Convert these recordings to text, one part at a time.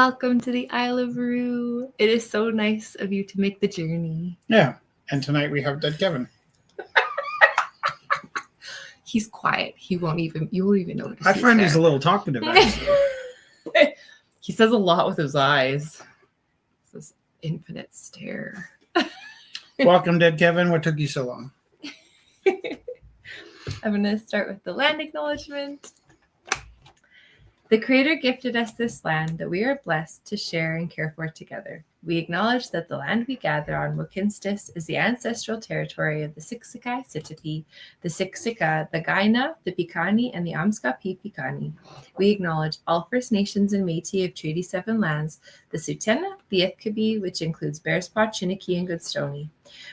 Welcome to the Isle of Roux. It is so nice of you to make the journey. Yeah, and tonight we have Dead Kevin. He's quiet. You won't even notice. I find he's a little talkative. He says a lot with his eyes. This infinite stare. Welcome, Dead Kevin. What took you so long? I'm going to start with the land acknowledgement. The Creator gifted us this land that we are blessed to share and care for together. We acknowledge that the land we gather on Wakinstis is the ancestral territory of the Siksika Sitapi, the Siksika, the Gaina, the Piikani, and the Amskapi Piikani. We acknowledge all First Nations and Métis of Treaty 7 lands, the Tsuut'ina, the Ithkabi, which includes Bearspaw, Chiniki, and Goodstoney.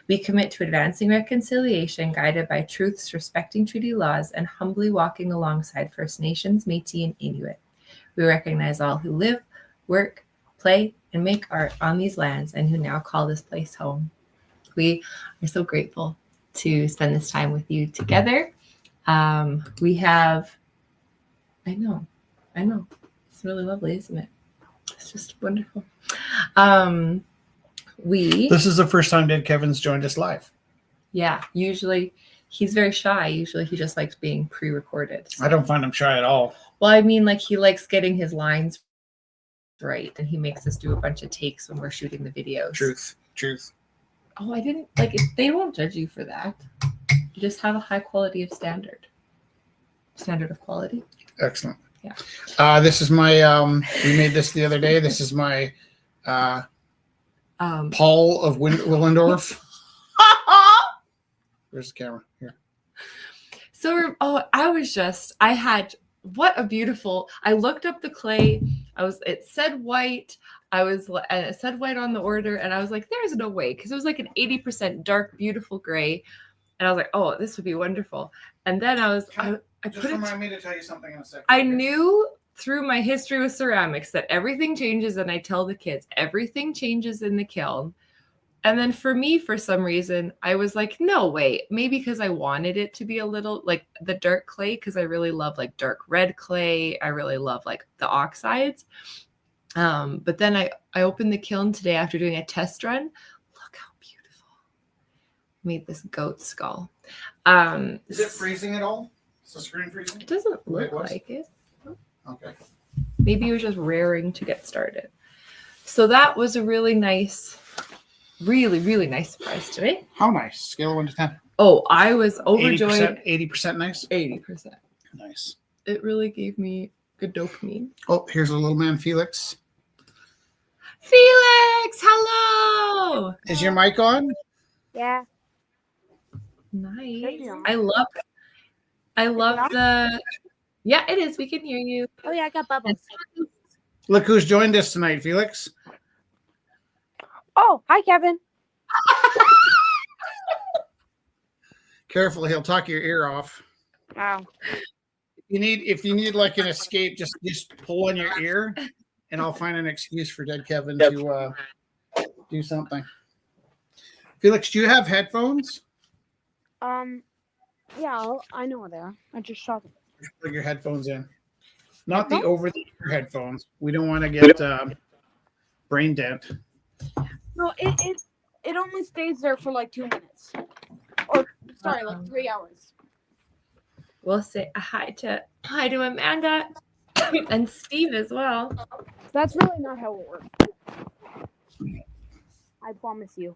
We commit to advancing reconciliation guided by truths respecting treaty laws and humbly walking alongside First Nations, Métis, and Inuit. We recognize all who live, work, play, and make art on these lands and who now call this place home. We are so grateful to spend this time with you together. We have, I know, it's really lovely, isn't it? It's just wonderful. This is the first time Dead Kevin's joined us live. Yeah, usually he's very shy. Usually he just likes being pre-recorded. So. I don't find him shy at all. Well, I mean, like he likes getting his lines right, and he makes us do a bunch of takes when we're shooting the videos. Truth. Oh, I didn't like it. They won't judge you for that. You just have a high quality of standard of quality. Excellent. Yeah. This is my we made this the other day. This is my Paul of Willendorf. Where's the camera? Here. So, I looked up the clay. It said white. And it said white on the order. And I was like, there's no way. Because it was like an 80% dark, beautiful gray. And I was like, oh, this would be wonderful. And then Remind me to tell you something in a second. I knew through my history with ceramics that everything changes. And I tell the kids, everything changes in the kiln. And then for me, for some reason, I was like, no, wait, maybe because I wanted it to be a little like the dark clay, because I really love like dark red clay. I really love like the oxides. But then I opened the kiln today after doing a test run. Look how beautiful. Made this goat skull. Is it freezing at all? Is the screen freezing? It doesn't look like it. Okay. Maybe it was just raring to get started. So that was a really nice... Really nice surprise to me. How nice? Scale of 1 to 10. Oh, I was overjoyed. 80% nice? 80%. Nice. It really gave me good dopamine. Oh, here's a little man, Felix. Felix, hello! Is your mic on? Yeah. Nice. I love the... Yeah, it is. We can hear you. Oh, yeah, I got bubbles. Look who's joined us tonight, Felix. Oh, hi, Kevin. Careful, he'll talk your ear off. Wow. If you need like an escape, just pull on your ear, and I'll find an excuse for Dead Kevin to do something. Felix, do you have headphones? Yeah, I know where they are. I just saw them. Just plug your headphones in. Not the over-the-ear headphones. We don't want to get brain dent. No, it only stays there for like 2 minutes. Or sorry, like 3 hours. We'll say hi to Amanda and Steve as well. That's really not how it works. I promise you.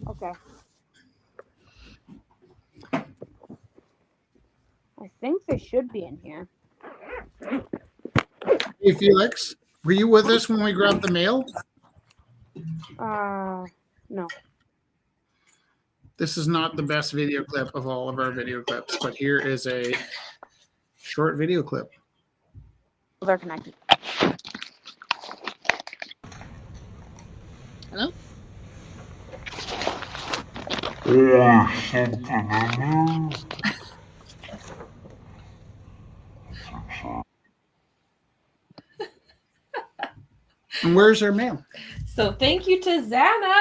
Okay. I think they should be in here. Hey, Felix, were you with us when we grabbed the mail? No. This is not the best video clip of all of our video clips, but here is a short video clip. They're connected. Hello? And where's our mail? So thank you to Zana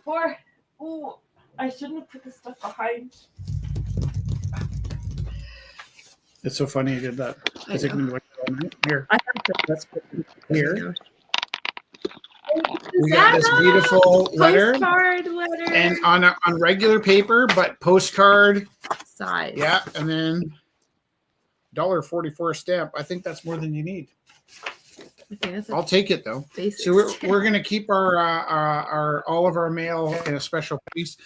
for... Oh, I shouldn't have put this stuff behind. It's so funny you did that. Because it can be Here. I thought that was pretty Here. Is We got this that beautiful letter, postcard letter and on regular paper, but postcard. size. Yeah, and then $1.44 stamp. I think that's more than you need. I think that's a I'll take it though. basic So stamp. we're gonna keep our all of our mail in a special place.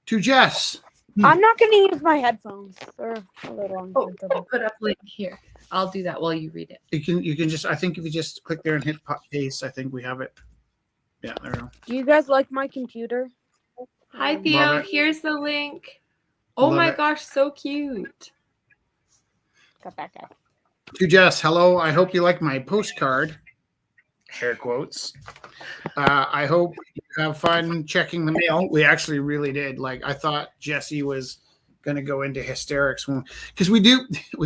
To Jess. I'm not going to use my headphones. They're a little uncomfortable. Put up link here. I'll do that while you read it. You can just, I think if you just click there and hit paste, I think we have it. Yeah, there we go. Do you guys like my computer? Hi Theo, Love it. here's the link. Oh Love my it. gosh, so cute. Got that guy. To Jess, hello. I hope you like my postcard. Air quotes. I hope you have fun checking the mail. We actually really did. Like, I thought Jesse was going to go into hysterics because we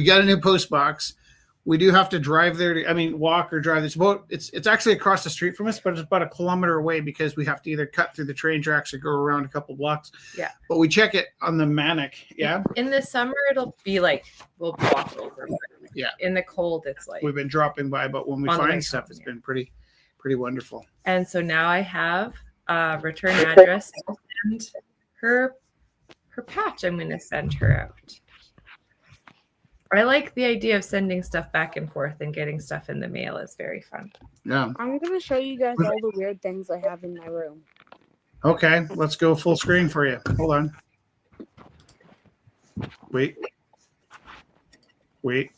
got a new post box. We do have to drive there walk or drive. It's actually across the street from us, but it's about 1 kilometer away because we have to either cut through the train tracks or go around a couple blocks. Yeah. But we check it on the Manic. Yeah. In the summer, it'll be like we'll walk over. But Yeah. In the cold, it's like. We've been dropping by, but when we On the way find stuff, home, it's yeah. been pretty wonderful. And so now I have a return address and her patch. I'm going to send her out. I like the idea of sending stuff back and forth and getting stuff in the mail. It's very fun. Yeah. I'm going to show you guys all the weird things I have in my room. Okay, let's go full screen for you. Hold on. Wait. Here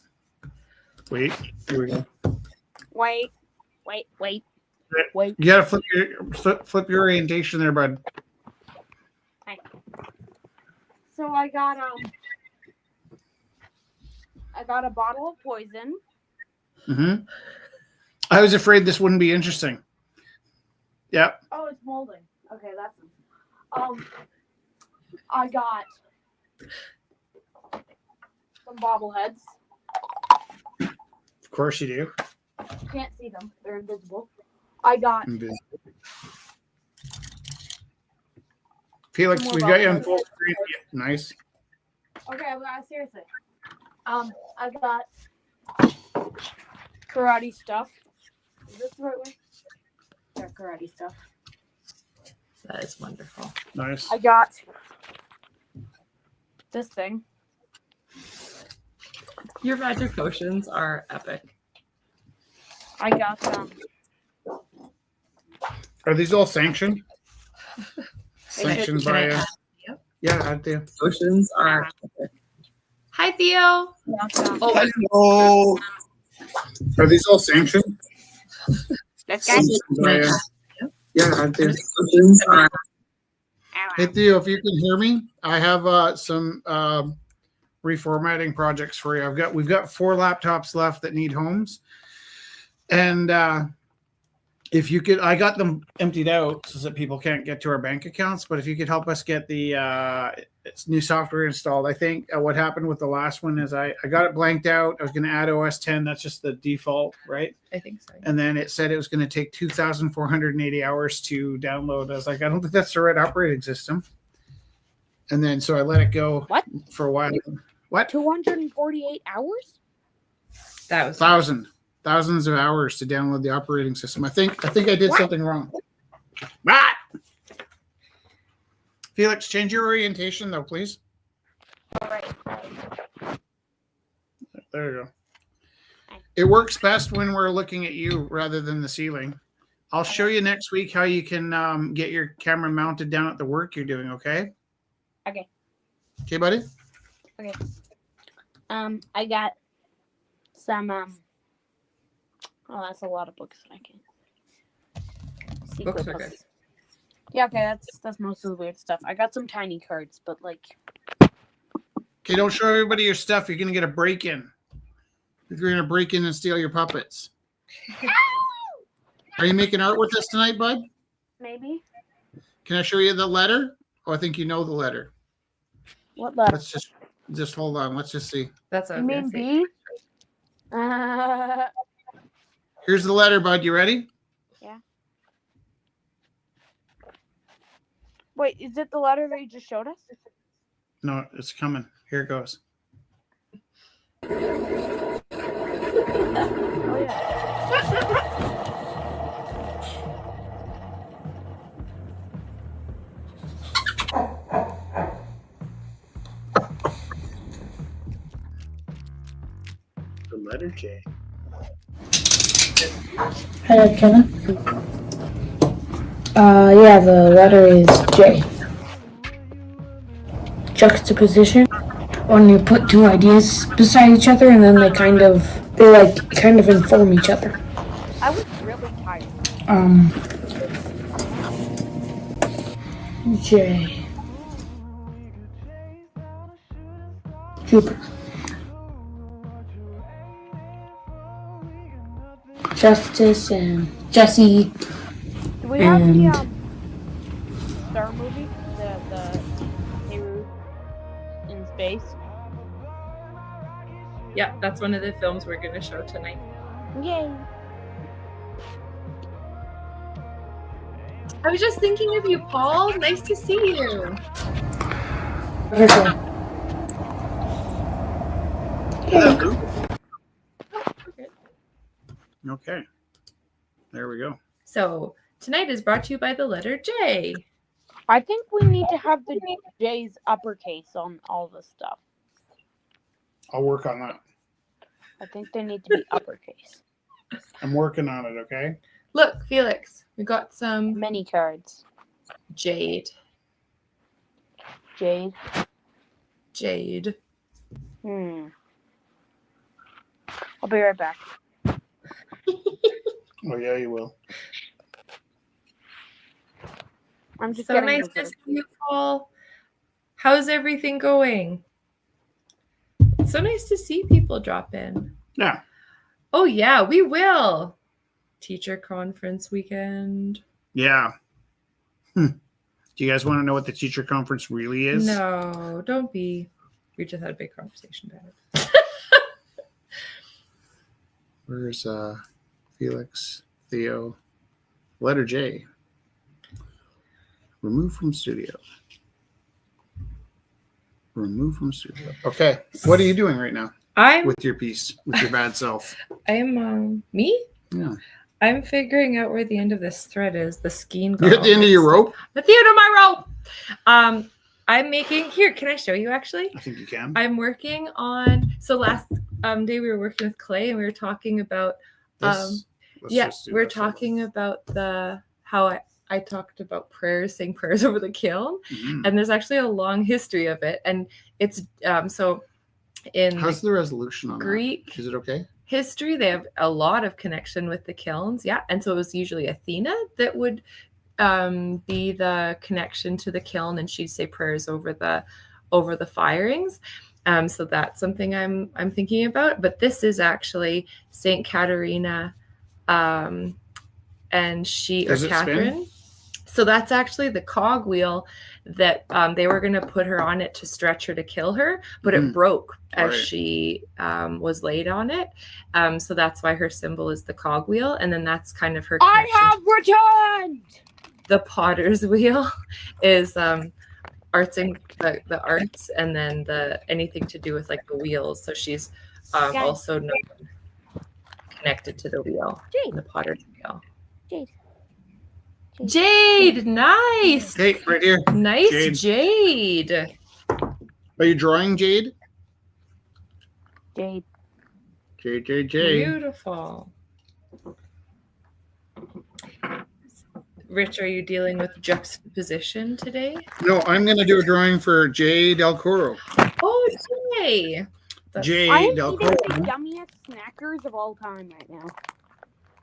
we go. Wait. You gotta flip your orientation there, bud. So I got a bottle of poison. Mm-hmm. I was afraid this wouldn't be interesting. Yep. Oh, it's molding. Okay, that's I got some bobbleheads. Of course you do. You can't see them; they're invisible. I got Felix, More we got you on bobbleheads. full screen. Yeah, nice. okay. Seriously, I got karate stuff. Is this the right way? Yeah, karate stuff. That is wonderful. Nice. I got this thing. Your magic potions are epic. I got Are these all sanctioned? They Sanctioned should- by Yep. yeah, I do. Potions are epic. Hi, Theo. Oh, Oh, are these all sanctioned? this guy. Sanctioned by, yeah, I do. potions are Hey Theo, if you can hear me, I have some reformatting projects for you. We've got 4 laptops left that need homes, and if you could, I got them emptied out so that people can't get to our bank accounts. But if you could help us get the new software installed, I think what happened with the last one is I got it blanked out. I was going to add OS 10. That's just the default, right? I think so. And then it said it was going to take 2,480 hours to download. I was like, I don't think that's the right operating system. And then so I let it go What? for a while. What? 248 hours? That was Thousands of hours to download the operating system. I think I did something wrong. What? Felix, change your orientation though, please. All right. There you go. It works best when we're looking at you rather than the ceiling. I'll show you next week how you can get your camera mounted down at the work you're doing, okay? Okay. Okay, buddy? Okay. I got some oh, that's a lot of books that I can. Secret Books are good. puzzles. Yeah, okay, that's most of the weird stuff. I got some tiny cards, but like Okay, don't show everybody your stuff. You're gonna get a break-in. If you're gonna break in and steal your puppets. Are you making art with us tonight, bud? maybe. Can I show you the letter? Oh, I think you know the letter. What letter? Let's just hold on. Let's just see. That's what I You was mean gonna say. B? Here's the letter, bud. You ready? Yeah. Wait, is it the letter that you just showed us? No, it's coming. Here it goes. The letter J. Hello, Kevin. Yeah, the letter is J. Juxtaposition. When you put two ideas beside each other and then they kind of inform each other. I was really tired. J. Jupiter. Justice and Jesse. Do we have the And Star movie? The Roux in space? Yeah, that's one of the films we're going to show tonight. Yay! I was just thinking of you, Paul. Nice to see you. Okay. There we go. So tonight is brought to you by the letter J. I think we need to have the J's uppercase on all the stuff. I'll work on that. I think they need to be uppercase. I'm working on it, okay? Look, Felix, we got some Many cards. jade. Jade. Jade. I'll be right back. Oh, yeah, you will. I'm just So getting nice the to see you, Paul. How's everything going? It's so nice to see people drop in. Yeah. Oh, yeah, we will. Teacher conference weekend. Yeah. Do you guys want to know what the teacher conference really is? No, don't be. We just had a big conversation about it. Where's Felix, Theo, letter J? Remove from studio. Remove from studio. Okay. What are you doing right now with your piece, with your bad self? I'm me? Yeah. I'm figuring out where the end of this thread is. The skein. You're at the end of your rope? At the end of my rope. I'm making here. Can I show you actually? I think you can. I'm working on. So last day we were working with clay and we were talking about. We're talking about how I talked about prayers, saying prayers over the kiln, and there's actually a long history of it, and it's so in how's the resolution on Greek that? Is it okay? History, they have a lot of connection with the kilns, and so it was usually Athena that would be the connection to the kiln, and she'd say prayers over the firings. So that's something I'm thinking about. But this is actually Saint Katerina, and she Does or it Catherine. spin? So that's actually the cog-wheel that they were going to put her on it to stretch her to kill her, but it broke as she was laid on it. So that's why her symbol is the cog-wheel, and then that's kind of her connection. I have returned! The potter's wheel is arts and the arts, and then the anything to do with like the wheels. So she's also connected to the wheel, the potter's wheel. Jade, nice. Hey, right here. Nice Jade. Are you drawing Jade? Jade. Jade. Beautiful. Rich, are you dealing with juxtaposition today? No, I'm going to do a drawing for Jay Del Coro. Oh, Jay. Jay I am Del eating Coro the yummiest snackers of all time right now.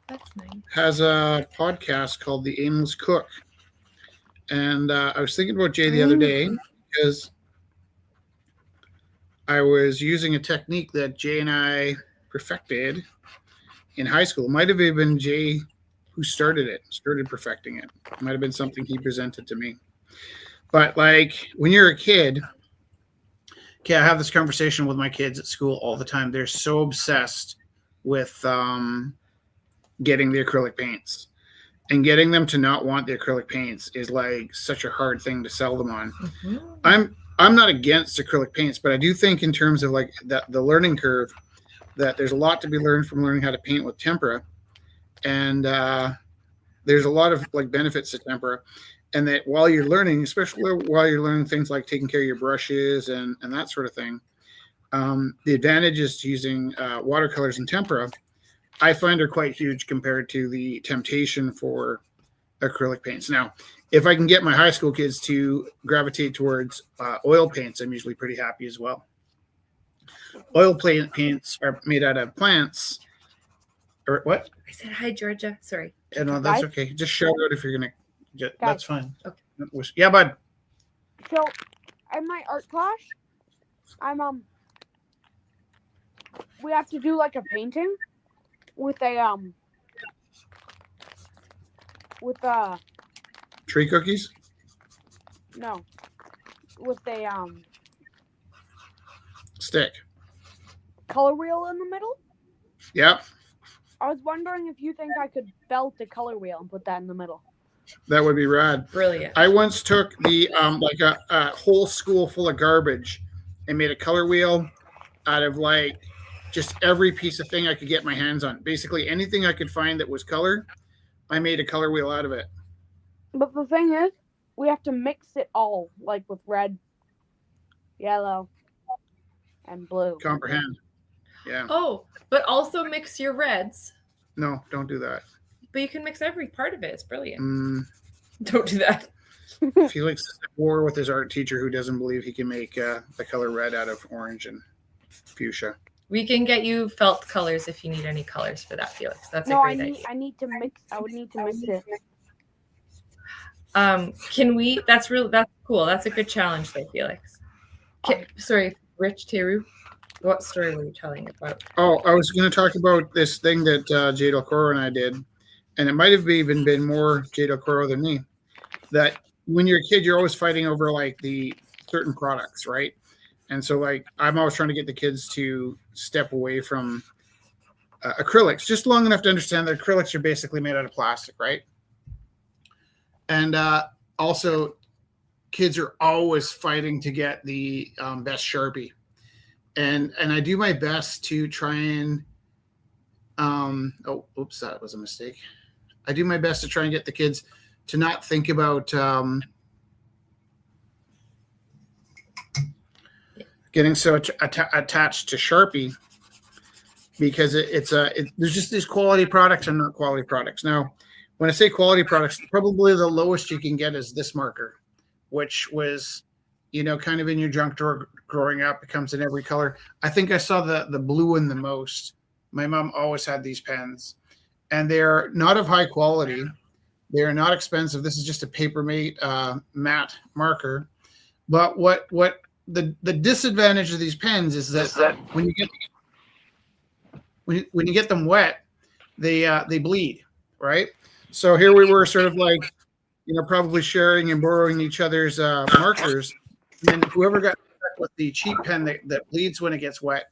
That's nice. Has a podcast called The Aimless Cook. And I was thinking about Jay the other day because I was using a technique that Jay and I perfected in high school. It might have even been Jay who started perfecting it. It might have been something he presented to me. But like when you're a kid, I have this conversation with my kids at school all the time. They're so obsessed with getting the acrylic paints, and getting them to not want the acrylic paints is like such a hard thing to sell them on. I'm not against acrylic paints, but I do think in terms of like the learning curve that there's a lot to be learned from learning how to paint with tempera. and there's a lot of like benefits to tempera. And that while you're learning, especially while you're learning things like taking care of your brushes and that sort of thing, the advantages to using watercolors and tempera, I find are quite huge compared to the temptation for acrylic paints. Now, if I can get my high school kids to gravitate towards oil paints, I'm usually pretty happy as well. Oil paints are made out of plants. Or what? I said hi, Georgia. Sorry. No, that's okay. Just shout out if you're gonna get. Guys. That's fine. Okay. Yeah, bud. So, in my art class, we have to do like a painting with a Tree cookies. no, with a Stick. color wheel in the middle. Yep. I was wondering if you think I could belt a color wheel and put that in the middle. That would be rad. Brilliant. I once took the like a whole school full of garbage and made a color wheel out of like just every piece of thing I could get my hands on. Basically anything I could find that was color, I made a color wheel out of it. But the thing is, we have to mix it all, like with red, yellow, and blue. Comprehend. Yeah. Oh, but also mix your reds. No, don't do that. But you can mix every part of it. It's brilliant. Mm, Don't do that. Felix is at war with his art teacher who doesn't believe he can make the color red out of orange and fuchsia. We can get you felt colors if you need any colors for that, Felix. That's No, a I great need idea. I need to mix. I would need to mix it. Can we? That's cool. That's a good challenge, though, Felix. Sorry, Rich Teru. What story were you telling about? Oh, I was going to talk about this thing that Jay Del Coro and I did, and it might have even been more Jay Del Coro than me. That when you're a kid, you're always fighting over like the certain products, right? And so, like, I'm always trying to get the kids to step away from acrylics, just long enough to understand that acrylics are basically made out of plastic, right? And also, kids are always fighting to get the best Sharpie. And I do my best to try and oops, that was a mistake. I do my best to try and get the kids to not think about getting so attached to Sharpie, because there's just these quality products and not quality products. Now, when I say quality products, probably the lowest you can get is this marker, which was, kind of in your junk drawer growing up. It comes in every color. I think I saw the blue one the most. My mom always had these pens, and they're not of high quality. They're not expensive. This is just a Papermate matte marker. But what the disadvantage of these pens is that when you get them wet, they bleed, right? So here we were, sort of like, probably sharing and borrowing each other's markers. And then whoever got stuck with the cheap pen that bleeds when it gets wet,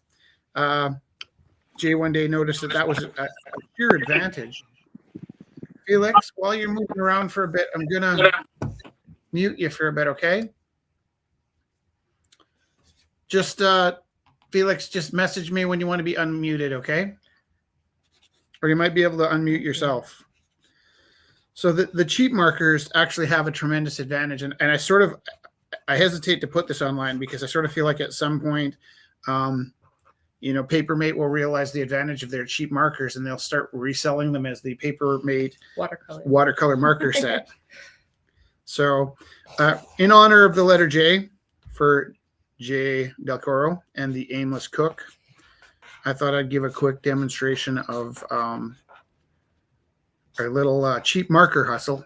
Jay one day noticed that was a pure advantage. Felix, while you're moving around for a bit, I'm gonna mute you for a bit, okay? Just Felix, just message me when you want to be unmuted, okay? Or you might be able to unmute yourself. So the cheap markers actually have a tremendous advantage, and I hesitate to put this online because I sort of feel like at some point, Papermate will realize the advantage of their cheap markers, and they'll start reselling them as the Papermate watercolor marker set. So, in honor of the letter J for Jay Del Coro and the Aimless Cook, I thought I'd give a quick demonstration of our little cheap marker hustle.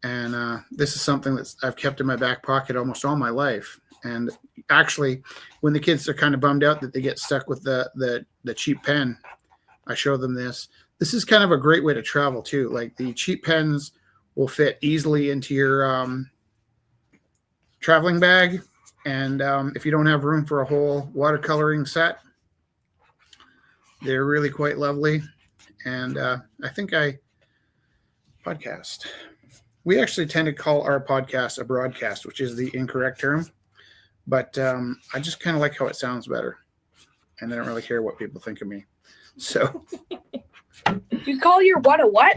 And this is something that I've kept in my back pocket almost all my life. And actually, when the kids are kind of bummed out that they get stuck with the cheap pen, I show them this. This is kind of a great way to travel too. Like, the cheap pens will fit easily into your traveling bag. And if you don't have room for a whole watercoloring set, they're really quite lovely. And I think podcast. We actually tend to call our podcast a broadcast, which is the incorrect term. But I just kind of like how it sounds better. And I don't really care what people think of me. So You call your what a what?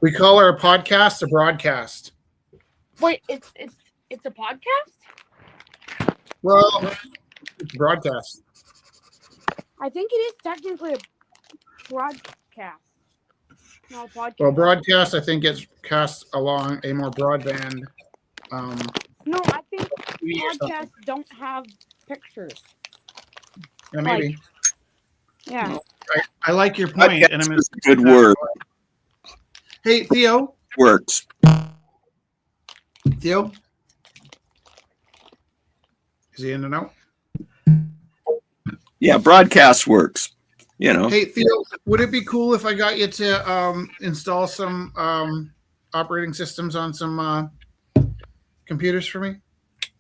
We call our podcast a broadcast. Wait, it's a podcast? Well, it's a broadcast. I think it is technically a broadcast. Not a podcast. Well, broadcast, I think, gets cast along a more broadband. No, I think TV or something. podcasts don't have pictures. Yeah, maybe. Yeah. I like your point, and I'm That's a good word. Hey, Theo. Works. Theo. Is he in and out? Yeah, broadcast works. You know. Hey, Theo, would it be cool if I got you to install some operating systems on some computers for me?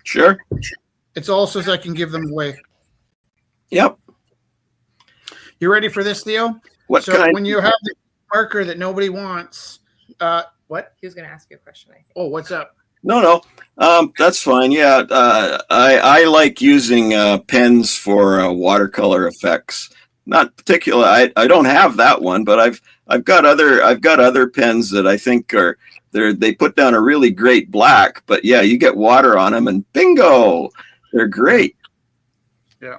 Sure. It's all so I can give them away. Yep. You ready for this, Theo? What So kind? when you have the marker that nobody wants, what? He was going to ask you a question, I think. Oh, what's up? No. That's fine. Yeah. I like using pens for watercolor effects. Not particular. I don't have that one, but I've got other pens that I think they put down a really great black. But yeah, you get water on them, and bingo, they're great. Yeah.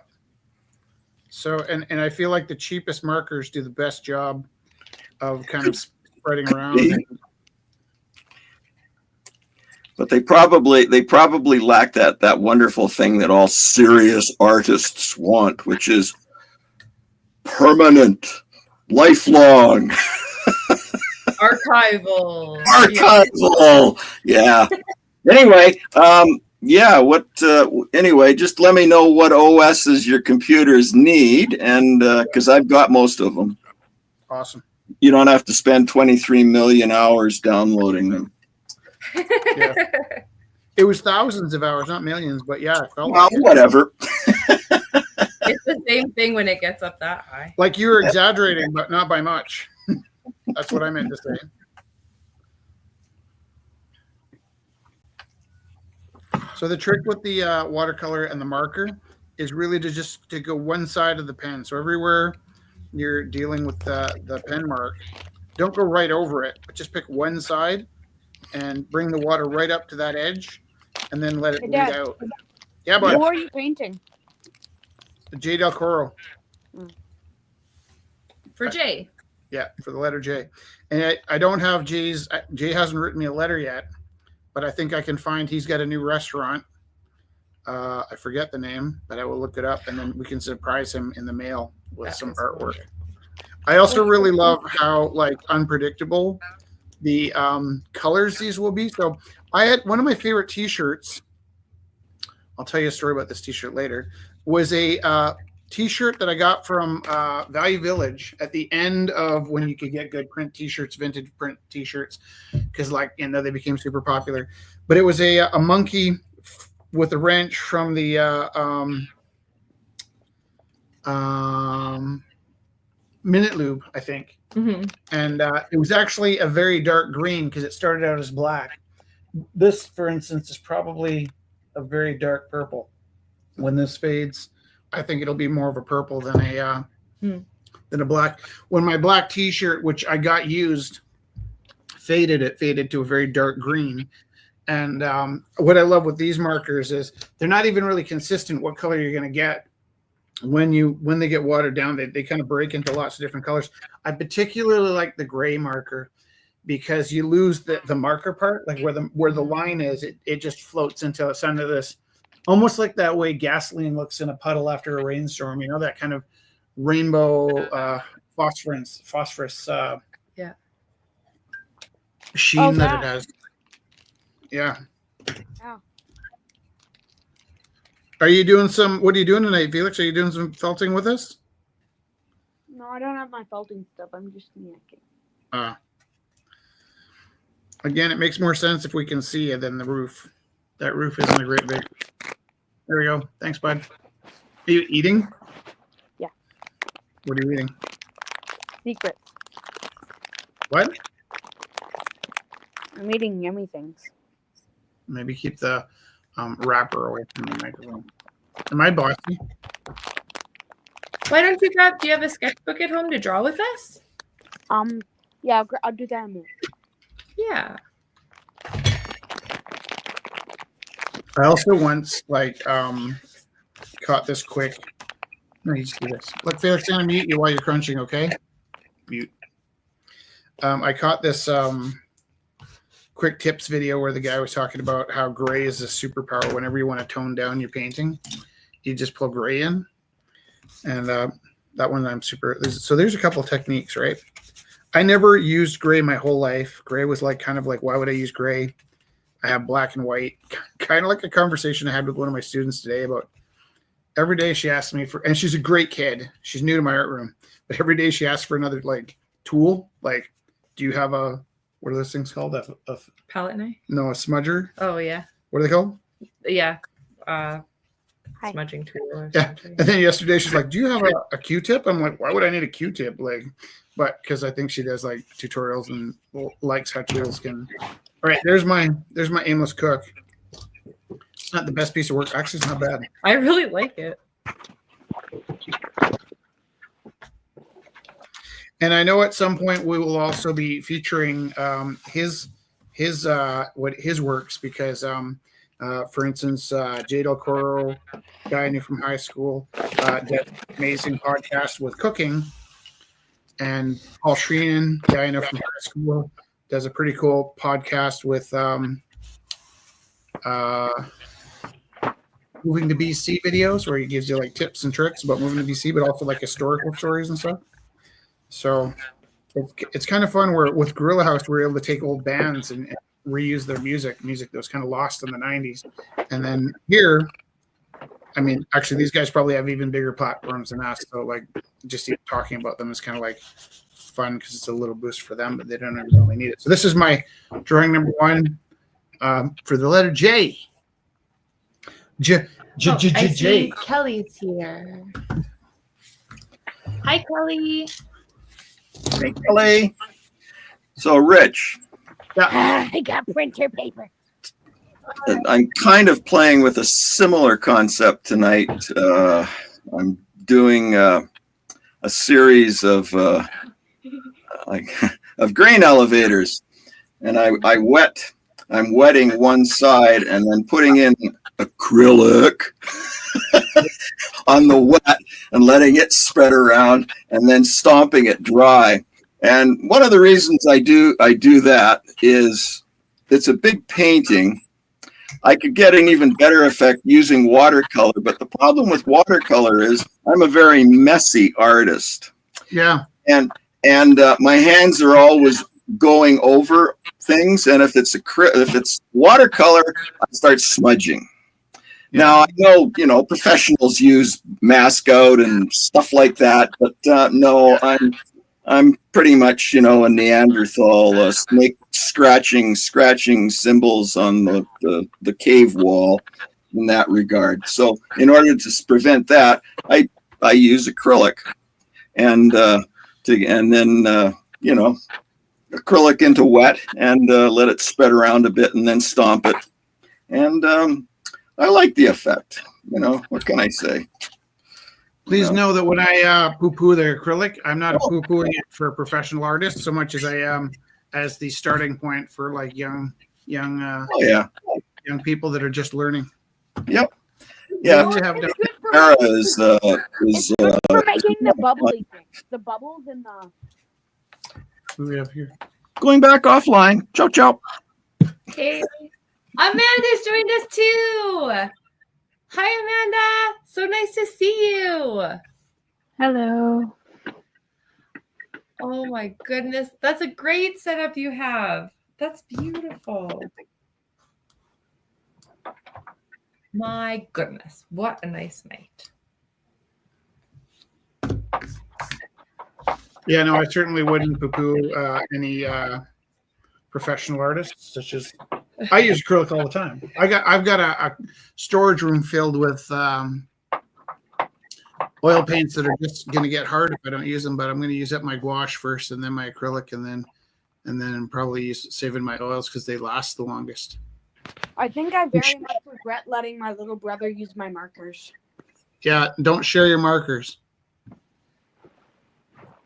So and I feel like the cheapest markers do the best job of kind of spreading around. But they probably lack that wonderful thing that all serious artists want, which is permanent, lifelong, Archival. Yeah. Anyway, anyway, just let me know what OSs your computers need, and because I've got most of them. Awesome. You don't have to spend 23 million hours downloading them. Yeah. It was thousands of hours, not millions, but yeah, it felt Well, like it. whatever. It's the same thing when it gets up that high. Like you were exaggerating, but not by much. That's what I meant to say. So the trick with the watercolor and the marker is really to go one side of the pen. So everywhere you're dealing with the pen mark, don't go right over it, but just pick one side and bring the water right up to that edge, and then let it bleed Dad. out. Yeah, Who but are you painting? J Del Coro. For Jay. Yeah, for the letter J. And I don't have Jay's. Jay hasn't written me a letter yet, but I think I can find. He's got a new restaurant. I forget the name, but I will look it up, and then we can surprise him in the mail with some artwork. I also really love how unpredictable the colors these will be. So I had one of my favorite T-shirts. I'll tell you a story about this T-shirt later. Was a T-shirt that I got from Value Village at the end of when you could get good print T-shirts, vintage print T-shirts, because they became super popular. But it was a monkey with a wrench from the Minute Lube, I think. Mm-hmm. And it was actually a very dark green because it started out as black. This, for instance, is probably a very dark purple. When this fades, I think it'll be more of a purple than a black. When my black T-shirt, which I got used, faded, it faded to a very dark green. And what I love with these markers is they're not even really consistent what color you're going to get. When they get watered down, they kind of break into lots of different colors. I particularly like the gray marker because you lose the marker part, like where the line is, it just floats into this, almost like that way gasoline looks in a puddle after a rainstorm. You know, that kind of rainbow phosphorus sheen that it has. Yeah. Oh. What are you doing tonight, Felix? Are you doing some felting with us? No, I don't have my felting stuff. I'm just yakking. Again, it makes more sense if we can see it than the roof. That roof isn't a great big. There we go. Thanks, bud. Are you eating? Yeah. What are you eating? Secrets. What? I'm eating yummy things. Maybe keep the wrapper away from the microphone. Am I bossy? Why don't you do you have a sketchbook at home to draw with us? Yeah, I'll do that in a minute. Yeah. I also once caught this quick. No, you just do this. Look, Felix, I'm gonna mute you while you're crunching, okay? Mute. I caught this quick tips video where the guy was talking about how gray is a superpower. Whenever you want to tone down your painting, you just pull gray in. And that one I'm super. So there's a couple of techniques, right? I never used gray my whole life. Gray was kind of like, why would I use gray? I have black and white. Kind of like a conversation I had with one of my students today about every day she asks me for, and she's a great kid. She's new to my art room, but every day she asks for another tool. Like, do you have a, what are those things called? A Palette knife? no, a smudger. Oh, yeah. What are they called? Yeah. Hi. Smudging tool. Or Yeah. something. And then yesterday she's like, do you have a Q-tip? I'm like, why would I need a Q-tip? But because I think she does tutorials and likes how tools can. All right, there's my aimless cook. It's not the best piece of work. Actually, it's not bad. I really like it. And I know at some point we will also be featuring his works because for instance, Jade El Coro, guy I knew from high school, did an amazing podcast with cooking, and Paul Shreenan, guy I know from high school, does a pretty cool podcast with moving to BC videos where he gives you tips and tricks about moving to BC, but also historical stories and stuff. So it's kind of fun. Where with Gorilla House, we're able to take old bands and reuse their music that was kind of lost in the 90s. And then here, I mean, actually, these guys probably have even bigger platforms than us. So just even talking about them is kind of fun because it's a little boost for them, but they don't really need it. So this is my drawing number 1 for the letter J. I J. see Kelly's here. Hi, Kelly. Hey, Kelly. So, Rich, I got printer paper. I'm kind of playing with a similar concept tonight. I'm doing a series of of grain elevators, and I'm wetting one side and then putting in acrylic on the wet and letting it spread around and then stomping it dry. And one of the reasons I do that is it's a big painting. I could get an even better effect using watercolor, but the problem with watercolor is I'm a very messy artist. Yeah. And my hands are always going over things, and if it's watercolor, I start smudging. Yeah. Now I know professionals use mask out and stuff like that, but no, I'm pretty much a Neanderthal, snake scratching symbols on the cave wall in that regard. So in order to prevent that, I use acrylic and then acrylic into wet and let it spread around a bit and then stomp it. And I like the effect. What can I say? Please know that when I poo-poo the acrylic, I'm not poo-pooing it for professional artists so much as I am as the starting point for young young people that are just learning. Yep. Yeah. Era is for making the bubbly things. The bubbles in the. Who do we have here? Going back offline. Ciao, ciao. Hey, Amanda's joined us too. Hi, Amanda. So nice to see you. Hello. Oh my goodness. That's a great setup you have. That's beautiful. My goodness. What a nice night. Yeah, no, I certainly wouldn't poo-poo any professional artists, such as I use acrylic all the time. I've got a storage room filled with oil paints that are just going to get hard if I don't use them. But I'm going to use up my gouache first, and then my acrylic, and then probably saving my oils because they last the longest. I think I very much regret letting my little brother use my markers. Yeah, don't share your markers.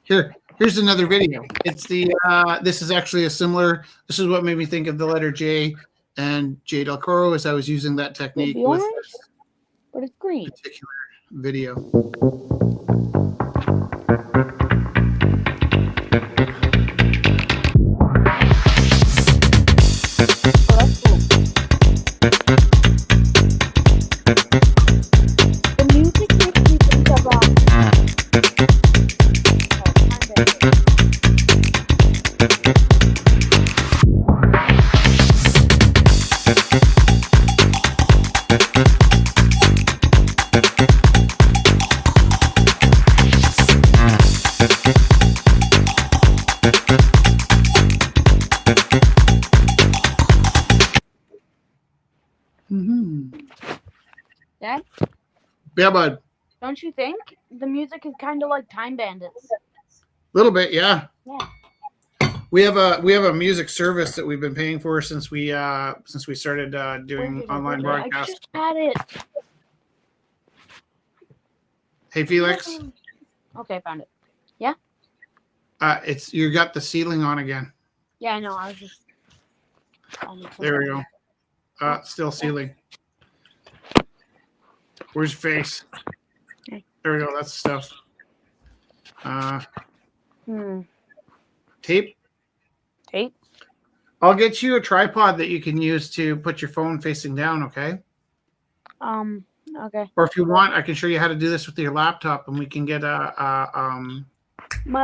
Here, Here's another video. It's the this is actually a similar. This is what made me think of the letter J and J Del Coro as I was using that technique be with orange, but it's green. this particular video. Oh, that's cool. The music makes me think of Dad, Yeah, bud. don't you think the music is kind of like Time Bandits? A little bit, yeah. Yeah. We have a music service that we've been paying for since we started doing online I broadcasts. just had it. Hey Felix, Okay, I found it. it's you got the ceiling on again. Yeah, I know. I was just. There we go. Still ceiling. Where's your face? Okay. There we go. That's the stuff. Tape. Tape. I'll get you a tripod that you can use to put your phone facing down. Okay. Okay. Or if you want, I can show you how to do this with your laptop, and we can get My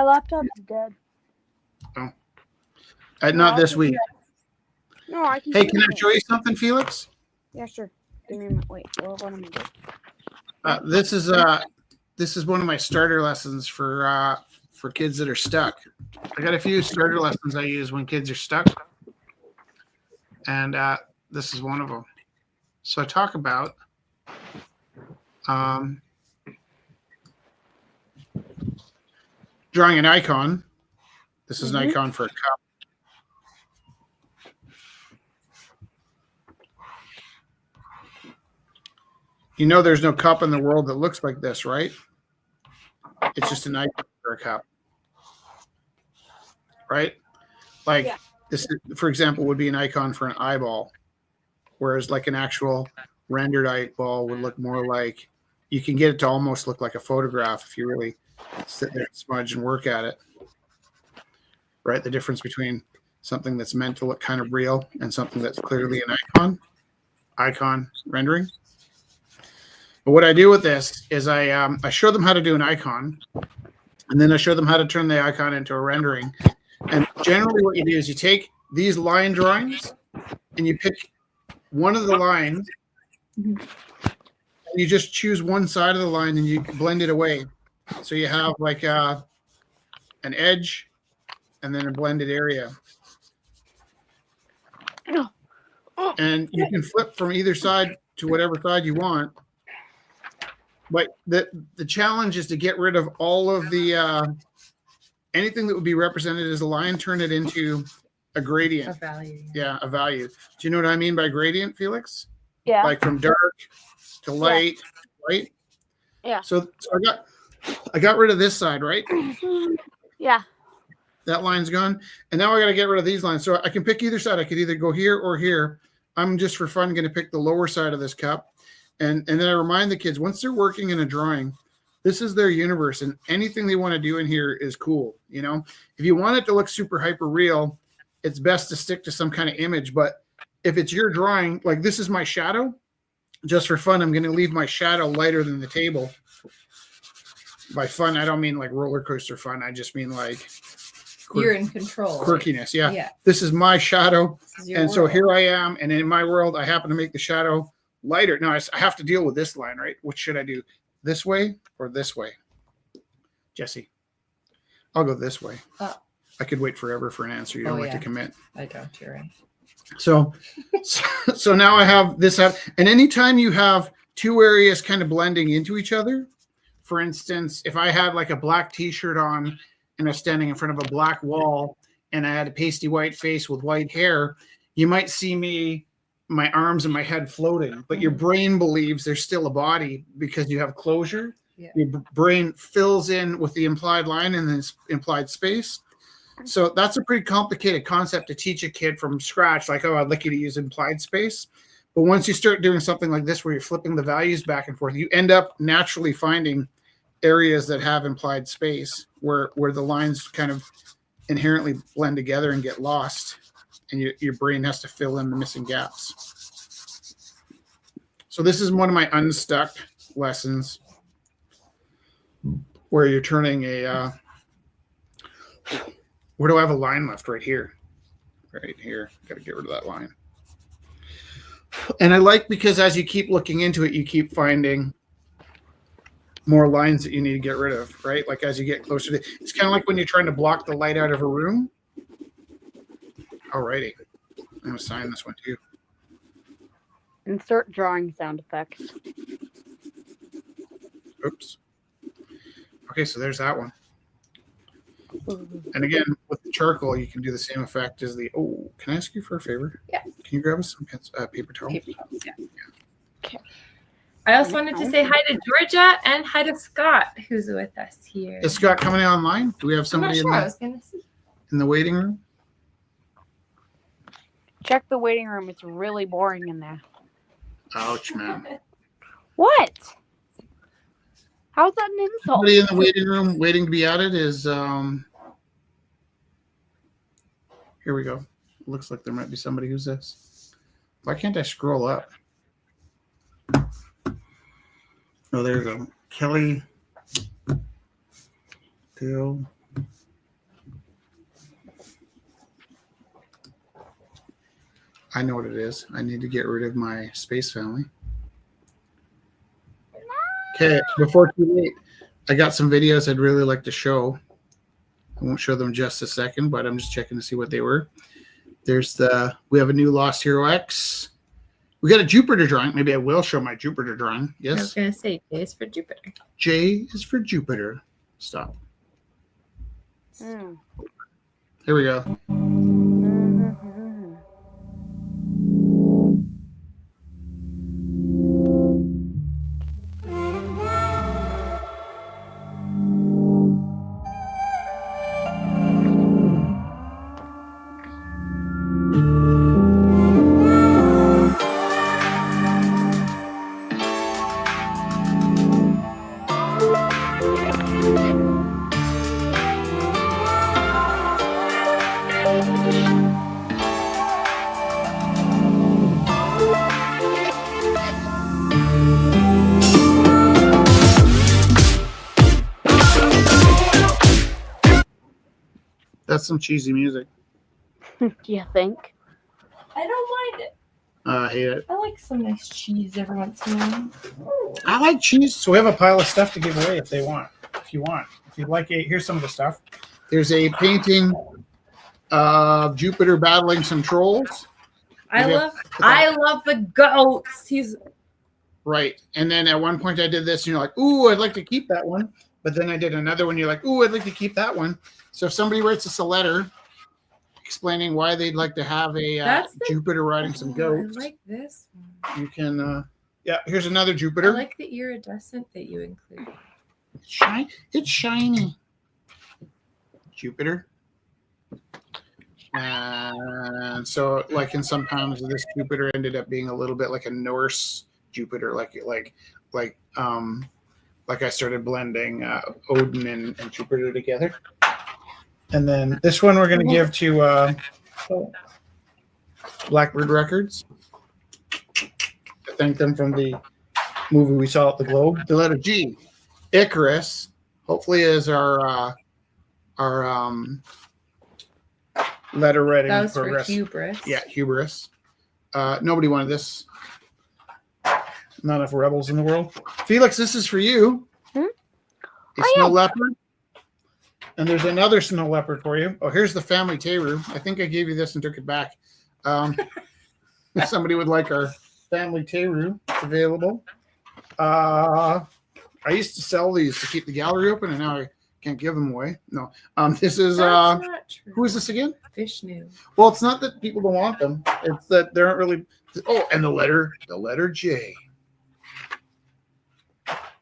laptop's dead. not this week. No, I can. Hey, can I show you something, Felix? Yeah, sure. Give me a minute. Wait. What am I doing? This is one of my starter lessons for kids that are stuck. I got a few starter lessons I use when kids are stuck, and this is one of them. So I talk about drawing an icon. This is an icon for a cup. You know there's no cup in the world that looks like this, right? It's just an icon for a cup. Right? Like this, for example, would be an icon for an eyeball, whereas like an actual rendered eyeball would look more like, you can get it to almost look like a photograph if you really sit there and smudge and work at it. Right? The difference between something that's meant to look kind of real and something that's clearly an icon rendering. But what I do with this is I show them how to do an icon, and then I show them how to turn the icon into a rendering. And generally what you do is you take these line drawings and you pick one of the lines, and you just choose one side of the line and you blend it away. So you have like an edge and then a blended area. And you can flip from either side to whatever side you want. But the challenge is to get rid of all of the anything that would be represented as a line, turn it into a gradient. A value. Yeah, a value. Do you know what I mean by gradient, Felix? Yeah. Like from dark to light, right? Yeah. So I got rid of this side, right? Yeah. That line's gone. And now I got to get rid of these lines. So I can pick either side. I could either go here or here. I'm just for fun going to pick the lower side of this cup. And then I remind the kids, once they're working in a drawing, this is their universe, and anything they want to do in here is cool. You know, if you want it to look super hyper real, it's best to stick to some kind of image. But if it's your drawing, like this is my shadow, just for fun, I'm going to leave my shadow lighter than the table. By fun, I don't mean like roller coaster fun. I just mean like You're in control. quirkiness. Yeah. Yeah. This is my shadow. And so world. here I am. And in my world, I happen to make the shadow lighter. Now I have to deal with this line, right? What should I do? This way or this way? Jesse, I'll go this way. I could wait forever for an answer. You don't like to commit. I don't. You're right. So now I have this up. And anytime you have two areas kind of blending into each other, for instance, if I had like a black t-shirt on and I was standing in front of a black wall and I had a pasty white face with white hair, you might see my arms and my head floating, but your brain believes there's still a body because you have closure. Yeah. Your brain fills in with the implied line and then implied space. So that's a pretty complicated concept to teach a kid from scratch. Like, oh, I'd like you to use implied space. But once you start doing something like this, where you're flipping the values back and forth, you end up naturally finding areas that have implied space where the lines kind of inherently blend together and get lost, and your brain has to fill in the missing gaps. So this is one of my unstuck lessons where you're turning a where do I have a line left? Right here. Right here. Got to get rid of that line. And I like, because as you keep looking into it, you keep finding more lines that you need to get rid of, right? Like as you get closer to it's kind of like when you're trying to block the light out of a room. Alrighty. I'm going to sign this one too. Insert drawing sound effects. Oops. Okay, so there's that one. And again, with the charcoal, you can do the same effect as the. Oh, can I ask you for a favor? Yeah. Can you grab us some paper towels? Paper towels, yeah. Okay. I also wanted to say hi to Georgia and hi to Scott, who's with us here. Is Scott coming in online? Do we have I'm not somebody sure. I was gonna see. in the waiting room? Check the waiting room. It's really boring in there. Ouch, man. What? How's that an insult? Somebody in the waiting room waiting to be added is here we go. Looks like there might be somebody who's this. Why can't I scroll up? Oh, there you go. Kelly. Bill. I know what it is. I need to get rid of my space family. Okay, before too late, I got some videos I'd really like to show. I won't show them just a second, but I'm just checking to see what they were. We have a new Lost Hero X. We got a Jupiter drawing. Maybe I will show my Jupiter drawing. I was Yes. gonna say J is for Jupiter. J is for Jupiter. Stop. Mm. Here we go. Mhm. That's some cheesy music. Do you think? I don't mind it. I hate it. I like some nice cheese every once in a while. I like cheese. So we have a pile of stuff to give away if they want. If you want. If you'd like here's some of the stuff. There's a painting of Jupiter battling some trolls. I Maybe love the goats. He's Right. And then at one point I did this and you're like, ooh, I'd like to keep that one. But then I did another one. You're like, ooh, I'd like to keep that one. So if somebody writes us a letter explaining why they'd like to have a Jupiter riding some goats, I like this one. you can, here's another I Jupiter. like the iridescent that you include. It's shiny. Jupiter. And so, like, in sometimes this Jupiter ended up being a little bit like a Norse Jupiter, like I started blending Odin and Jupiter together. And then this one we're going to give to Blackbird Records. I thank them from the movie we saw at the Globe. The letter G, Icarus, hopefully is our letter writing That was progress. for hubris. Yeah, hubris. Nobody wanted this. Not enough rebels in the world. Felix, this is for you. A snow leopard. And there's another snow leopard for you. Oh, here's the family Teru. I think I gave you this and took it back. If somebody would like our family Teru, it's available. I used to sell these to keep the gallery open, and now I can't give them away. No. This is That's not true. who is this again? Vishnu. Well, it's not that people don't want them. It's that they aren't really. Oh, and the letter J.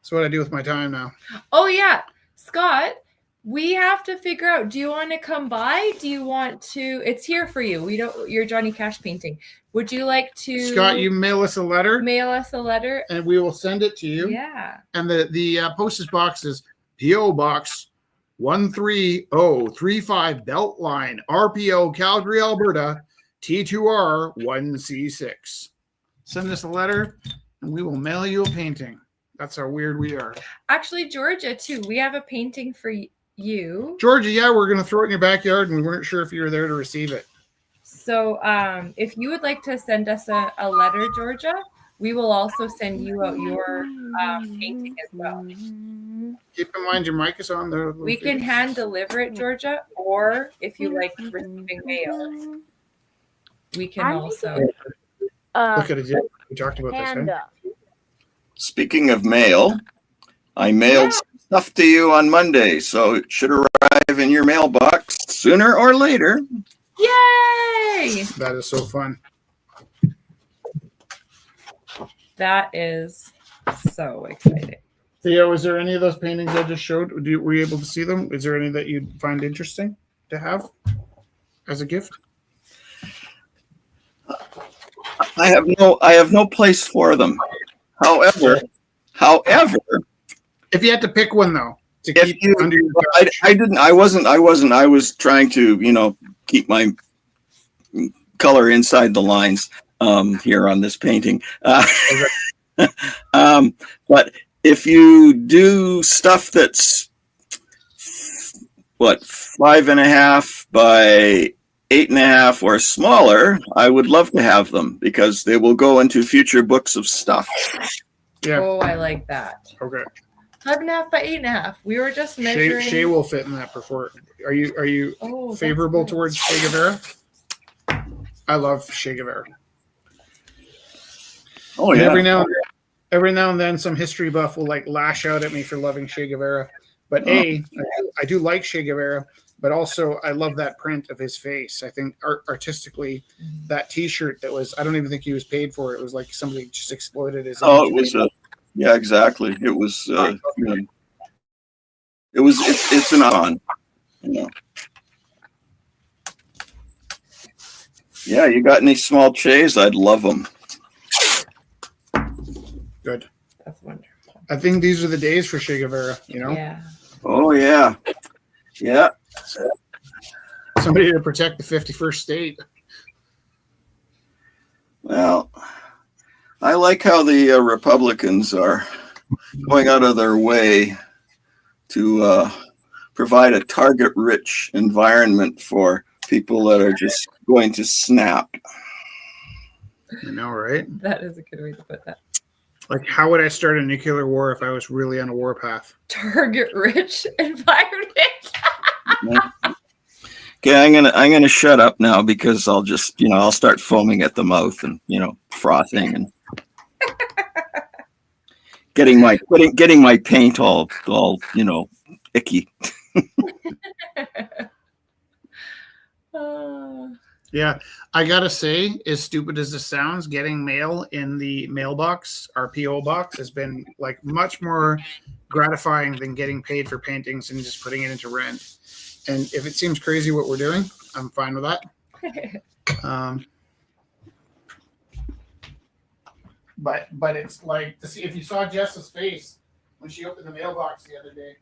That's what I do with my time now. Oh yeah, Scott, we have to figure out, do you want to come by? Do you want to, it's here for you. We don't, your Johnny Cash painting. Would you like to Scott, you mail us a letter mail us a letter? and we will send it to you. Yeah. And the postage box is P.O. Box 13035 Beltline, RPO, Calgary, Alberta, T2R 1C6. Send us a letter and we will mail you a painting. That's how weird we are. Actually, Georgia, too. We have a painting for you. Georgia, yeah, we're going to throw it in your backyard and we weren't sure if you were there to receive it. So if you would like to send us a letter, Georgia, we will also send you out your painting as well. Keep in mind your mic is on there. We can hand deliver it, Georgia, or if you like receiving mail, we can also. Look at it. Yeah. We talked about this. Panda. Speaking of mail, I mailed stuff to you on Monday, so it should arrive in your mailbox sooner or later. Yay! That is so fun. That is so exciting. Theo, was there any of those paintings I just showed? Were you able to see them? Is there any that you'd find interesting to have as a gift? I have no place for them. However, if you had to pick one though, to if keep you, under your I wasn't. I was trying to, keep my color inside the lines here on this painting. But if you do stuff that's 5.5 by 8.5 or smaller, I would love to have them because they will go into future books of stuff. Yeah. Oh, I like that. Okay. 5.5 by 8.5. We were just measuring. Shay will fit in that before. Are you favorable towards Che Guevara? I love Che Guevara. Oh And yeah. every now and then, some history buff will lash out at me for loving Che Guevara. But I do like Che Guevara, but also I love that print of his face. I think artistically, that T-shirt that was, I don't even think he was paid for it. It was like somebody just exploited his. Oh, it was yeah, exactly. It was. It's an on. Yeah, you got any small Che's? I'd love them. Good. That's wonderful. I think these are the days for Che Guevara. Yeah. Oh yeah, yeah. Somebody to protect the 51st state. Well, I like how the Republicans are going out of their way to provide a target-rich environment for people that are just going to snap. You know, right? That is a good way to put that. Like, how would I start a nuclear war if I was really on a war path? Target-rich environment. Okay, I'm gonna shut up now because I'll just I'll start foaming at the mouth and frothing and getting my paint all icky. Yeah, I gotta say, as stupid as this sounds, getting mail in the mailbox, our PO box, has been much more gratifying than getting paid for paintings and just putting it into rent. And if it seems crazy what we're doing, I'm fine with that. But it's like to see if you saw Jess's face when she opened the mailbox the other day.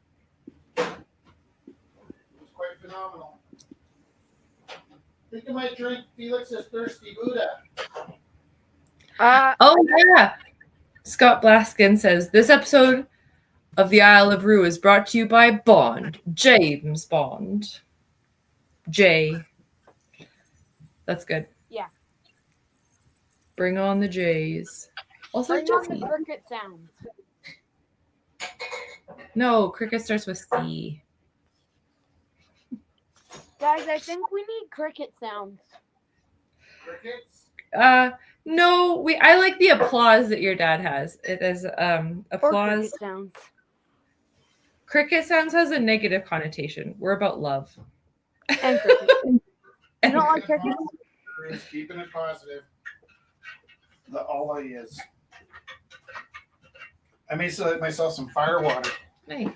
It was quite phenomenal. I think I might drink Felix's Thirsty Buddha. Oh yeah. Scott Blaskin says this episode of the Isle of Roux is brought to you by Bond, James Bond. J. That's good. Yeah. Bring on the J's. Also, Bring on the Jeffy. cricket sounds. No, cricket starts with C. Guys, I think we need cricket sounds. Crickets? No, I like the applause that your dad has. It is Or applause. cricket sounds. Cricket sounds has a negative connotation. We're about love. And cricket. You don't like crickets? He's keeping it positive. All he is. I made myself some fire water. Nice.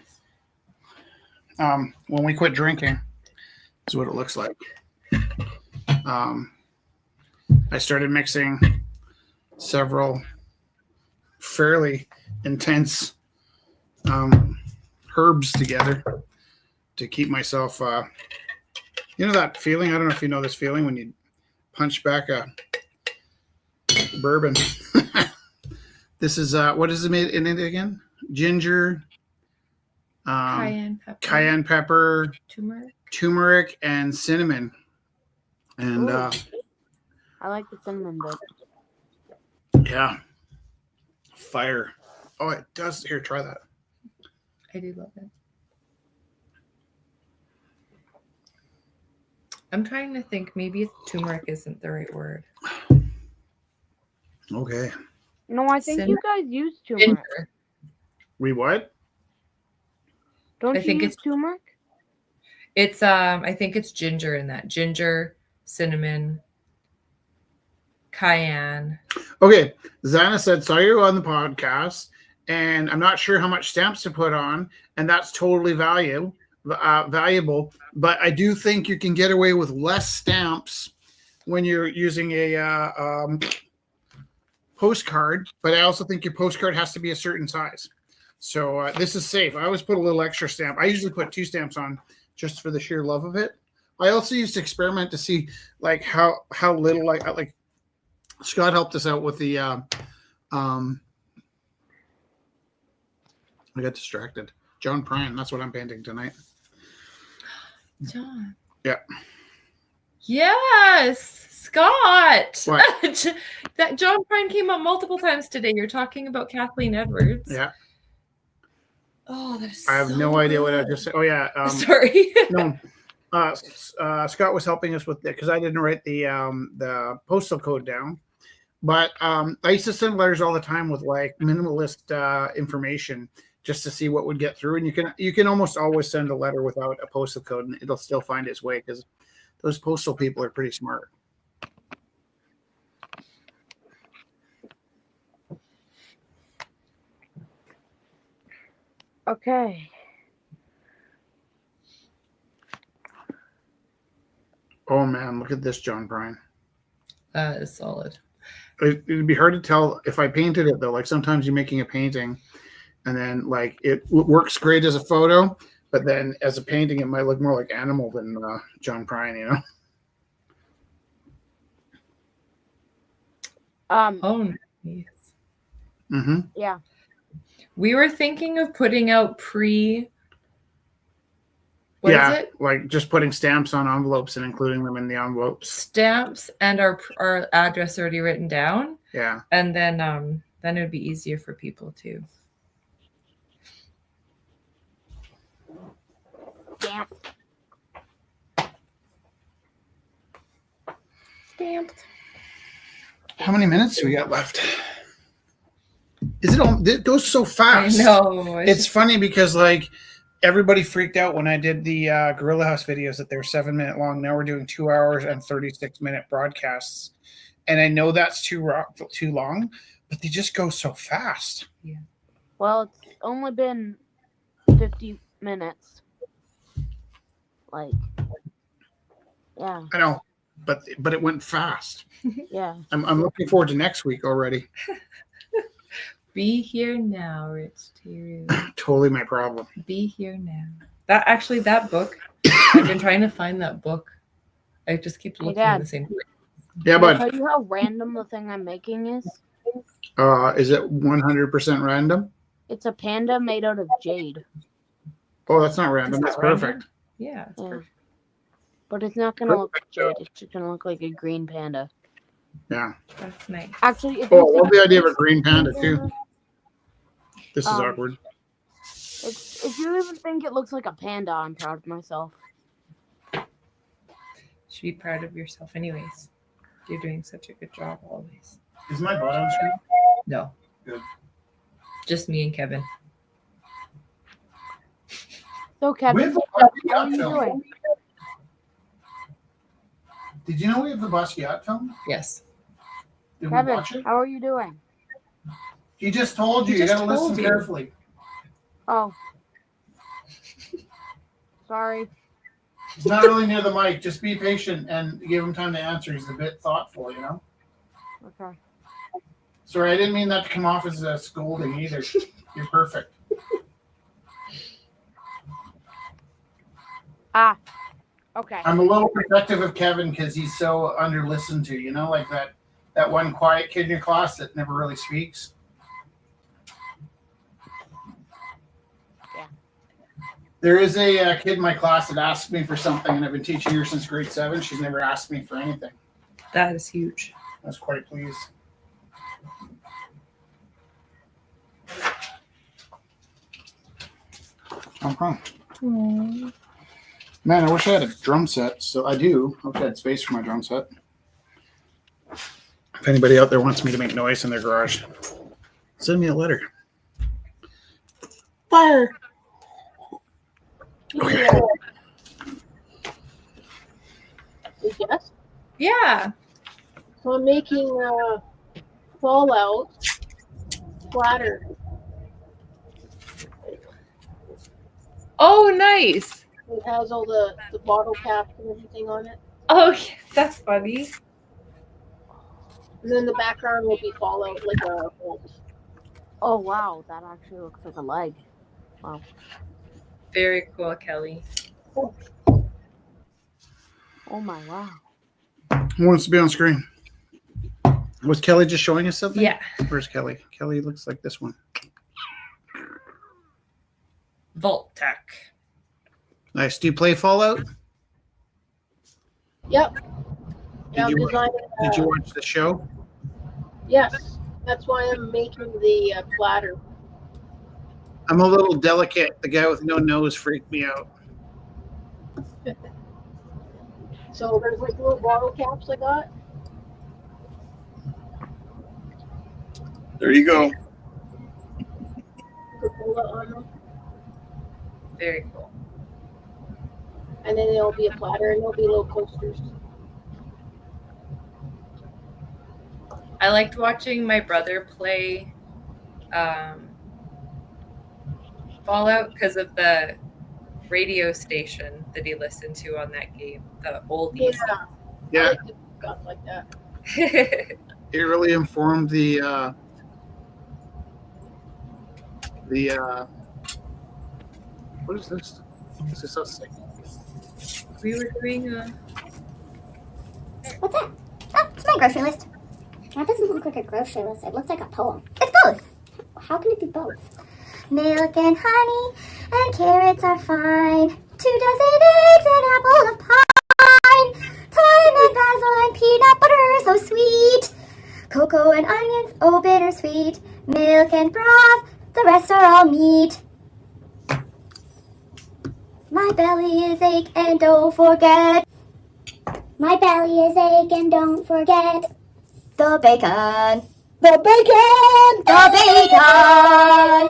When we quit drinking, is what it looks like. I started mixing several fairly intense herbs together to keep myself, that feeling. I don't know if you know this feeling when you punch back a bourbon. This is what is it made in it again? Ginger, cayenne pepper, turmeric, and cinnamon. And Ooh. I like the cinnamon bit. Yeah, fire. Oh, it does. Here, try that. I do love it. I'm trying to think. Maybe turmeric isn't the right word. Okay. No, I think you guys use turmeric. Ginger. We what? Don't I you think use it's turmeric? It's I think it's ginger in that. Ginger, cinnamon, cayenne. Okay. Zana said, saw you on the podcast, and I'm not sure how much stamps to put on, and that's totally valuable. But I do think you can get away with less stamps when you're using a postcard. But I also think your postcard has to be a certain size. So this is safe. I always put a little extra stamp. I usually put 2 stamps on just for the sheer love of it. I also used to experiment to see like how little like Scott helped us out with the I got distracted. John Prine, that's what I'm painting tonight. John. Yeah. Yes, Scott. What? That John Prine came up multiple times today. You're talking about Kathleen Edwards. Yeah. Oh, that's I have no idea what I just said. Oh yeah. Sorry. No. Scott was helping us with that because I didn't write the postal code down. But I used to send letters all the time with like minimalist information just to see what would get through. And you can almost always send a letter without a postal code, and it'll still find its way because those postal people are pretty smart. Okay. Oh man, look at this, John Prine. That is solid. It'd be hard to tell if I painted it though. Like sometimes you're making a painting, and then like it works great as a photo, but then as a painting, it might look more like animal than John Prine, you know. Oh, nice. Mm-hmm. Yeah. We were thinking of putting out What is it? Like just putting stamps on envelopes and including them in the envelopes. Stamps and our address already written down. Yeah. And then it would be easier for people too. Stamp. Stamped. How many minutes do we got left? Is it all? It goes so fast. I know. It's funny because like everybody freaked out when I did the Gorilla House videos that they're 7-minute long. Now we're doing 2 hours and 36-minute broadcasts, and I know that's too long, but they just go so fast. Yeah. Well, it's only been 50 minutes. Like, yeah. I know, but it went fast. Yeah. I'm looking forward to next week already. Be here now, Rich T. Totally my problem. Be here now. That book. I've been trying to find that book. I just keep looking in the same place. Yeah, Can I but tell you how random the thing I'm making is? is it 100% random? It's a panda made out of jade. Oh, that's not random. That's That's not perfect. random. Yeah, it's Yeah. perfect. But it's not going to look like jade. It's just going to look like a green panda. Yeah. That's nice. Actually, if Oh, I you love the idea of a green panda too. This is Um, awkward. if you even think it looks like a panda, I'm proud of myself. Should be proud of yourself anyways. You're doing such a good job always. Is my butt on screen? No. Good. Just me and Kevin. So, Kevin, With how are you doing? Did you know we have the Basquiat film? Yes. Did we Kevin, watch it? how are you doing? He just told you. He You just gotta listen told you. carefully. Oh. Sorry. He's not really near the mic. Just be patient and give him time to answer. He's a bit thoughtful, you know? Okay. Sorry, I didn't mean that to come off as a scolding either. You're perfect. Ah. Okay. I'm a little protective of Kevin because he's so under listened to, you know, like that one quiet kid in your class that never really speaks. Yeah. There is a kid in my class that asked me for something, and I've been teaching her since grade 7. She's never asked me for anything. That is huge. I was quite pleased. No problem. Aww. Man, I wish I had a drum set. So I do. I wish I had space for my drum set. If anybody out there wants me to make noise in their garage, send me a letter. Fire! Okay. Yes. Yeah. So I'm making Fallout splatter. Oh, nice. It has all the bottle caps and everything on it. Oh, yeah, that's funny. And then the background will be Fallout, like a Oh wow, that actually looks like a leg. Wow. Very cool, Kelly. Oh my wow. Who wants to be on screen? Was Kelly just showing us something? Yeah. Where's Kelly? Kelly looks like this one. Vault-Tec. Nice. Do you play Fallout? Yep. Yeah, I'm Did you designing. Did you watch the show? Yes, that's why I'm making the platter. I'm a little delicate. The guy with no nose freaked me out. So there's like little bottle caps I got. There you go. Coca-Cola on them, Very cool. and then there'll be a platter, and there'll be little coasters. I liked watching my brother play Fallout because of the radio station that he listened to on that game, the oldies. Yeah. Yeah, I like to stuff like that. it really informed the what is this? This is so sick. We were doing What's that? Oh, it's my grocery list. That doesn't look like a grocery list. It looks like a poem. It's both. How can it be both? Milk and honey and carrots are fine. 2 dozen eggs, an apple of pine. Thyme and basil and peanut butter, so sweet. Cocoa and onions, oh bittersweet. Milk and broth, the rest are all meat. My belly is ache and don't forget. My belly is ache and don't forget. The bacon. The bacon. The bacon.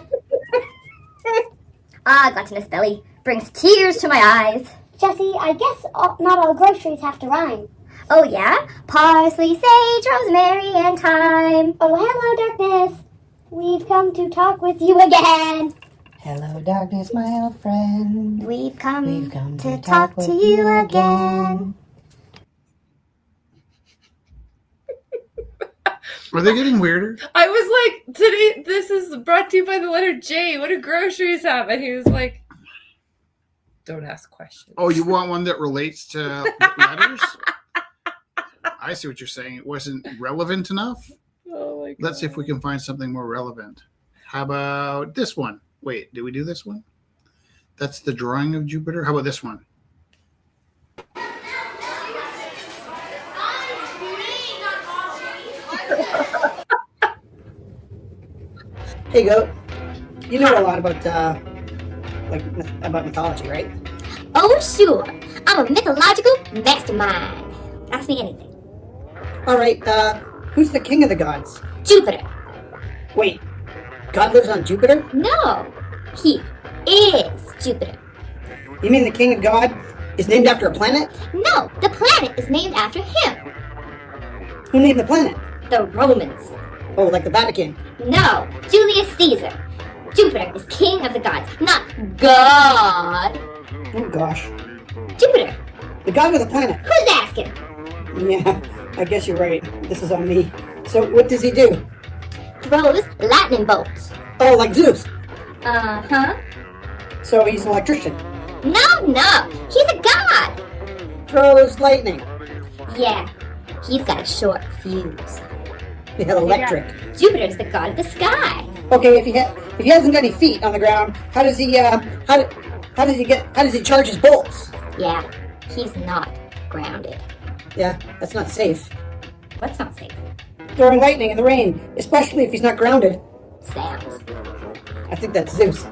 Ah, gluttonous belly brings tears to my eyes. Jessie, I guess not all groceries have to rhyme. Oh yeah? Parsley, sage, rosemary, and thyme. Oh, hello, darkness. We've come to talk with you again. Hello, darkness, my old friend. We've come to talk to you again. Are they getting weirder? I was like, today this is brought to you by the letter J. What do groceries have? And he was like, don't ask questions. Oh, you want one that relates to letters? I see what you're saying. It wasn't relevant enough. Oh my God. Let's see if we can find something more relevant. How about this one? Wait, did we do this one? That's the drawing of Jupiter. How about this one? Hey, Goat. You know a lot about about mythology, right? Oh, sure. I'm a mythological mastermind. Ask me anything. All right. Who's the king of the gods? Jupiter. Wait, God lives on Jupiter? No, he is Jupiter. You mean the king of God is named after a planet? No, the planet is named after him. Who named the planet? The Romans. Oh, like the Vatican. No, Julius Caesar. Jupiter is king of the gods, not God. Oh gosh. Jupiter. The god of the planet. Who's asking? Yeah, I guess you're right. This is on me. So what does he do? Throws lightning bolts. Oh, like Zeus. Uh-huh. So he's an electrician. No, he's a god. Throws lightning. Yeah, he's got a short fuse. Yeah, electric. Jupiter's the god of the sky. Okay, if he hasn't got any feet on the ground, how does he charge his bolts? Yeah, he's not grounded. Yeah, that's not safe. What's not safe? Throwing lightning in the rain, especially if he's not grounded. Sounds. I think that's Zeus.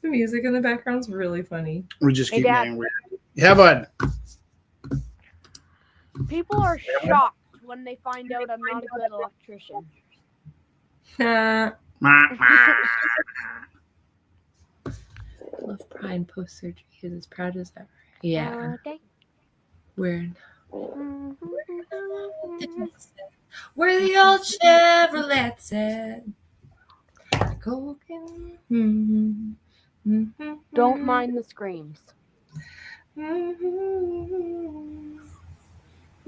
The music in the background's really funny. We just Hey, keep Dad. getting weird. Yeah, bud. People are shocked when they find out I'm not a good electrician. I Mwah, love Brian post surgery. He's as proud as ever. Yeah, Okay. we're where the old Chevrolet said. Don't mind the screams.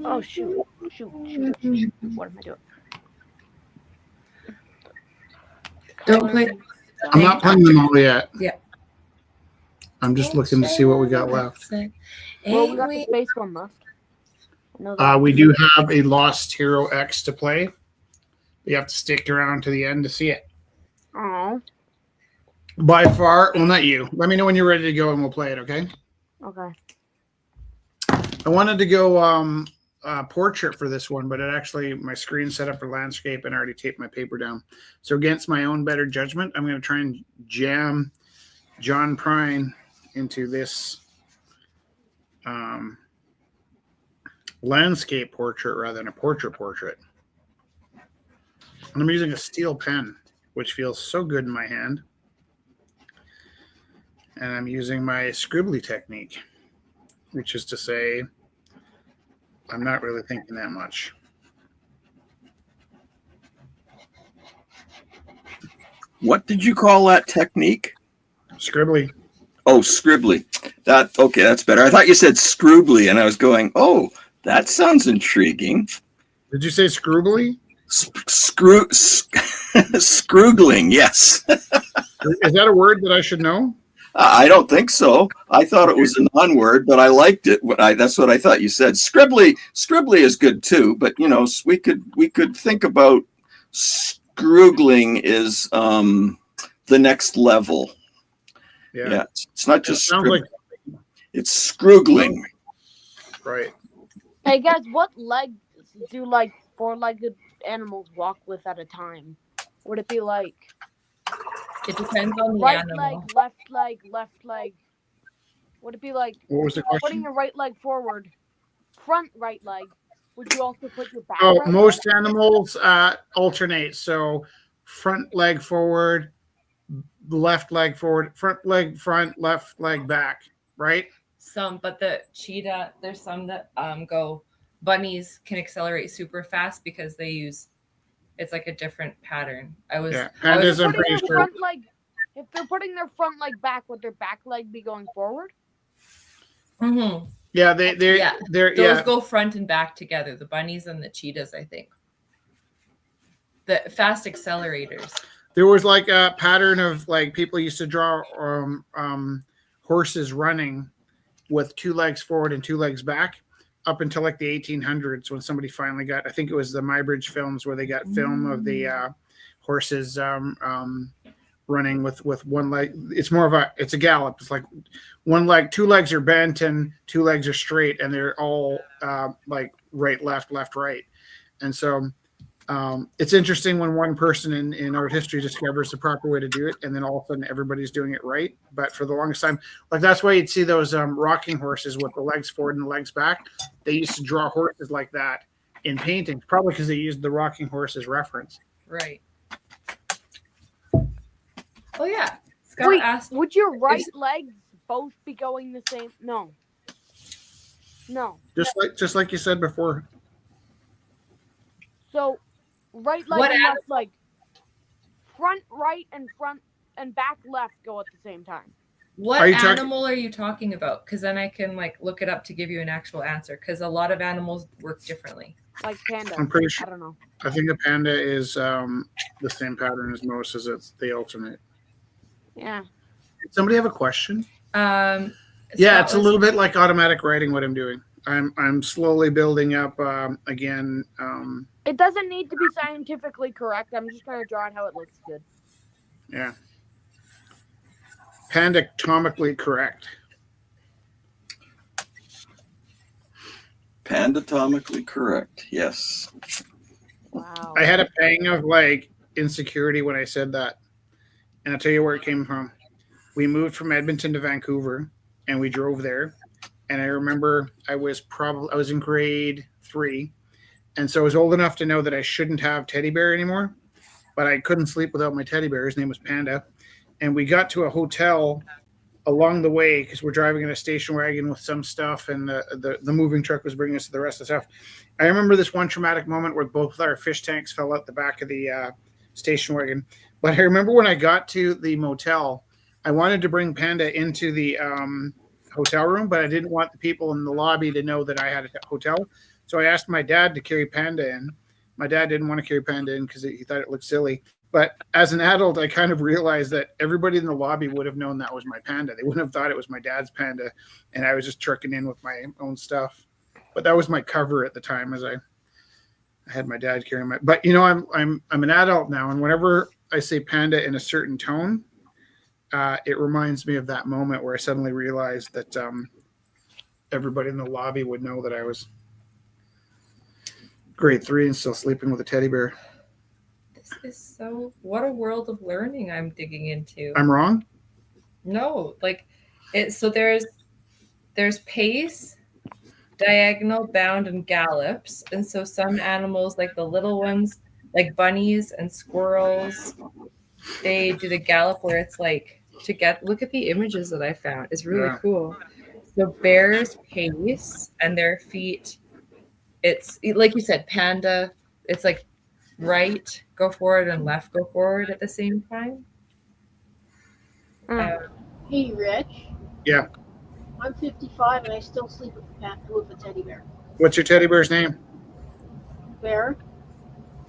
Oh, shoot. What am I doing? Don't play. I'm not playing them all yet. Yeah. I'm just looking to see what we got left. Well, we got the space one left. I know that. We do have a Lost Hero X to play. You have to stick around to the end to see it. Oh, By far, well, not you. Let me know when you're ready to go and we'll play it, okay? okay. I wanted to go portrait for this one, but it actually, my screen's set up for landscape and I already taped my paper down. So against my own better judgment, I'm going to try and jam John Prine into this landscape portrait rather than a portrait. And I'm using a steel pen, which feels so good in my hand. And I'm using my scribbly technique, which is to say, I'm not really thinking that much. What did you call that technique? Scribbly. Oh, scribbly. Okay, that's better. I thought you said scroobly, and I was going, oh, that sounds intriguing. Did you say scroobly? Scroogling, yes. Is that a word that I should know? I don't think so. I thought it was a non-word, but I liked it. That's what I thought you said. Scribbly is good too, but you know, we could think about scroogling is the next level. Yeah, it's not just sounds it's scroogling. Right. Hey guys, what legs do like four-legged animals walk with at a time? Would it be like It depends on the right animal. leg, left leg? Would it be like What was the putting question? your right leg forward, front right leg? Would you also put your back? Oh, right most leg? animals alternate. So front leg forward, left leg forward, front leg front, left leg back, right? Some, but the cheetah, there's some that go. Bunnies can accelerate super fast because they use. It's like a different pattern. Yeah, I was I'm Putting pretty their sure. front leg, if they're putting their front leg back, would their back leg be going forward? Mhm. Yeah, they're Yeah. they're Those go front and back together. The bunnies and the cheetahs, I think. The fast accelerators. There was like a pattern of like people used to draw horses running with two legs forward and two legs back up until like the 1800s when somebody finally got, I think it was the Muybridge films where they got film of the horses running with one leg. It's more of it's a gallop. It's like one leg, two legs are bent and two legs are straight and they're all like right, left, right. And so it's interesting when one person in art history discovers the proper way to do it, and then all of a sudden everybody's doing it right. But for the longest time, like that's why you'd see those rocking horses with the legs forward and the legs back. They used to draw horses like that in paintings, probably because they used the rocking horse as reference. Right. Oh yeah. Scott Wait, asked. would your right legs both be going the same? No. No. Just like you said before. So right, What and left leg. Front right and back left go at the same time. What animal are you talking about? Because then I can like look it up to give you an actual answer. Because a lot of animals work differently. Like panda. I'm pretty sure. I don't know. I think a panda is the same pattern as most, as they alternate. Yeah. Did somebody have a question? Yeah, it's a little bit like automatic writing. What I'm doing, I'm slowly building up again. It doesn't need to be scientifically correct. I'm just gonna draw it how it looks good. Yeah. Pandatomically correct. Pandatomically correct. Yes. Wow. I had a pang of like insecurity when I said that, and I'll tell you where it came from. We moved from Edmonton to Vancouver, and we drove there. And I remember I was in grade 3, and so I was old enough to know that I shouldn't have teddy bear anymore. But I couldn't sleep without my teddy bear. His name was Panda, and we got to a hotel along the way because we're driving in a station wagon with some stuff, and the moving truck was bringing us to the rest of the stuff. I remember this one traumatic moment where both our fish tanks fell out the back of the station wagon. But I remember when I got to the motel, I wanted to bring Panda into the hotel room, but I didn't want the people in the lobby to know that I had a hotel. So I asked my dad to carry Panda in. My dad didn't want to carry Panda in because he thought it looked silly. But as an adult, I kind of realized that everybody in the lobby would have known that was my Panda. They wouldn't have thought it was my dad's Panda, and I was just trucking in with my own stuff. But that was my cover at the time, as I had my dad carry my. But you know, I'm an adult now, and whenever I say Panda in a certain tone, it reminds me of that moment where I suddenly realized that everybody in the lobby would know that I was grade 3 and still sleeping with a teddy bear. This is what a world of learning I'm digging into. I'm wrong? No, like so there's pace, diagonal, bound, and gallops. And so some animals, like the little ones, like bunnies and squirrels, they do the gallop where it's like look at the images that I found. It's really cool. So bears pace and their feet, it's like you said, panda, it's like right go forward and left go forward at the same time. Hey, Rich. Yeah. I'm 55 and I still sleep with a teddy bear. What's your teddy bear's name? Bear.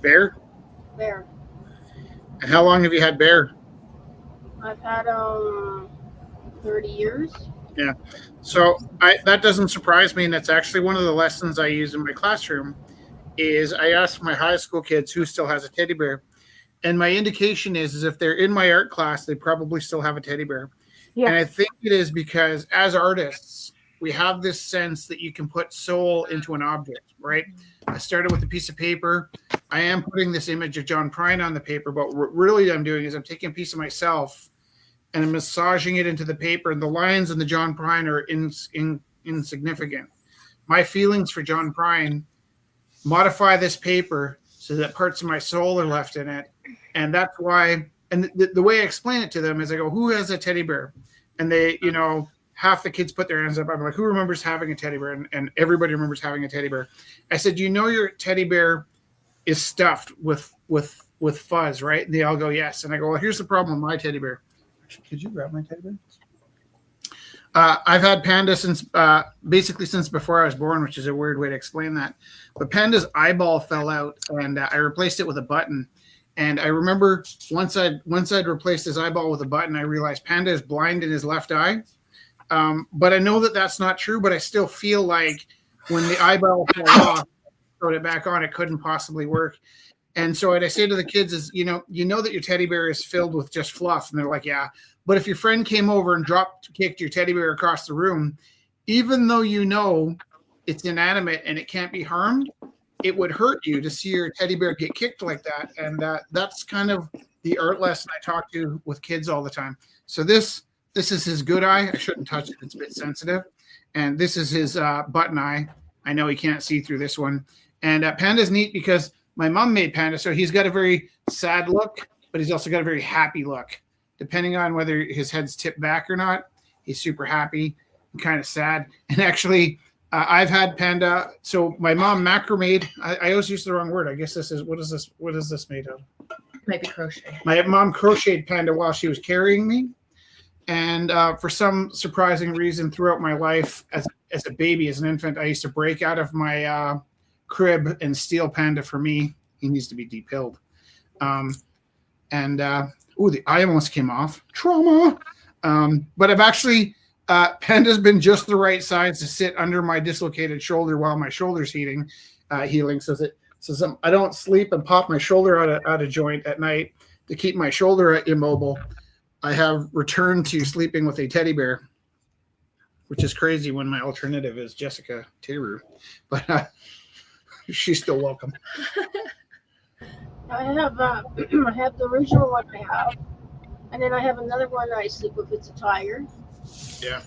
Bear? Bear. And how long have you had Bear? I've had 30 years. Yeah. So that doesn't surprise me, and that's actually one of the lessons I use in my classroom. Is I ask my high school kids who still has a teddy bear, and my indication is if they're in my art class, they probably still have a teddy bear. Yeah. And I think it is because as artists, we have this sense that you can put soul into an object, right? I started with a piece of paper. I am putting this image of John Prine on the paper, but what really I'm doing is I'm taking a piece of myself and I'm massaging it into the paper, and the lines in the John Prine are insignificant. My feelings for John Prine modify this paper so that parts of my soul are left in it. And that's why, and the way I explain it to them is I go, who has a teddy bear? And they, half the kids put their hands up. I'm like, who remembers having a teddy bear? And everybody remembers having a teddy bear. I said, your teddy bear is stuffed with fuzz, right? And they all go, yes. And I go, well, here's the problem with my teddy bear. Could you grab my teddy bear? I've had Panda since before I was born, which is a weird way to explain that. But Panda's eyeball fell out, and I replaced it with a button. And I remember once I'd replaced his eyeball with a button, I realized Panda is blind in his left eye. But I know that that's not true. But I still feel like when the eyeball fell off, put it back on, it couldn't possibly work. And so what I say to the kids is, you know that your teddy bear is filled with just fluff. And they're like, yeah. But if your friend came over and kicked your teddy bear across the room, even though it's inanimate and it can't be harmed, it would hurt you to see your teddy bear get kicked like that. And that's kind of the art lesson I talk to with kids all the time. So this is his good eye. I shouldn't touch it. It's a bit sensitive. And this is his button eye. I know he can't see through this one. And Panda's neat because my mom made Panda, so he's got a very sad look, but he's also got a very happy look. Depending on whether his head's tipped back or not, he's super happy and kind of sad. And actually, I've had panda. So my mom macrame. I always use the wrong word. I guess this is what is this? What is this made of? Might be crochet. My mom crocheted panda while she was carrying me, and for some surprising reason, throughout my life as a baby, as an infant, I used to break out of my crib and steal panda for me. He needs to be depilled. The eye almost came off. Trauma. But I've actually panda's been just the right size to sit under my dislocated shoulder while my shoulder's healing, so that I don't sleep and pop my shoulder out of joint at night to keep my shoulder immobile. I have returned to sleeping with a teddy bear, which is crazy when my alternative is Jessica Teru, but she's still welcome. I have I have the original one I have, and then I have another one I sleep with. It's a tiger. Yeah.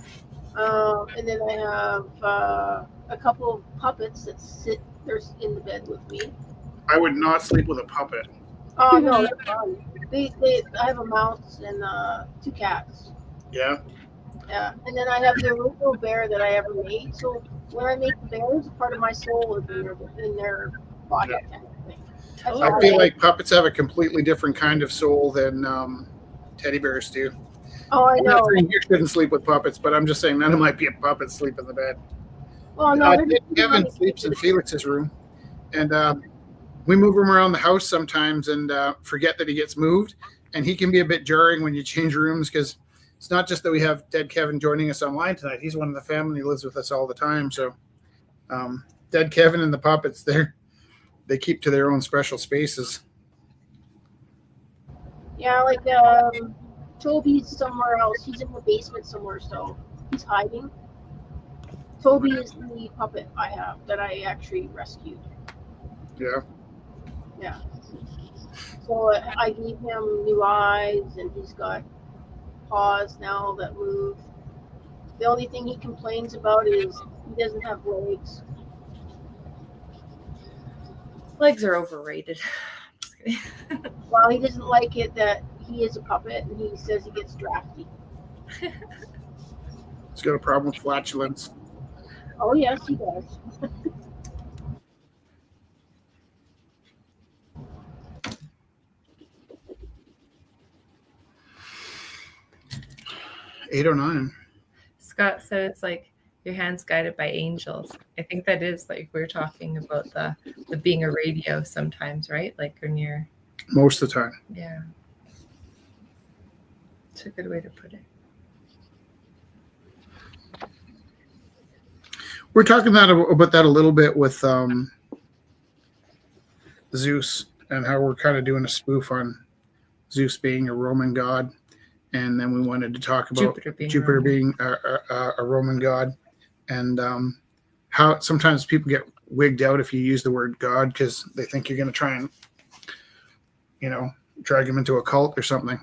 And then I have a couple of puppets that sit there in the bed with me. I would not sleep with a puppet. Oh no, they're fun. I have a mouse and 2 cats. Yeah. Yeah, and then I have the original bear that I ever made. So when I make the bears, part of my soul is in their body. Yeah. Kind of thing. I feel like puppets have a completely different kind of soul than teddy bears do. Oh, I know. I'm not saying you shouldn't sleep with puppets, but I'm just saying none of my puppets sleep in the bed. Well, no, Kevin sleeps in Felix's room, and we move him around the house sometimes and forget that he gets moved, and he can be a bit jarring when you change rooms because it's not just that we have dead Kevin joining us online tonight. He's one of the family who lives with us all the time. So dead Kevin and the puppets, they keep to their own special spaces. Yeah, like Toby's somewhere else. He's in the basement somewhere, so he's hiding. Toby is the puppet I have that I actually rescued. Yeah. Yeah. So I gave him new eyes, and he's got paws now that move. The only thing he complains about is he doesn't have legs. Legs are overrated. Well, he doesn't like it that he is a puppet, and he says he gets drafty. He's got a problem with flatulence. Oh, yes, he does. 809. Scott said it's like your hand's guided by angels. I think that is like we're talking about the being a radio sometimes, right? Like when you're Most of the time. yeah. It's a good way to put it. We're talking about that a little bit with Zeus and how we're kind of doing a spoof on Zeus being a Roman god. And then we wanted to talk about Jupiter being a Roman god, and how sometimes people get wigged out if you use the word god because they think you're going to try and, drag them into a cult or something.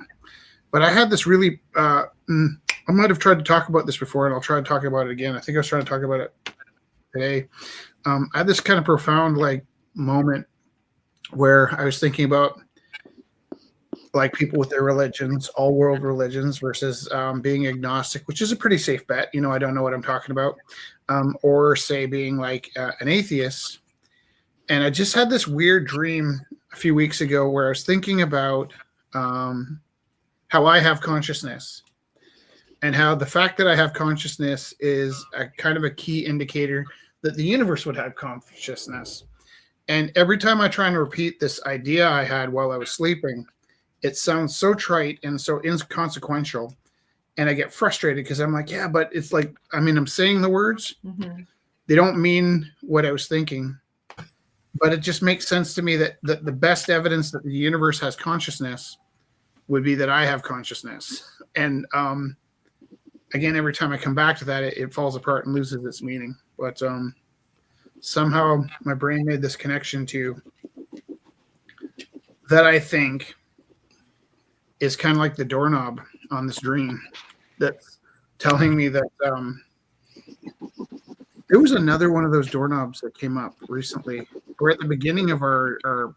But I had this really, I might have tried to talk about this before, and I'll try to talk about it again. I think I was trying to talk about it today. I had this kind of profound moment where I was thinking about people with their religions, all world religions versus being agnostic, which is a pretty safe bet. I don't know what I'm talking about. Or say being an atheist. And I just had this weird dream a few weeks ago where I was thinking about how I have consciousness and how the fact that I have consciousness is a kind of a key indicator that the universe would have consciousness. And every time I try and repeat this idea I had while I was sleeping, it sounds so trite and so inconsequential. And I get frustrated because I'm like, yeah, but it's I'm saying the words. Mm-hmm. They don't mean what I was thinking. But it just makes sense to me that the best evidence that the universe has consciousness would be that I have consciousness. And again, every time I come back to that, it falls apart and loses its meaning. But somehow my brain made this connection to that I think is kind of like the doorknob on this dream that's telling me that there was another one of those doorknobs that came up recently. We're at the beginning of our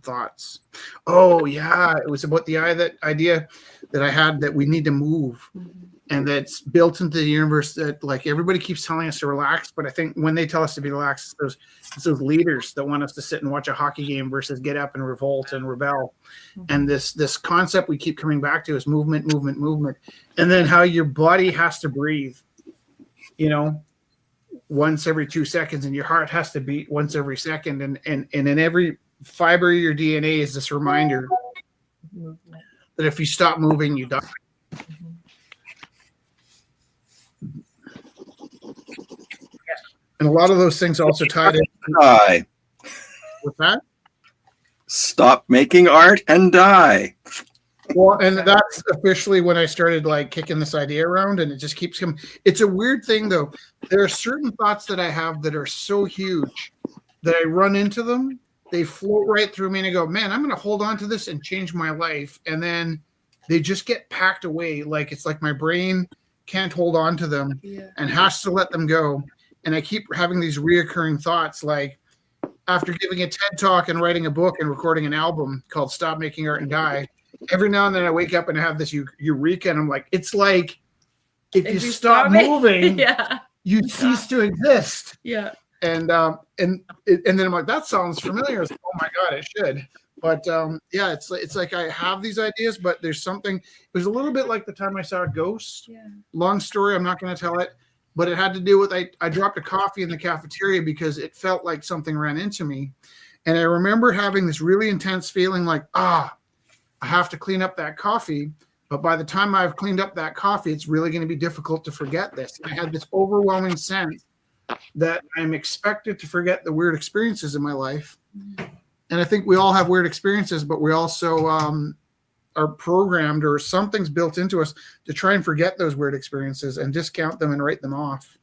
thoughts. Oh yeah, it was about the idea that I had that we need to move. and that's built into the universe that like everybody keeps telling us to relax, but I think when they tell us to be relaxed, it's those leaders that want us to sit and watch a hockey game versus get up and revolt and rebel. And this concept we keep coming back to is movement, movement, movement, and then how your body has to breathe, you know, once every 2 seconds, and your heart has to beat once every second, and in every fiber of your DNA is this reminder that if you stop moving, you die. And a lot of those things also tied in. Die. With that? Stop making art and die. Well, and that's officially when I started like kicking this idea around, and it just keeps coming. It's a weird thing though. There are certain thoughts that I have that are so huge that I run into them. They float right through me and I go, man, I'm going to hold on to this and change my life. And then they just get packed away. Like it's like my brain can't hold on to them and has to let them go. And I keep having these reoccurring thoughts, like after giving a TED talk and writing a book and recording an album called Stop Making Art and Die, every now and then I wake up and I have this eureka, and I'm like, it's like if you stop moving, you cease to exist. Yeah. And then I'm like, that sounds familiar. Oh my God, it should. But yeah, it's like I have these ideas, but there's something. It was a little bit like the time I saw a ghost. Yeah. Long story, I'm not going to tell it, but it had to do with I dropped a coffee in the cafeteria because it felt like something ran into me, and I remember having this really intense feeling like I have to clean up that coffee. But by the time I've cleaned up that coffee, it's really going to be difficult to forget this. And I had this overwhelming sense that I'm expected to forget the weird experiences in my life. And I think we all have weird experiences, but we also are programmed, or something's built into us to try and forget those weird experiences and discount them and write them off.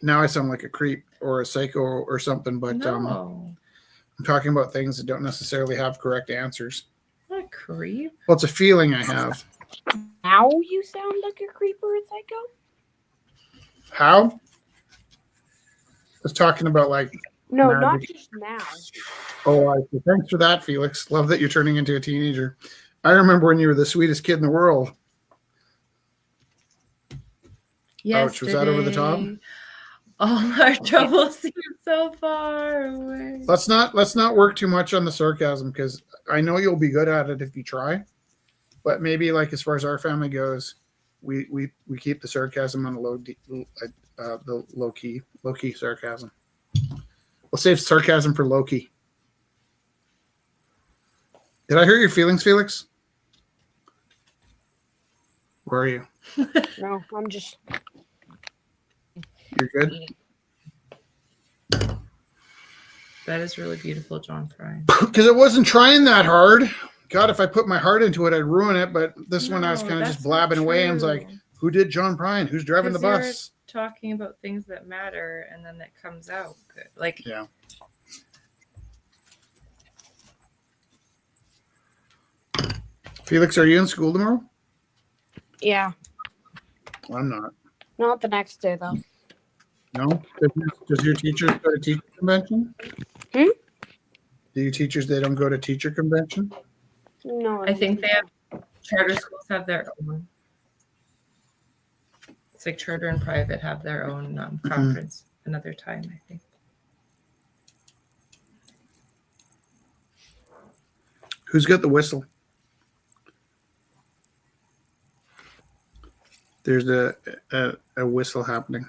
Now I sound like a creep or a psycho or something, but No. I'm talking about things that don't necessarily have correct answers. What a creep. Well, it's a feeling I have. Now you sound like a creeper and psycho? How? I was talking about like. No, not just now. Oh, thanks for that, Felix. Love that you're turning into a teenager. I remember when you were the sweetest kid in the world. Ouch, was that over the top? All our troubles seem so far away. Let's not work too much on the sarcasm, because I know you'll be good at it if you try. But maybe like as far as our family goes, we keep the sarcasm on the low key sarcasm. We'll save sarcasm for Loki. Did I hurt your feelings, Felix? Where are you? No, I'm just. You're good? That is really beautiful, John Prine. Because it wasn't trying that hard. God, if I put my heart into it, I'd ruin it. But this one I was kind of just blabbing away. And I was like, who did John Prine? Who's driving the bus? Talking about things that matter, and then it comes out good. Like, yeah. Felix, are you in school tomorrow? Yeah. I'm not. Not the next day though. No? Does your teacher go to teacher convention? Do your teachers, they don't go to teacher convention? No. I think they have, charter schools have their own. It's like charter and private have their own conference another time, I think. Who's got the whistle? There's a whistle happening.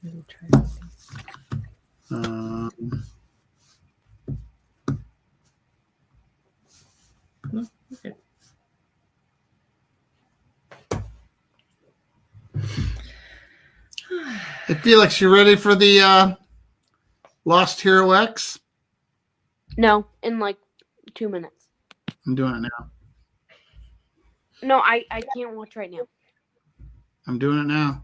Okay. Hey, Felix, you ready for the Lost Hero X? No, in like 2 minutes. I'm doing it now. No, I can't watch right now. I'm doing it now.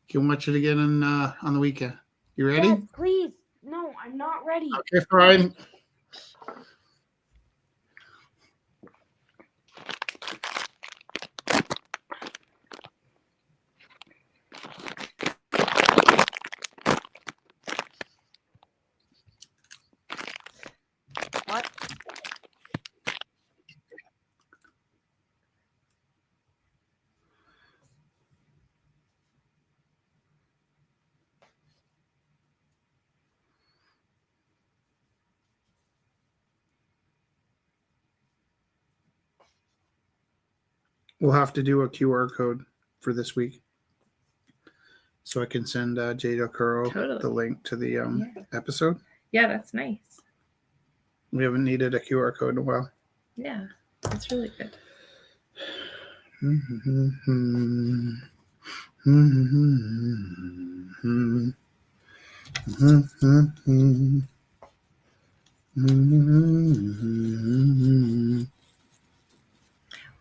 You can watch it again on the weekend. You ready? Yes, please. No, I'm not ready. Okay, fine. What? We'll have to do a QR code for this week, so I can send Jade Okoro Totally. the link to the Yeah. episode. Yeah, that's nice. We haven't needed a QR code in a while. Yeah, that's really good.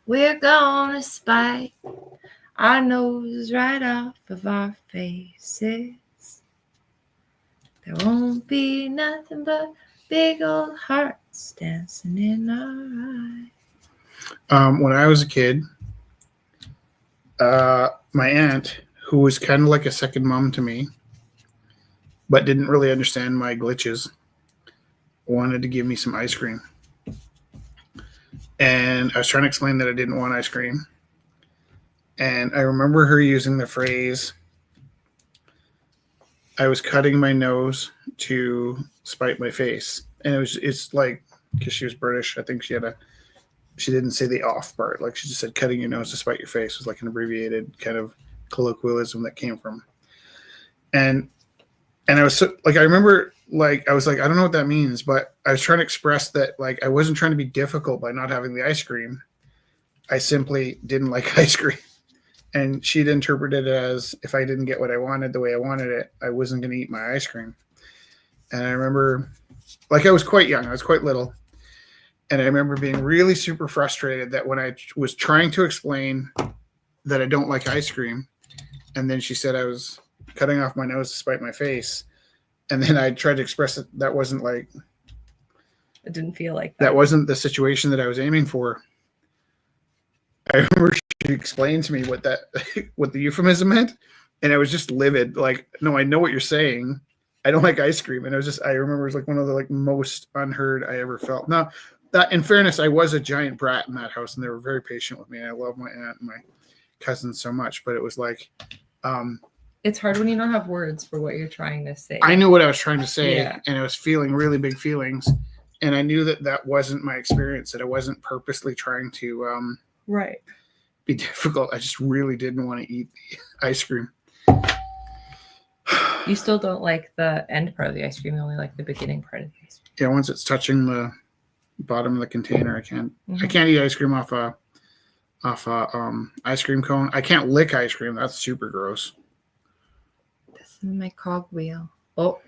We're gonna spike our nose right off of our faces. There won't be nothing but big old hearts dancing in our eyes. When I was a kid, my aunt, who was kind of like a second mom to me, but didn't really understand my glitches, wanted to give me some ice cream. And I was trying to explain that I didn't want ice cream. And I remember her using the phrase, I was cutting my nose to spite my face. And it's like, because she was British, I think she didn't say the off part. Like she just said, cutting your nose to spite your face was like an abbreviated kind of colloquialism that came from. And I was so, like, I remember, like, I was like, I don't know what that means, but I was trying to express that, like, I wasn't trying to be difficult by not having the ice cream. I simply didn't like ice cream. And she'd interpreted it as if I didn't get what I wanted the way I wanted it, I wasn't going to eat my ice cream. And I remember, like, I was quite young, I was quite little. And I remember being really super frustrated that when I was trying to explain that I don't like ice cream, and then she said I was cutting off my nose to spite my face, and then I tried to express that wasn't like, It didn't feel like that wasn't the situation that I was aiming for. I remember she explained to me what the euphemism meant, and I was just livid. Like, no, I know what you're saying. I don't like ice cream, and I remember it was like one of the like most unheard I ever felt. Now, that in fairness, I was a giant brat in that house, and they were very patient with me. I love my aunt and my cousins so much, but it was like, it's hard when you don't have words for what you're trying to say. I knew what I was trying to say, Yeah. and I was feeling really big feelings, and I knew that wasn't my experience, that I wasn't purposely trying to right. be difficult. I just really didn't want to eat the ice cream. You still don't like the end part of the ice cream. You only like the beginning part of the ice cream. Yeah, once it's touching the bottom of the container, I can't. Mhm. I can't eat ice cream off a ice cream cone. I can't lick ice cream. That's super gross. This is my cogwheel. Oh.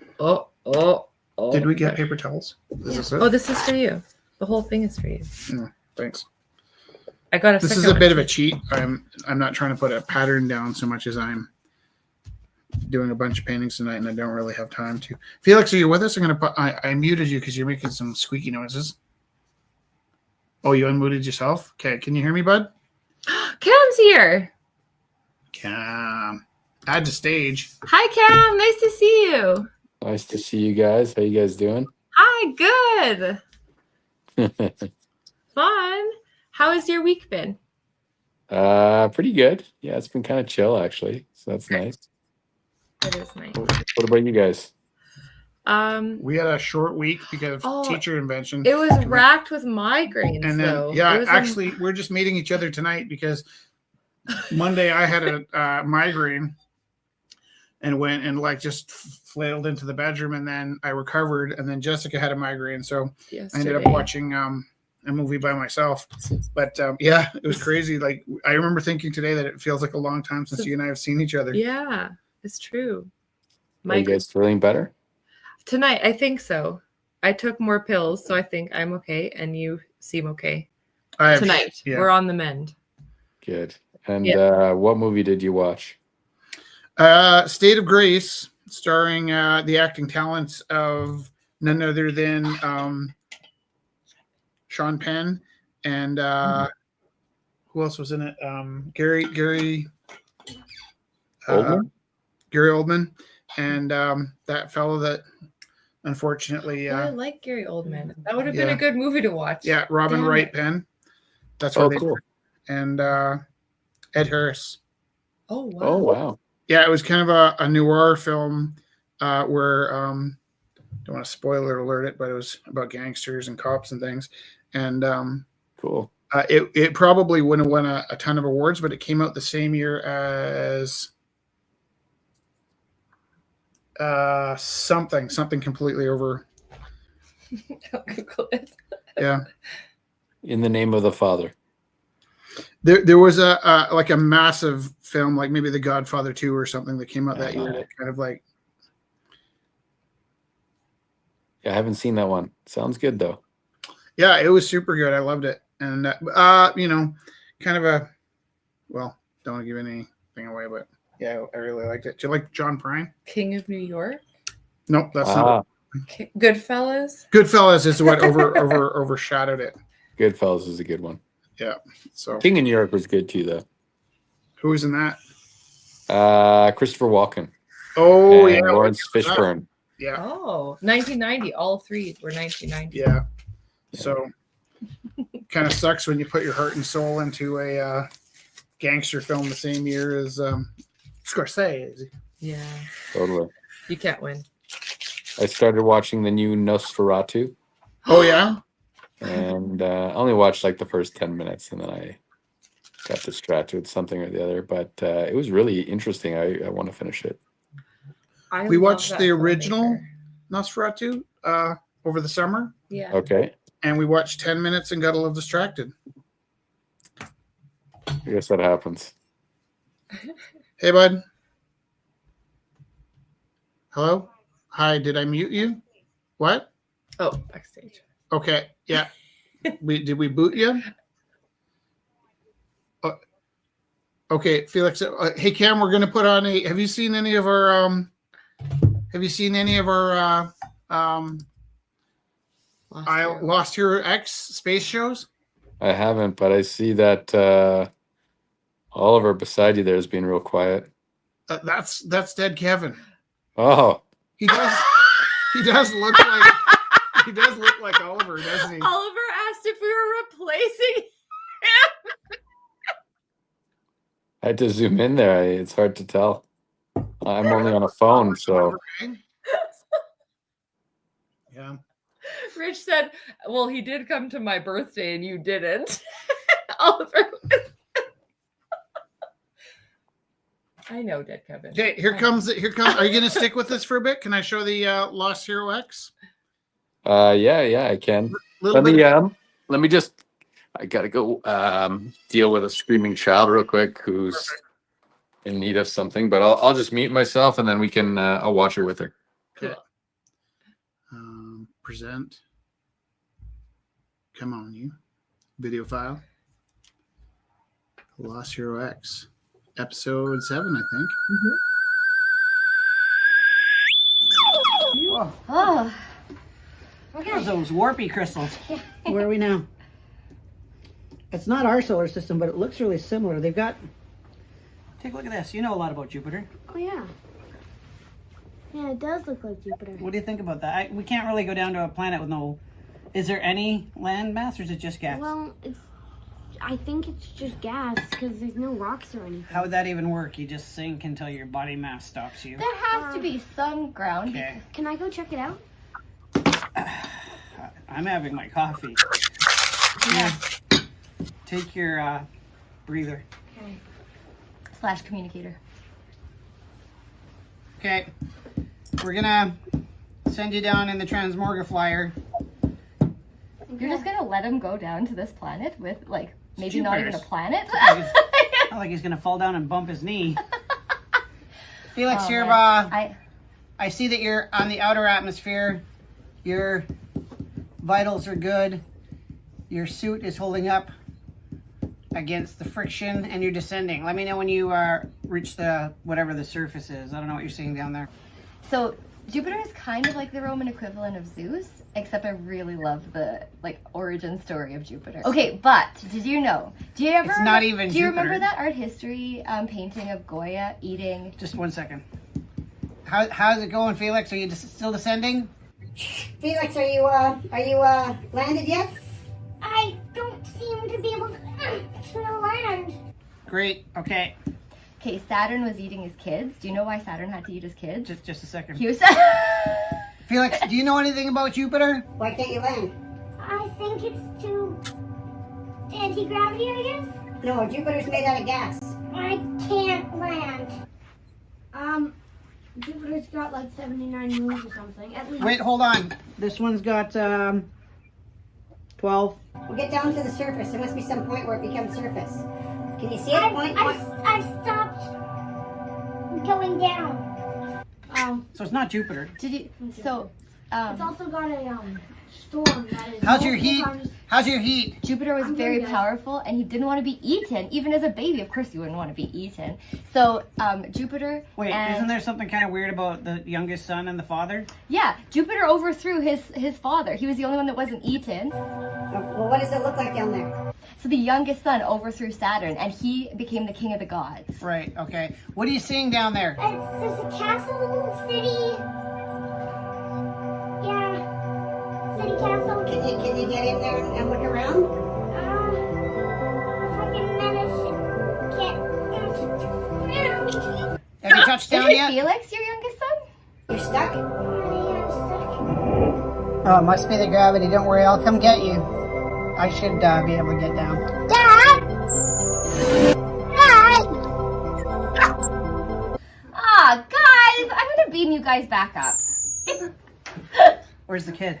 Did we get paper towels? Is this it? Oh, this is for you. The whole thing is for you. Thanks. I got a. This is a bit of a cheat. I'm not trying to put a pattern down so much as I'm doing a bunch of paintings tonight, and I don't really have time to. Felix, are you with us? I muted you because you're making some squeaky noises. Oh, you unmuted yourself? Okay, can you hear me, bud? Cam's here. Cam, add to stage. Hi, Cam. Nice to see you. Nice to see you guys. How you guys doing? Hi. Good. Fun. How has your week been? Pretty good. Yeah, it's been kind of chill actually. So that's nice. It is nice. What about you guys? We had a short week because of teacher invention. It was racked with migraines, and then though. actually, we're just meeting each other tonight because Monday I had a migraine and went and like just flailed into the bedroom, and then I recovered, and then Jessica had a migraine, so I ended up watching a movie by myself. But yeah, it was crazy. Like, I remember thinking today that it feels like a long time since you and I have seen each other. Yeah, it's true. Are you guys feeling better? Tonight, I think so. I took more pills, so I think I'm okay, and you seem okay. Tonight, we're on the mend. Good. And what movie did you watch? State of Grace, starring the acting talents of none other than Sean Penn and who else was in it? Gary Oldman? Gary Oldman, and that fellow that unfortunately I like Gary Oldman. That would have been a good movie to watch. Yeah, Robin Wright Penn. That's what cool. And Ed Harris. Oh wow. Oh wow. Yeah, it was kind of a noir film where don't want to spoiler alert it, but it was about gangsters and cops and things. And cool. It probably wouldn't have won a ton of awards, but it came out the same year as something completely over. I'll Google it. Yeah. In the Name of the Father. There was a like a massive film, like maybe The Godfather 2 or something that came out that year. That kind of like. Yeah, I haven't seen that one. Sounds good though. Yeah, it was super good. I loved it, and you know, kind of a, well, don't want to give anything away, but yeah, I really liked it. Do you like John Prine? King of New York. Nope, that's not. Goodfellas. Goodfellas is what overshadowed it. Goodfellas is a good one. Yeah. So King of New York was good too, though. Who was in that? Christopher Walken. Oh yeah, Lawrence Fishburne. Yeah. Oh, 1990. All three were 1990. Yeah. So kind of sucks when you put your heart and soul into a gangster film the same year as Scorsese. Yeah. Totally. You can't win. I started watching the new Nosferatu. Oh yeah. And I only watched like the first 10 minutes, and then I got distracted with something or the other. But it was really interesting. I want to finish it. We watched the original Nosferatu over the summer. Yeah. Okay. And we watched 10 minutes and got a little distracted. I guess that happens. Hey, bud. Hello? Hi, did I mute you? What? Oh, backstage. Okay, yeah. Did we boot you? Okay, Felix. Hey, Cam, we're gonna put on a. Have you seen any of our Lost Hero X space shows? I haven't, but I see that Oliver beside you there is being real quiet. That's Dead Kevin. Oh. He does look like Oliver, doesn't he? Oliver asked if we were replacing him. I had to zoom in there. It's hard to tell. I'm only on a phone, so. Yeah. Rich said, well, he did come to my birthday and you didn't. Oliver. I know, Dead Kevin. Okay, here comes. Are you going to stick with us for a bit? Can I show the Lost Hero X? Yeah, I can. Let me just. I gotta go deal with a screaming child real quick who's in need of something. But I'll just mute myself and then we can. I'll watch it with her. Cool. Present. Come on, you. Video file. Lost Hero X. Episode 7, I think. Whoa. Oh. Okay. Those warpy crystals. Where are we now? It's not our solar system, but it looks really similar. They've got... Take a look at this. You know a lot about Jupiter. Oh, yeah. Yeah, it does look like Jupiter. What do you think about that? We can't really go down to a planet with no... Is there any land mass, or is it just gas? Well, I think it's just gas because there's no rocks or anything. How would that even work? You just sink until your body mass stops you. There has to be some ground. Okay. Can I go check it out? I'm having my coffee. Yeah. Take your breather. Okay. / communicator. Okay. We're gonna send you down in the Transmorgiflyer. You're just gonna let him go down to this planet with, like, maybe Jupiter's. not even a planet? Not like he's gonna fall down and bump his knee. Felix, Oh, you're man. I see that you're on the outer atmosphere. Your vitals are good. Your suit is holding up against the friction, and you're descending. Let me know when you reach the whatever the surface is. I don't know what you're seeing down there. So Jupiter is kind of like the Roman equivalent of Zeus, except I really love the, like, origin story of Jupiter. Okay, but did you know? Do you ever? It's not even Do you Jupiter. remember that art history painting of Goya eating? Just 1 second. How's it going, Felix? Are you still descending? Felix, are you landed yet? I don't seem to be able to land. Great. Okay. Okay, Saturn was eating his kids. Do you know why Saturn had to eat his kids? Just a second. He was. Felix, do you know anything about Jupiter? Why can't you land? I think it's too Anti-gravity, I guess? No, Jupiter's made out of gas. I can't land. Jupiter's got like 79 moons or something. At least. Wait, hold on. This one's got 12. We'll get down to the surface. There must be some point where it becomes surface. Can you see it? I've stopped going down. So it's not Jupiter. Did you? So, It's also got a storm that is. How's your heat? How's your heat? Jupiter was I'm very doing good. powerful, and he didn't want to be eaten, even as a baby. Of course, you wouldn't want to be eaten. So, Jupiter. Wait, and, isn't there something kind of weird about the youngest son and the father? Yeah, Jupiter overthrew his father. He was the only one that wasn't eaten. Well, what does it look like down there? So the youngest son overthrew Saturn, and he became the king of the gods. Right. Okay. What are you seeing down there? There's a castle, city. Yeah. City castle. Can you get in there and look around? If I can manage to get. Have you touched down Is it yet? Felix, your youngest son? You're stuck? I'm stuck. Oh, it must be the gravity. Don't worry, I'll come get you. I should be able to get down. Dad! Dad! Ah, guys, I'm gonna beam you guys back up. Where's the kid?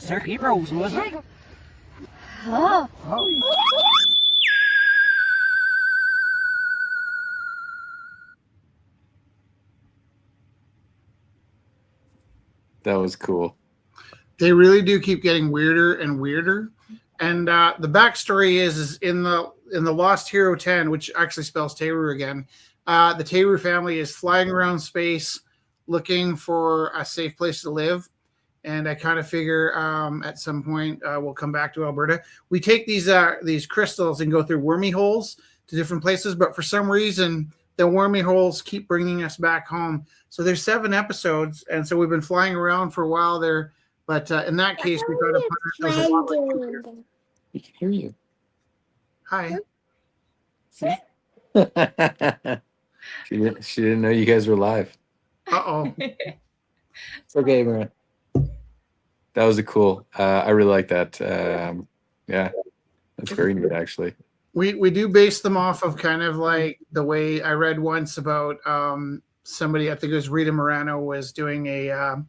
Circuit Rose, was it? Oh. That was cool. They really do keep getting weirder and weirder. And the backstory is in the Lost Hero 10, which actually spells Teru again. The Teru family is flying around space looking for a safe place to live. And I kind of figure at some point we'll come back to Alberta. We take these crystals and go through wormy holes to different places, but for some reason the wormy holes keep bringing us back home. So there's 7 episodes, and so we've been flying around for a while there. But in that case, we got a part. We can hear you. Hi. She didn't know you guys were live. Uh-oh. It's okay, man. That was a cool. I really like that. Yeah, that's very neat, actually. We do base them off of kind of like the way I read once about somebody, I think it was Rita Morano, was doing an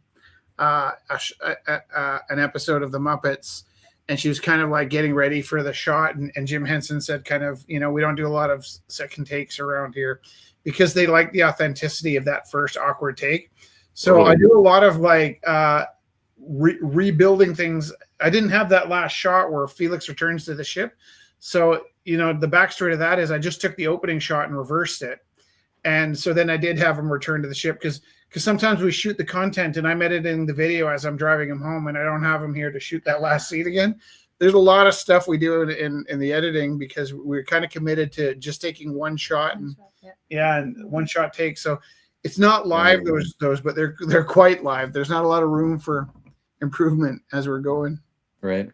episode of the Muppets, and she was kind of like getting ready for the shot, and Jim Henson said kind of, we don't do a lot of second takes around here because they like the authenticity of that first awkward take. So I do a lot of like rebuilding things. I didn't have that last shot where Felix returns to the ship. So, the backstory to that is I just took the opening shot and reversed it. And so then I did have him return to the ship because sometimes we shoot the content and I'm editing the video as I'm driving him home and I don't have him here to shoot that last scene again. There's a lot of stuff we do in the editing because we're kind of committed to just taking one shot and one shot take. So it's not live, those, but they're quite live. There's not a lot of room for improvement as we're going. Right.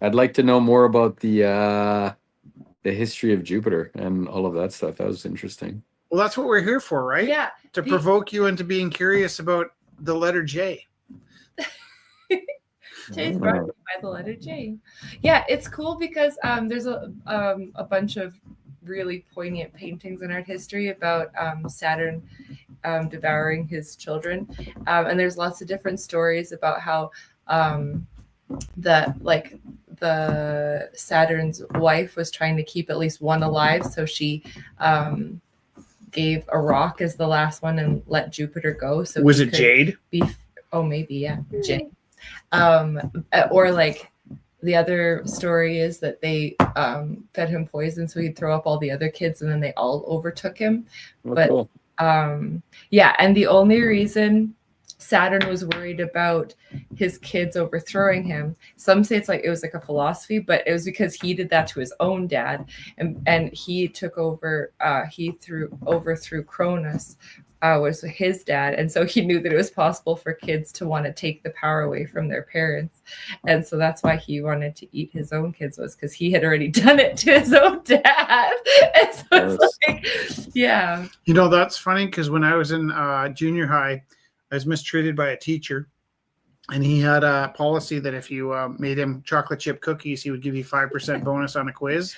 I'd like to know more about the history of Jupiter and all of that stuff. That was interesting. Well, that's what we're here for, right? Yeah. To provoke you into being curious about the letter J. Today's brought to you by the letter J. Yeah, it's cool because there's a bunch of really poignant paintings in art history about Saturn devouring his children, and there's lots of different stories about how the Saturn's wife was trying to keep at least one alive, so she gave a rock as the last one and let Jupiter go. So was it Jade? Maybe, yeah, Jade. Or like the other story is that they fed him poison so he'd throw up all the other kids and then they all overtook him. Cool. Yeah, and the only reason Saturn was worried about his kids overthrowing him, some say it was like a philosophy, but it was because he did that to his own dad, and he took over, he overthrew Cronus, was his dad, and so he knew that it was possible for kids to want to take the power away from their parents, and so that's why he wanted to eat his own kids, was because he had already done it to his own dad. And so it's like, yeah. That's funny because when I was in junior high, I was mistreated by a teacher, and he had a policy that if you made him chocolate chip cookies, he would give you 5% bonus on a quiz.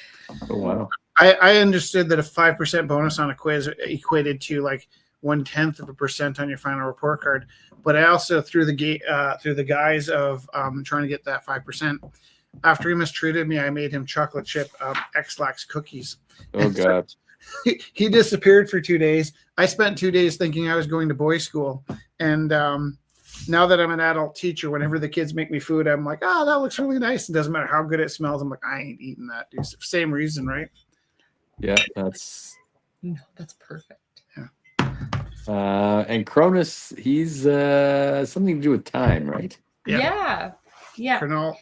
Oh wow. I understood that a 5% bonus on a quiz equated to like 0.1% on your final report card. But I also through the guise of trying to get that 5%. After he mistreated me, I made him chocolate chip X-Lax cookies. Oh god. He disappeared for 2 days. I spent 2 days thinking I was going to boys' school, and now that I'm an adult teacher, whenever the kids make me food, I'm like, oh, that looks really nice. It doesn't matter how good it smells. I'm like, I ain't eating that, dude. Same reason, right? Yeah, that's perfect. And Cronus, he's something to do with time, right? Yeah.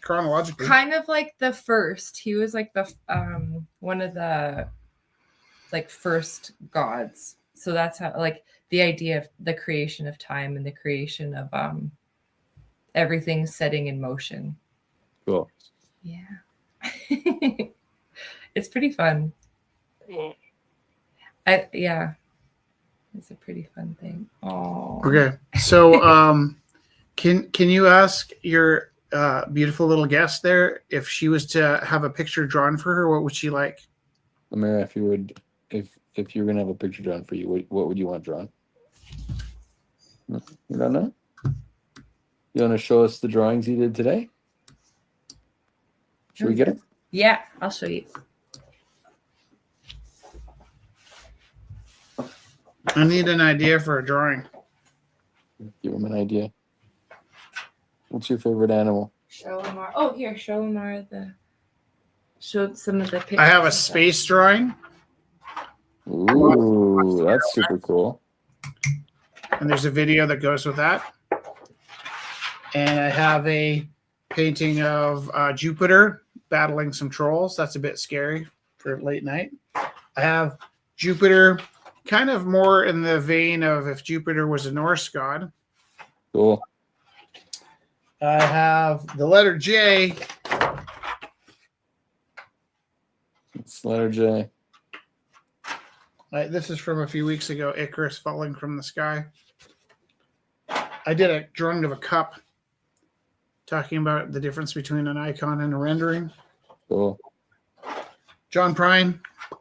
Chronologically. Kind of like the first. He was like the one of the like first gods. So that's how like the idea of the creation of time and the creation of everything setting in motion. Cool. Yeah. It's pretty fun. Yeah. It's a pretty fun thing. Oh. Okay. So can you ask your beautiful little guest there if she was to have a picture drawn for her, what would she like? Amira, if you were gonna have a picture drawn for you, what would you want drawn? You don't know? You want to show us the drawings you did today? Should we get it? Yeah, I'll show you. I need an idea for a drawing. Give him an idea. What's your favorite animal? Show some of the pictures. I have a space drawing. Ooh, that's super cool. And there's a video that goes with that. And I have a painting of Jupiter battling some trolls. That's a bit scary for late night. I have Jupiter kind of more in the vein of if Jupiter was a Norse god. Cool. I have the letter J. It's letter J. This is from a few weeks ago, Icarus falling from the sky. I did a drawing of a cup talking about the difference between an icon and a rendering. Cool. John Prine. I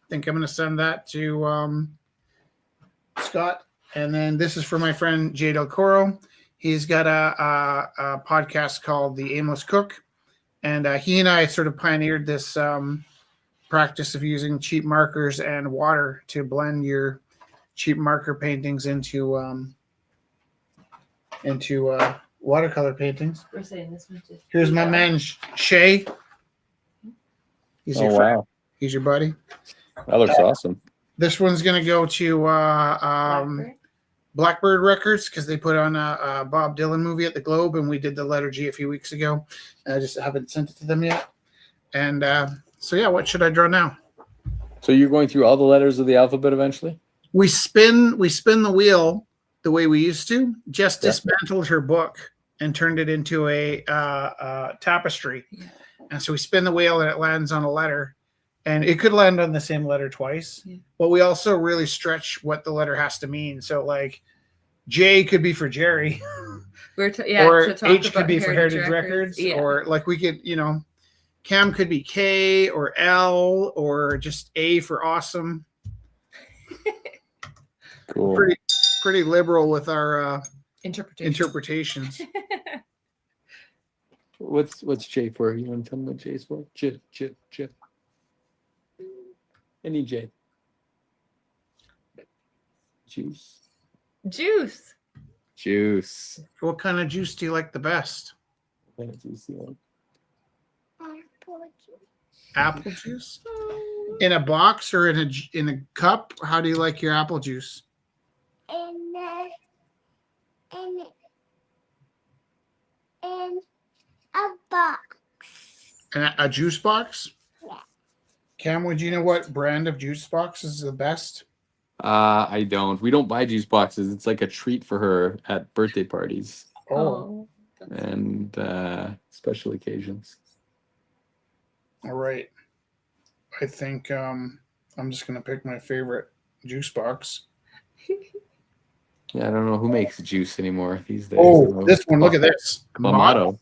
think I'm going to send that to Scott. And then this is for my friend Jay Del Coro. He's got a podcast called The Aimless Cook. And he and I sort of pioneered this practice of using cheap markers and water to blend your cheap marker paintings into watercolor paintings. We're saying this one too. Here's my man Shay. He's your friend. Wow. He's your buddy. That looks awesome. This one's gonna go to Blackbird Records because they put on a Bob Dylan movie at the Globe, and we did the letter G a few weeks ago. I just haven't sent it to them yet. And so yeah, what should I draw now? So you're going through all the letters of the alphabet eventually? We spin the wheel the way we used to. Jess dismantled her book and turned it into a tapestry. Yeah. And so we spin the wheel and it lands on a letter. And it could land on the same letter twice. Yeah. But we also really stretch what the letter has to mean. So like J could be for Jerry. Or H could be for Heritage Records. Yeah. Or like we could, Cam could be K or L or just A for awesome. Cool. Pretty liberal with our interpretations. What's J for? You want to tell me what J is for? J. Any J. Juice. What kind of juice do you like the best? What kind of juice do you like? Apple juice? In a box or in a cup? How do you like your apple juice? In a box. A juice box? Yeah. Cam, would you know what brand of juice box is the best? I don't. We don't buy juice boxes. It's like a treat for her at birthday parties. Oh. And special occasions. All right. I think I'm just going to pick my favorite juice box. Yeah, I don't know who makes juice anymore these days. Oh, this one. Look at this. Clamato.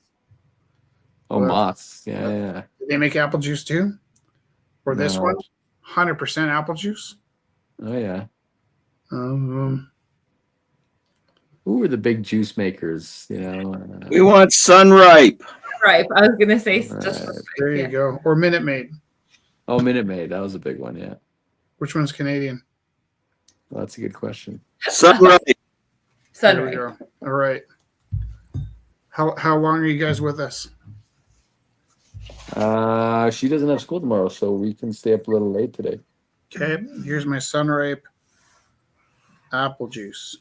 Oh, Well, Mott's. Yeah. Do they make apple juice too? Or this No. one? 100% apple juice. Oh yeah. Um, Who are the big juice makers? You know. We want Sunripe. Right. I was gonna say just there you go. Or Minute Maid. Oh, Minute Maid. That was a big one. Yeah. Which one's Canadian? Well, that's a good question. Sunripe. There we go. All right. How long are you guys with us? She doesn't have school tomorrow, so we can stay up a little late today. Okay. Here's my Sunripe apple juice.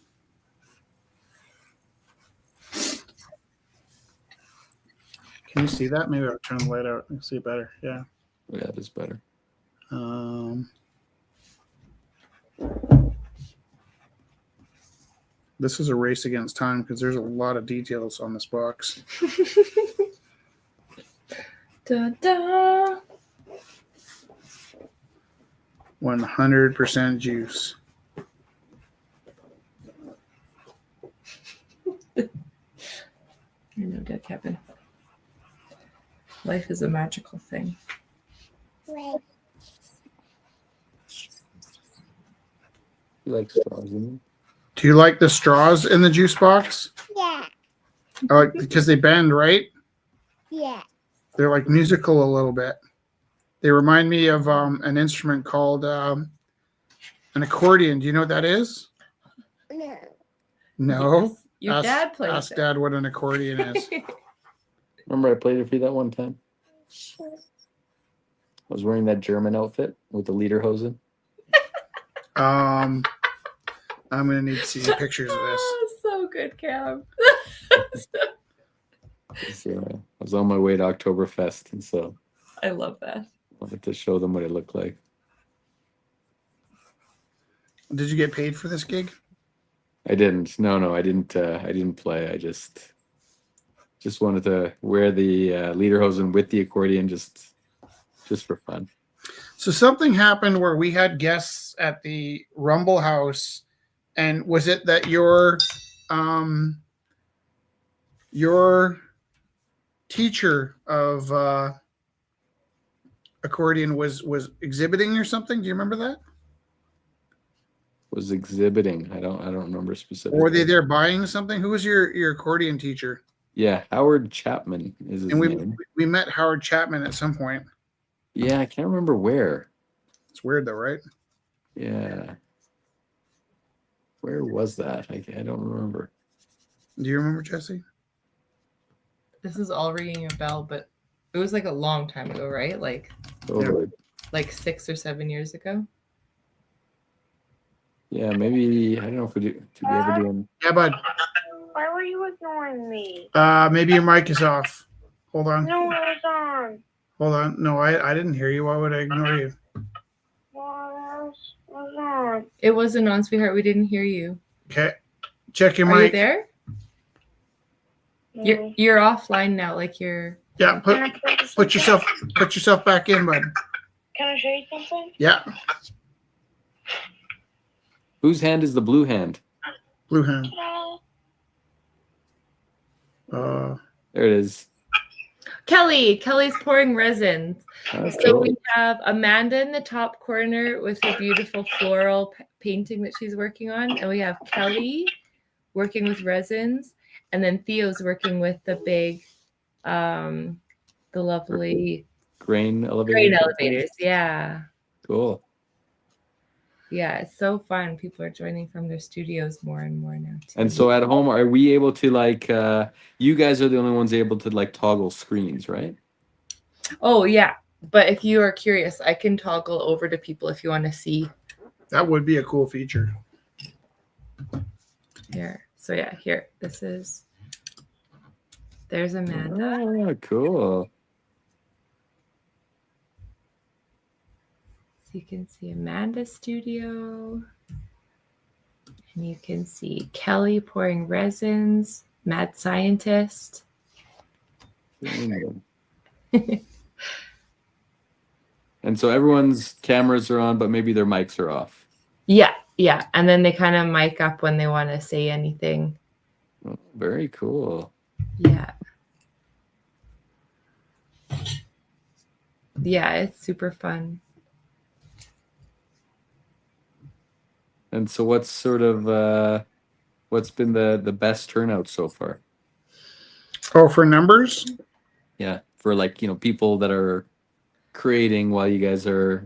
Can you see that? Maybe I'll turn the light out and see it better. Yeah. Yeah, it is better. This is a race against time because there's a lot of details on this box. Da, da. 100% juice. I know, Dead Kevin. Life is a magical thing. You like straws, isn't it? Do you like the straws in the juice box? Yeah. Because they bend, right? Yeah. They're like musical a little bit. They remind me of an instrument called an accordion. Do you know what that is? No. No. Yes. Your dad plays Ask it. Dad what an accordion is. Remember I played it for you that one time? I was wearing that German outfit with the lederhosen. I'm gonna need to see pictures of this. Oh, so good, Cam. So, I was on my way to Oktoberfest, and so I love that. I wanted to show them what it looked like. Did you get paid for this gig? I didn't. No, I didn't. I didn't play. I just wanted to wear the lederhosen with the accordion, just for fun. So something happened where we had guests at the Rumble House, and was it that your teacher of accordion was exhibiting or something? Do you remember that? Was exhibiting. I don't remember specifically. Or were they there buying something? Who was your accordion teacher? Yeah, Howard Chapman is his And name. we met Howard Chapman at some point. Yeah, I can't remember where. It's weird though, right? Yeah. Where was that? I don't remember. Do you remember, Jesse? This is all ringing a bell, but it was like a long time ago, right? Like, Totally. like 6 or 7 years ago. Yeah, maybe I don't know if we do. Did we ever do? Yeah, bud. Why were you ignoring me? Maybe your mic is off. Hold on. No, it was on. Hold on. No, I didn't hear you. Why would I ignore you? Well, it was on. It wasn't on, sweetheart. We didn't hear you. Okay. Check your Are you mic. there? No. You're offline now. Like you're. Yeah, put yourself back in, bud. Can I show you something? Yeah. Whose hand is the blue hand? Blue hand. There it is. Kelly's pouring resins. That's So cool. we have Amanda in the top corner with a beautiful floral painting that she's working on. And we have Kelly working with resins. And then Theo's working with the big, the lovely Grain elevator. grain elevators. Yeah. Cool. Yeah, it's so fun. People are joining from their studios more and more now too. And so at home, are we able to like? You guys are the only ones able to like toggle screens, right? Oh yeah, but if you are curious, I can toggle over to people if you want to see. That would be a cool feature. Here. So yeah, here. This is. There's Amanda. Oh, cool. So you can see Amanda's studio. And you can see Kelly pouring resins, mad scientist. And so everyone's cameras are on, but maybe their mics are off. Yeah. Yeah, and then they kind of mic up when they want to say anything. Oh, very cool. Yeah. Yeah, it's super fun. And so what's sort of what's been the best turnout so far? Oh, for numbers? Yeah, for like, people that are creating while you guys are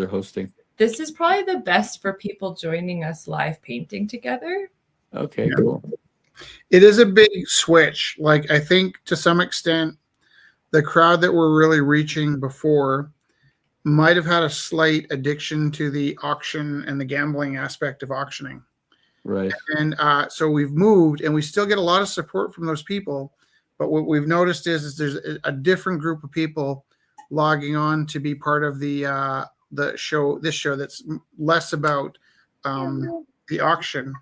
hosting. This is probably the best for people joining us live painting together. Okay, cool. It is a big switch. Like, I think to some extent, the crowd that we're really reaching before might have had a slight addiction to the auction and the gambling aspect of auctioning. Right. And so we've moved, and we still get a lot of support from those people. But what we've noticed is there's a different group of people logging on to be part of the show. This show that's less about the auction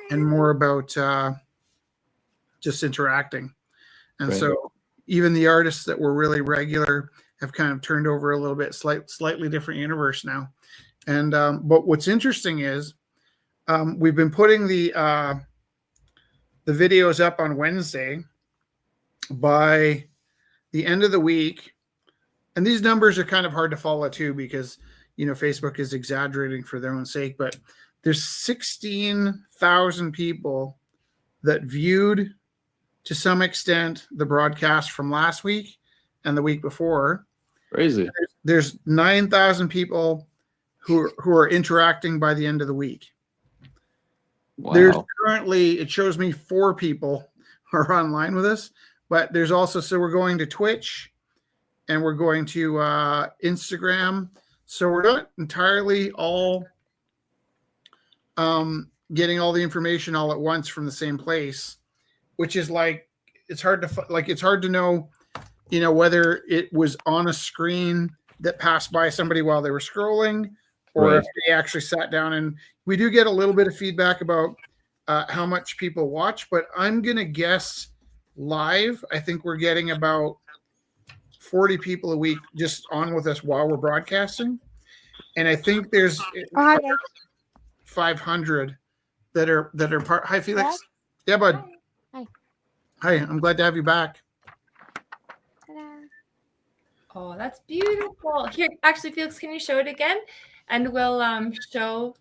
and more about just interacting. And Right. so even the artists that were really regular have kind of turned over a little bit, slightly different universe now. And but what's interesting is we've been putting the videos up on Wednesday. By the end of the week, and these numbers are kind of hard to follow too, because Facebook is exaggerating for their own sake, but there's 16,000 people that viewed to some extent the broadcast from last week and the week before. Crazy. There's 9,000 people who are interacting by the end of the week. Wow. There's currently, it shows me 4 people are online with us, but there's also, so we're going to Twitch and we're going to Instagram. So we're not entirely all getting all the information all at once from the same place, which is like, it's hard to know, whether it was on a screen that passed by somebody while they were scrolling, or Right. if they actually sat down. And we do get a little bit of feedback about how much people watch, but I'm going to guess live, I think we're getting about 40 people a week just on with us while we're broadcasting. And I think there's 500 that are part. Hi, Felix. Yeah, bud. Hi, I'm glad to have you back. Oh, that's beautiful. Here, actually, Felix, can you show it again? And we'll show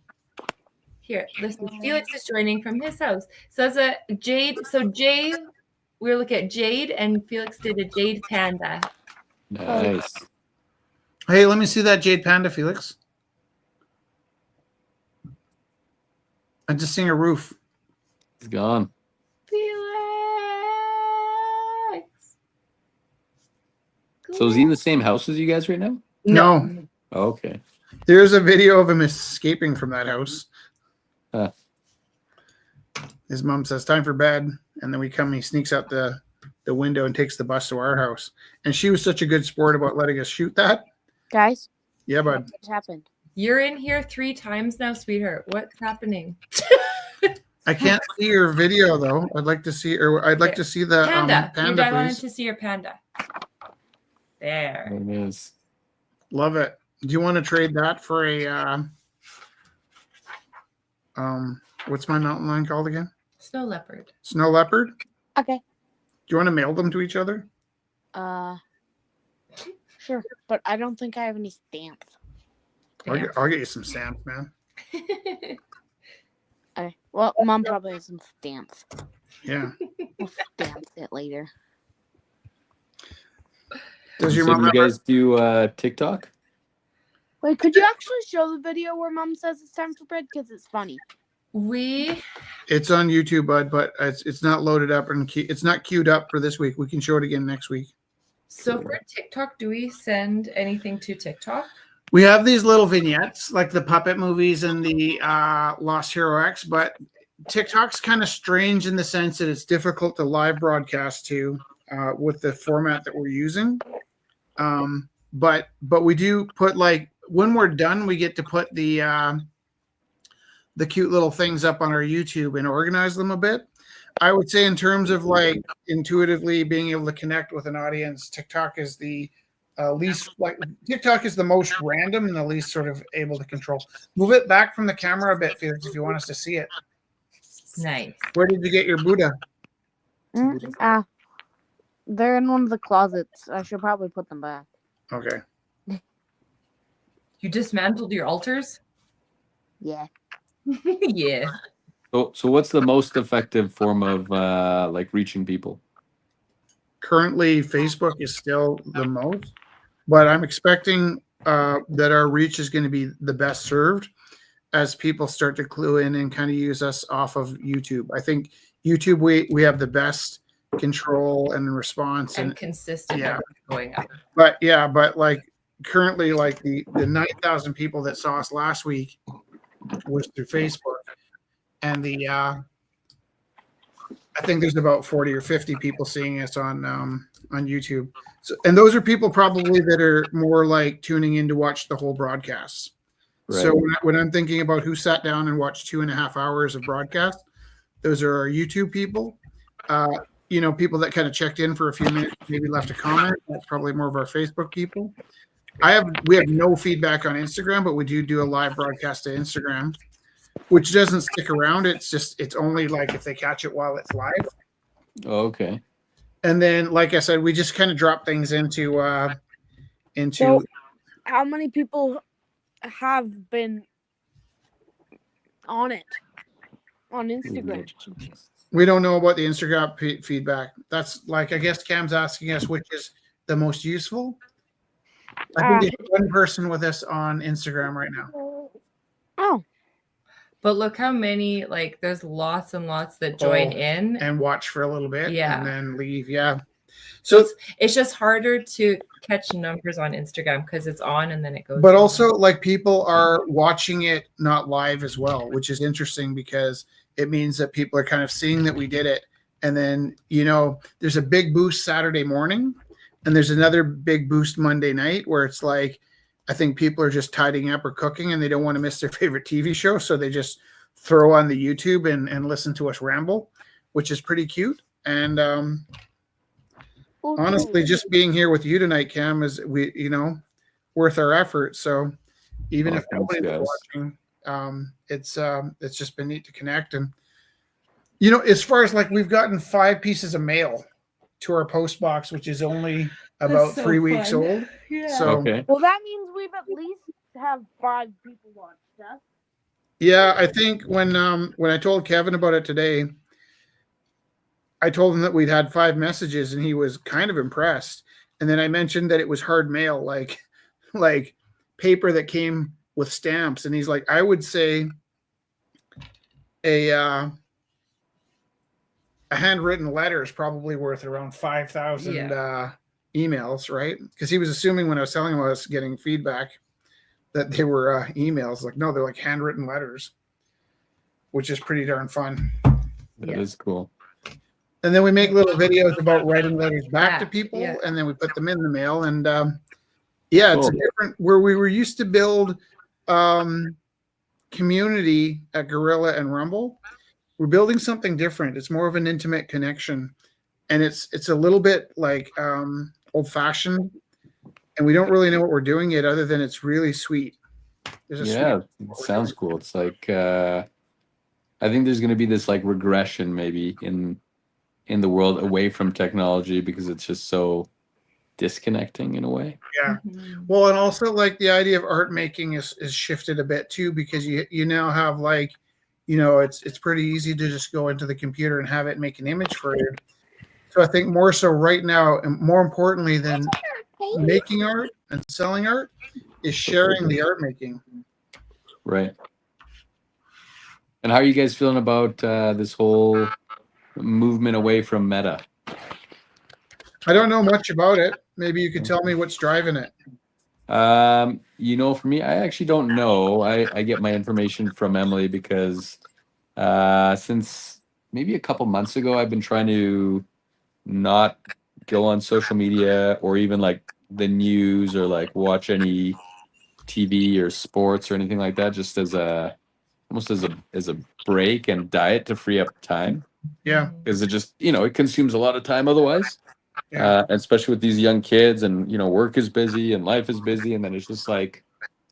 here. Listen, Felix is joining from his house. So that's a jade. So Jade, we were looking at jade, and Felix did a jade panda. Nice. Hey, let me see that jade panda, Felix. I'm just seeing a roof. It's gone. Felix. So is he in the same house as you guys right now? No. Okay. There's a video of him escaping from that house. His mom says, time for bed. And then he sneaks out the window and takes the bus to our house. And she was such a good sport about letting us shoot that. Guys? Yeah, bud. What happened? You're in here 3 times now, sweetheart. What's happening? I can't see your video though. I'd like to see the panda. Panda, I wanted please. to see your panda. There. There it is. Love it. Do you want to trade that for a what's my mountain lion called again? Snow leopard. Snow leopard? Okay. Do you want to mail them to each other? Sure, but I don't think I have any stamps. I'll get you some stamps, man. Okay. Well, Mom probably has some stamps. Yeah. We'll stamp it later. Does your So mom do you guys do TikTok? Wait, could you actually show the video where Mom says it's time for bed? Because it's funny. It's on YouTube, bud, but it's not loaded up and it's not queued up for this week. We can show it again next week. So for TikTok, do we send anything to TikTok? We have these little vignettes like the puppet movies and the Lost Hero X, but TikTok's kind of strange in the sense that it's difficult to live broadcast to with the format that we're using. But we do put, like, when we're done, we get to put the cute little things up on our YouTube and organize them a bit. I would say in terms of like intuitively being able to connect with an audience, TikTok is the least like TikTok is the most random and the least sort of able to control. Move it back from the camera a bit, Felix, if you want us to see it. Nice. Where did you get your Buddha? They're in one of the closets. I should probably put them back. Okay. You dismantled your altars? Yeah. Yeah. So what's the most effective form of like reaching people? Currently, Facebook is still the most, but I'm expecting that our reach is going to be the best served as people start to clue in and kind of use us off of YouTube. I think YouTube, we have the best control and response and consistent going up. But like currently, like the 9,000 people that saw us last week was through Facebook, and I think there's about 40 or 50 people seeing us on YouTube. So, and those are people probably that are more like tuning in to watch the whole broadcast. Right. So when I'm thinking about who sat down and watched 2.5 hours of broadcast, those are our YouTube people. People that kind of checked in for a few minutes, maybe left a comment. That's probably more of our Facebook people. We have no feedback on Instagram, but we do a live broadcast to Instagram, which doesn't stick around. It's only like if they catch it while it's live. Oh, okay. And then, like I said, we just kind of drop things into. So how many people have been on it on Instagram? We don't know about the Instagram feedback. That's like, I guess Cam's asking us which is the most useful. I think there's one person with us on Instagram right now. Oh. But look how many, like, there's lots and lots that join in. And watch for a little bit. Yeah. And then leave. Yeah. So it's just harder to catch numbers on Instagram because it's on and then it goes. But also, like, people are watching it not live as well, which is interesting because it means that people are kind of seeing that we did it. And then, there's a big boost Saturday morning and there's another big boost Monday night where it's like, I think people are just tidying up or cooking and they don't want to miss their favorite TV show. So they just throw on the YouTube and listen to us ramble, which is pretty cute. And honestly, just being here with you tonight, Cam, is worth our effort. So even if nobody's watching, it's just been neat to connect. And as far as like we've gotten 5 pieces of mail to our post box, which is only about 3 weeks old. Yeah. So well, that means we've at least have 5 people watch stuff. Yeah, I think when I told Kevin about it today, I told him that we'd had 5 messages and he was kind of impressed. And then I mentioned that it was hard mail, like paper that came with stamps. And he's like, I would say a handwritten letter is probably worth around 5,000 emails, right? Because he was assuming when I was telling him I was getting feedback that they were emails. Like, no, they're like handwritten letters, which is pretty darn fun. That is cool. And then we make little videos about writing letters back to people, and then we put them in the mail. And it's different where we were used to build community at Gorilla and Rumble. We're building something different. It's more of an intimate connection, and it's a little bit like old-fashioned, and we don't really know what we're doing yet, other than it's really sweet. It sounds cool. It's like I think there's going to be this like regression maybe in the world away from technology because it's just so disconnecting in a way. Yeah. Well, and also like the idea of art making is shifted a bit too, because you now have like, it's pretty easy to just go into the computer and have it make an image for you. So I think more so right now, and more importantly than making art and selling art, is sharing the art making. Right. And how are you guys feeling about this whole movement away from Meta? I don't know much about it. Maybe you could tell me what's driving it. For me, I actually don't know. I get my information from Emily because since maybe a couple months ago, I've been trying to not go on social media or even like the news or like watch any TV or sports or anything like that, just as almost as a break and diet to free up time. Yeah. Because it just, it consumes a lot of time otherwise. especially with these young kids, and work is busy and life is busy, and then it's just like,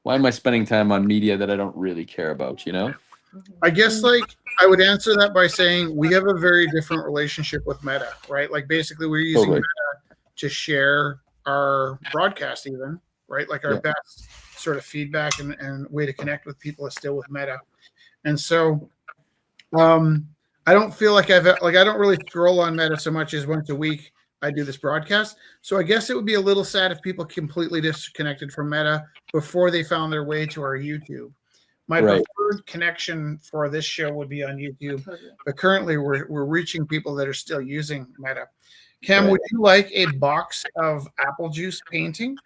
why am I spending time on media that I don't really care about? I guess like I would answer that by saying we have a very different relationship with Meta, right? Like basically we're using Totally. Meta to share our broadcast even, right? Like our Yeah. best sort of feedback and way to connect with people is still with Meta. And so I don't feel like I don't really scroll on Meta so much as once a week I do this broadcast. So I guess it would be a little sad if people completely disconnected from Meta before they found their way to our YouTube. My Right. preferred connection for this show would be on YouTube, but currently we're reaching people that are still using Meta. Cam, Right. would you like a box of apple juice painting?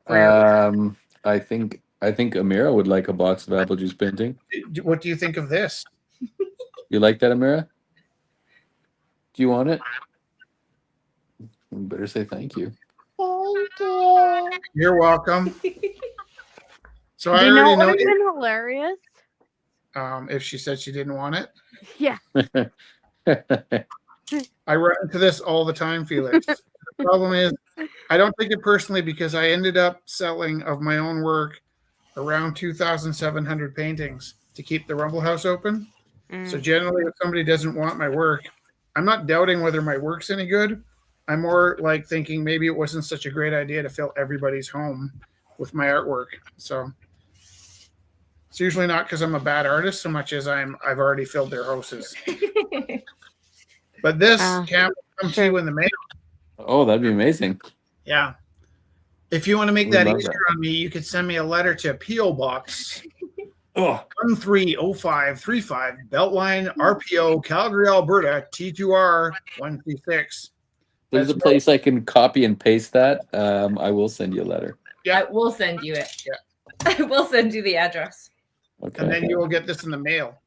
I think Amira would like a box of apple juice painting. What do you think of this? You like that, Amira? Do you want it? You better say thank you. Thank you. You're welcome. So I You know already what know would have been hilarious? if she said she didn't want it. Yeah. I run into this all the time, Felix. The problem is I don't take it personally because I ended up selling of my own work around 2,700 paintings to keep the Rumble House open. So generally, if somebody doesn't want my work, I'm not doubting whether my work's any good. I'm more like thinking maybe it wasn't such a great idea to fill everybody's home with my artwork. So it's usually not because I'm a bad artist so much as I've already filled their houses. But this can come to you in the mail. Oh, that'd be amazing. Yeah. If you want to make We that love easier that. on me, you could send me a letter to P.O. Box Oh, 130535, Beltline RPO, Calgary, Alberta, T2R 136. there's a place I can copy and paste that. I will send you a letter. Yeah, we'll send you it. Yeah. I will send you the address. Okay. And then you will get this in the mail.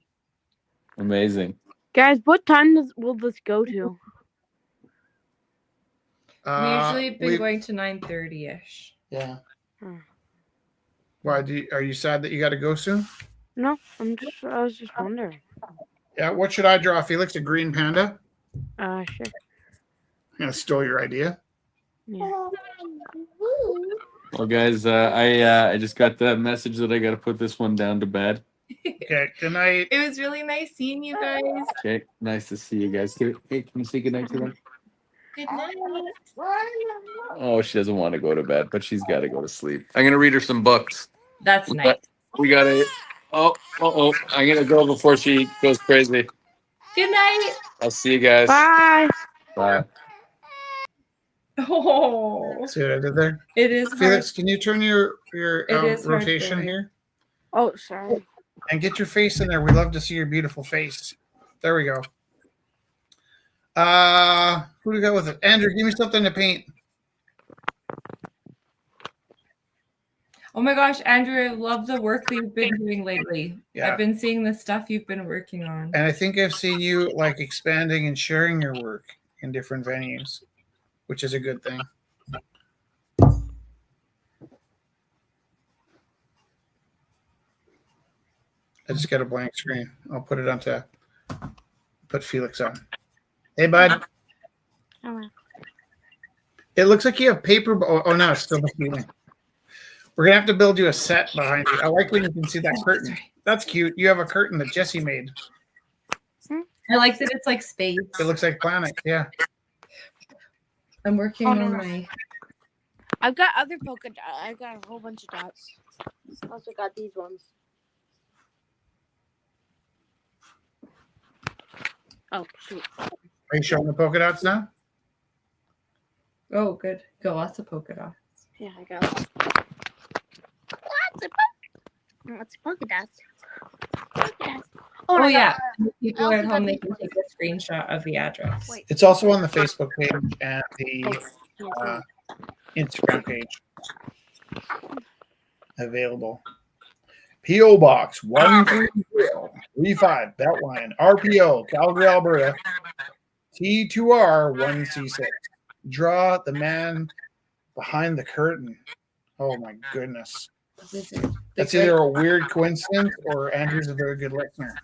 Amazing. Guys, what time will this go to? We usually been going to 9:30ish. Yeah. Why are you sad that you got to go soon? No, I was just wondering. Yeah. What should I draw, Felix? A green panda? Sure. I'm gonna steal your idea. Yeah. Well, guys, I just got the message that I got to put this one down to bed. Okay. Good night. It was really nice seeing you guys. Okay. Nice to see you guys. Hey, can you say goodnight to them? Good night. Oh, she doesn't want to go to bed, but she's got to go to sleep. I'm gonna read her some books. That's nice. We got it. Oh. I'm gonna go before she goes crazy. Good night. I'll see you guys. Bye. Bye. Oh, See what I did there? it is Felix, hard. can you turn your It is hard rotation going. here Oh, sorry. and get your face in there? We love to see your beautiful face. There we go. Who do we got with it? Andrew, give me something to paint. Oh my gosh, Andrew, I love the work that you've been doing lately. Yeah. I've been seeing the stuff you've been working on. And I think I've seen you like expanding and sharing your work in different venues, which is a good thing. I just got a blank screen. I'll put it onto put Felix on. Hey, bud. Hello. It looks like you have paper. Oh no, it's still the feeling. We're gonna have to build you a set behind you. I like when you can see that curtain. That's cute. You have a curtain that Jesse made. I like that it's like space. It looks like planets. Yeah. I'm working on my. I've got other polka dots. I've got a whole bunch of dots. Also got these ones. Oh shoot! Are you showing the polka dots now? Oh, good. Got lots of polka dots. Yeah, I got lots of polka dots. Oh, I yeah. got- People I at also home, got they these can ones. take a screenshot of the address. Wait. It's also on the Facebook page and the Yeah, Instagram page. Available. P.O. Box 13035, Beltline, RPO, Calgary, Alberta, T2R 1C6. Draw the man behind the curtain. Oh my goodness. The wizard. That's either a weird coincidence or Andrew's a very good listener.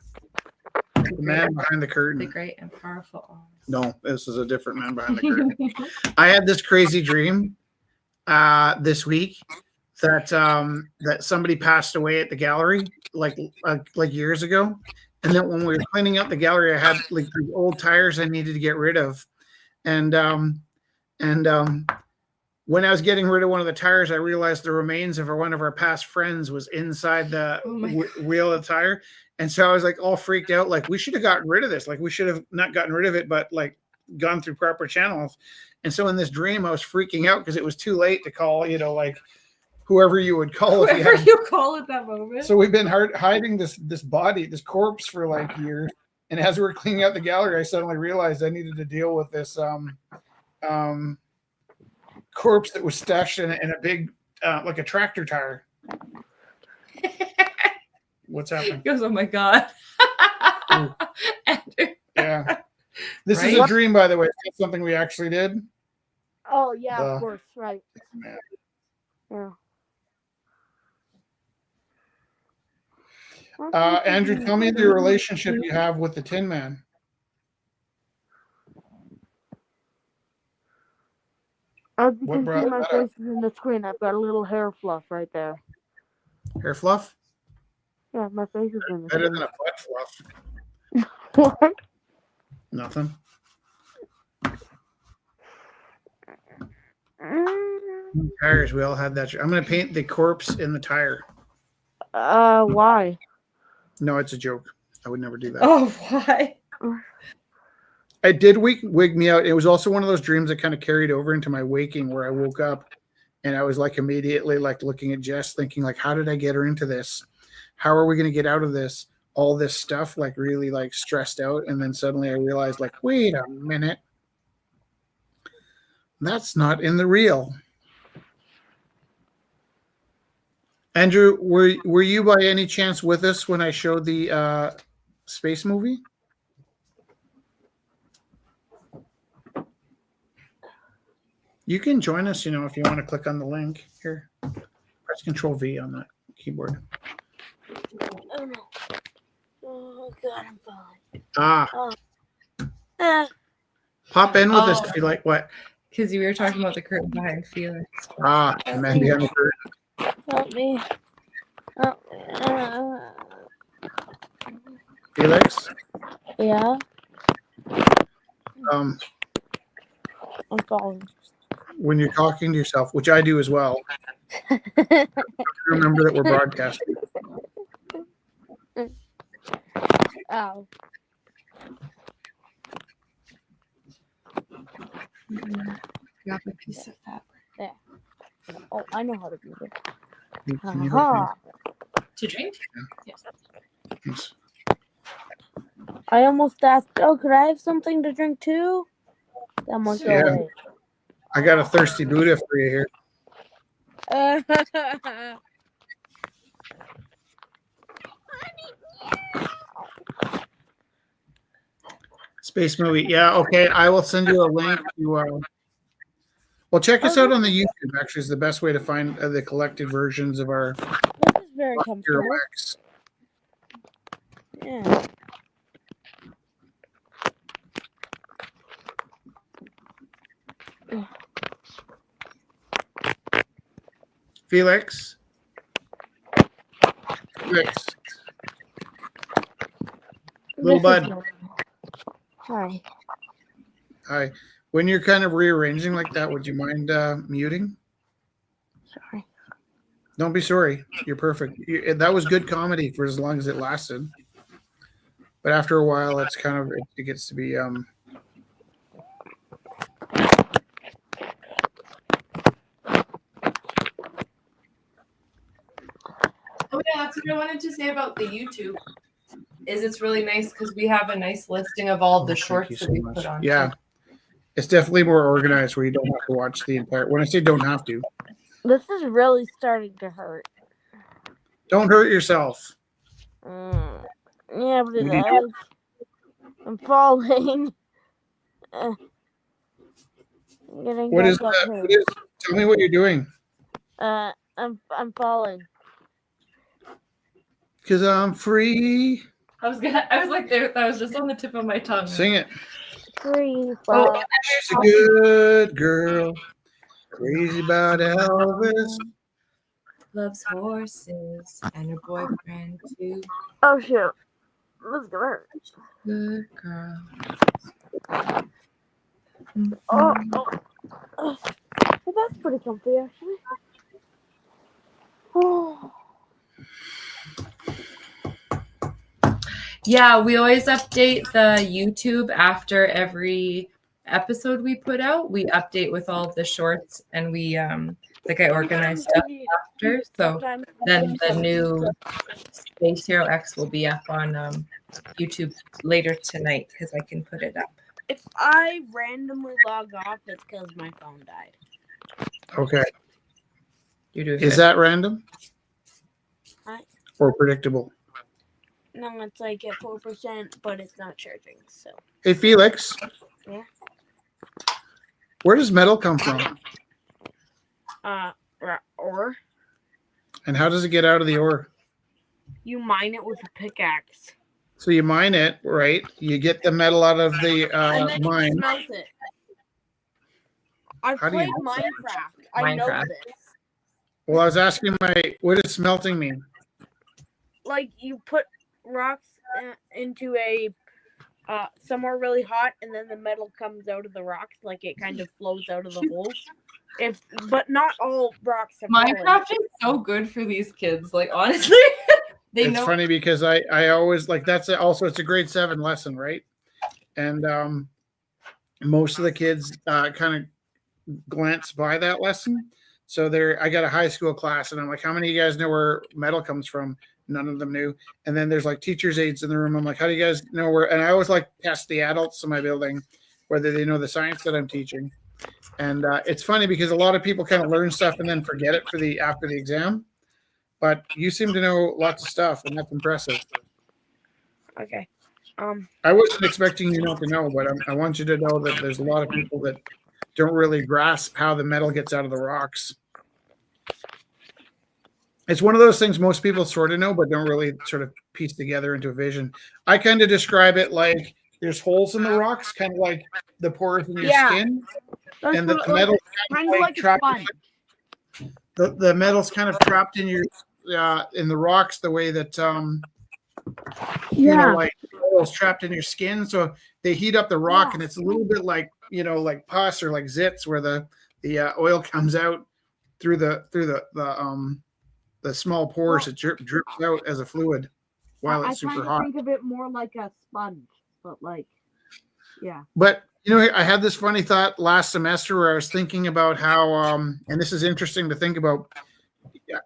The man behind the curtain. The great and powerful Oz. No, this is a different man behind the curtain. I had this crazy dream this week that that somebody passed away at the gallery like years ago, and then when we were cleaning up the gallery, I had like these old tires I needed to get rid of, and when I was getting rid of one of the tires, I realized the remains of one of our past friends was inside the wheel of the tire. And so I was like all freaked out. Like, we should have gotten rid of this. Like, we should have not gotten rid of it, but like gone through proper channels. And so in this dream, I was freaking out because it was too late to call, like whoever you would call. Whoever you call at that moment. So we've been hiding this body, this corpse for like years. And as we were cleaning out the gallery, I suddenly realized I needed to deal with this corpse that was stashed in a big like a tractor tire. What's happening? He goes, oh my god. Yeah, this is a dream, by the way. It's not something we actually did. Oh yeah, of course, right. Yeah. Andrew, tell me the relationship you have with the Tin Man. As you can see, my face is in the screen. I've got a little hair fluff right there. Hair fluff? Yeah, my face is in the Better screen. than a butt fluff. What? Nothing. Tires, we all had that. I'm going to paint the corpse in the tire. Why? No, it's a joke. I would never do that. Oh, why? It did wig me out. It was also one of those dreams that kind of carried over into my waking, where I woke up and I was like immediately like looking at Jess, thinking like, how did I get her into this? How are we going to get out of this? All this stuff, like really like stressed out. And then suddenly I realized like, wait a minute. That's not in the real. Andrew, were you by any chance with us when I showed the space movie? You can join us, if you want to click on the link here. Press Control V on that keyboard. Oh no. Oh god, I'm falling. Pop in with us if you like. What? Because you were talking about the curtain behind Felix. Man behind the curtain. Help me. Felix? Yeah? I'm falling. When you're talking to yourself, which I do as well, remember that we're broadcasting. Ow. Grab a piece of fabric. There. Oh, I know how to do this. Can you help me? To drink? Yeah. Yes. I almost asked, could I have something to drink too? That might go away. I got a thirsty Buddha for you here. Space movie. Yeah, okay. I will send you a link to well, check us out on the YouTube. Actually, is the best way to find the collected versions of our This is very comfortable. wax. Yeah. Felix. Little bud. Hi. Hi. When you're kind of rearranging like that, would you mind muting? Sorry. Don't be sorry. You're perfect. That was good comedy for as long as it lasted. But after a while, it's kind of it gets to be Oh yeah, that's what I wanted to say about the YouTube. Is it's really nice because we have a nice listing of all the shorts that we put on. Yeah, it's definitely more organized where you don't have to watch the entire. When I say don't have to, This is really starting to hurt. don't hurt yourself. Yeah, but it does. I'm falling. What is that? Tell me what you're doing. I'm falling. Because I'm free. I was like, that was just on the tip of my tongue. Sing it. Free Oh, fall. She's a good girl. Crazy about Elvis. Loves horses and her boyfriend too. Oh shoot. Let's go her. Good girl. Oh. Well, that's pretty comfy actually. Oh. Yeah, we always update the YouTube after every episode we put out. We update with all of the shorts, and we like I organize stuff after. So then the new Space Hero X will be up on YouTube later tonight because I can put it up. If I randomly log off, it's because my phone died. Okay. You do. Is that random? Or predictable? No, it's like at 4%, but it's not charging. So. Hey, Felix. Yeah. Where does metal come from? Ore. And how does it get out of the ore? You mine it with a pickaxe. So you mine it, right? You get the metal out of the and then mine. you smelt it. I've played Minecraft. I know this. Well, I was asking what does smelting mean? Like you put rocks into a somewhere really hot, and then the metal comes out of the rocks, like it kind of flows out of the holes. But not all rocks have Minecraft is so good for these kids. Like honestly, It's funny because I always like it's a grade 7 lesson, right? And most of the kids kind of glance by that lesson. So I got a high school class, and I'm like, how many of you guys know where metal comes from? None of them knew. And then there's like teachers' aides in the room. I'm like, how do you guys know where? And I always like test the adults in my building, whether they know the science that I'm teaching. And it's funny because a lot of people kind of learn stuff and then forget it after the exam. But you seem to know lots of stuff, and that's impressive. Okay. I wasn't expecting you not to know, but I want you to know that there's a lot of people that don't really grasp how the metal gets out of the rocks. It's one of those things most people sort of know, but don't really sort of piece together into a vision. I kind of describe it like there's holes in the rocks, kind of like the pores in your skin, and the metal kind of like trapped. The metal's kind of trapped in your in the rocks, the way that you know, like metal's trapped in your skin. So they heat up the rock, and it's a little bit like like pus or like zits, where the oil comes out through the small pores. It drips out as a fluid while it's super hot. I think of it more like a sponge, but like, yeah. But I had this funny thought last semester where I was thinking about how, and this is interesting to think about.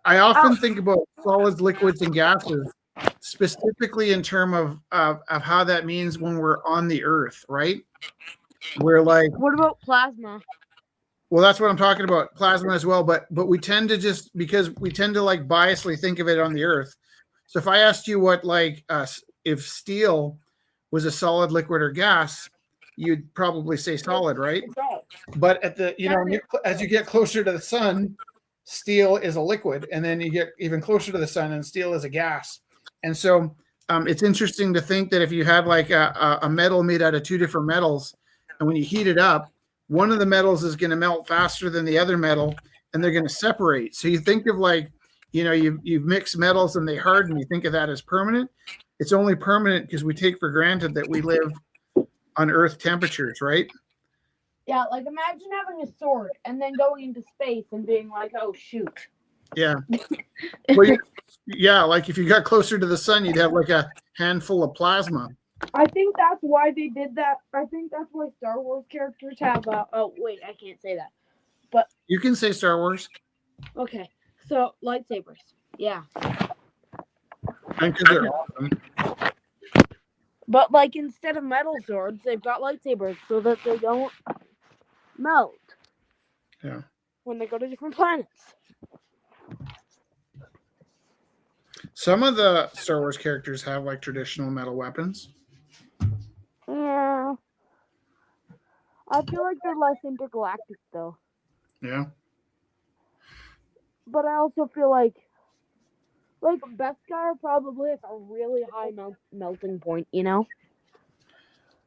I often think about solids, liquids, and gases, specifically in terms of how that means when we're on the Earth, right? We're like, what about plasma? Well, that's what I'm talking about, plasma as well. But we tend to because we tend to like biasly think of it on the Earth. So if I asked you what if steel was a solid, liquid, or gas, you'd probably say solid, right? But at the as you get closer to the sun, steel is a liquid, and then you get even closer to the sun, and steel is a gas. And so it's interesting to think that if you had like a metal made out of two different metals, and when you heat it up, one of the metals is going to melt faster than the other metal, and they're going to separate. So you think of like, you've mixed metals and they harden. You think of that as permanent. It's only permanent because we take for granted that we live on Earth temperatures, right? Yeah, like imagine having a sword and then going into space and being like, oh, shoot. Yeah. Well, yeah, like if you got closer to the sun, you'd have like a handful of plasma. I think that's why they did that. I think that's why Star Wars characters have oh wait, I can't say that. But you can say Star Wars. Okay. So lightsabers. Yeah. And because they're awesome. But like instead of metal swords, they've got lightsabers so that they don't melt. Yeah. When they go to different planets. Some of the Star Wars characters have like traditional metal weapons. Yeah. I feel like they're less intergalactic though. Yeah. But I also feel like Like Beskar probably has a really high melting point, you know?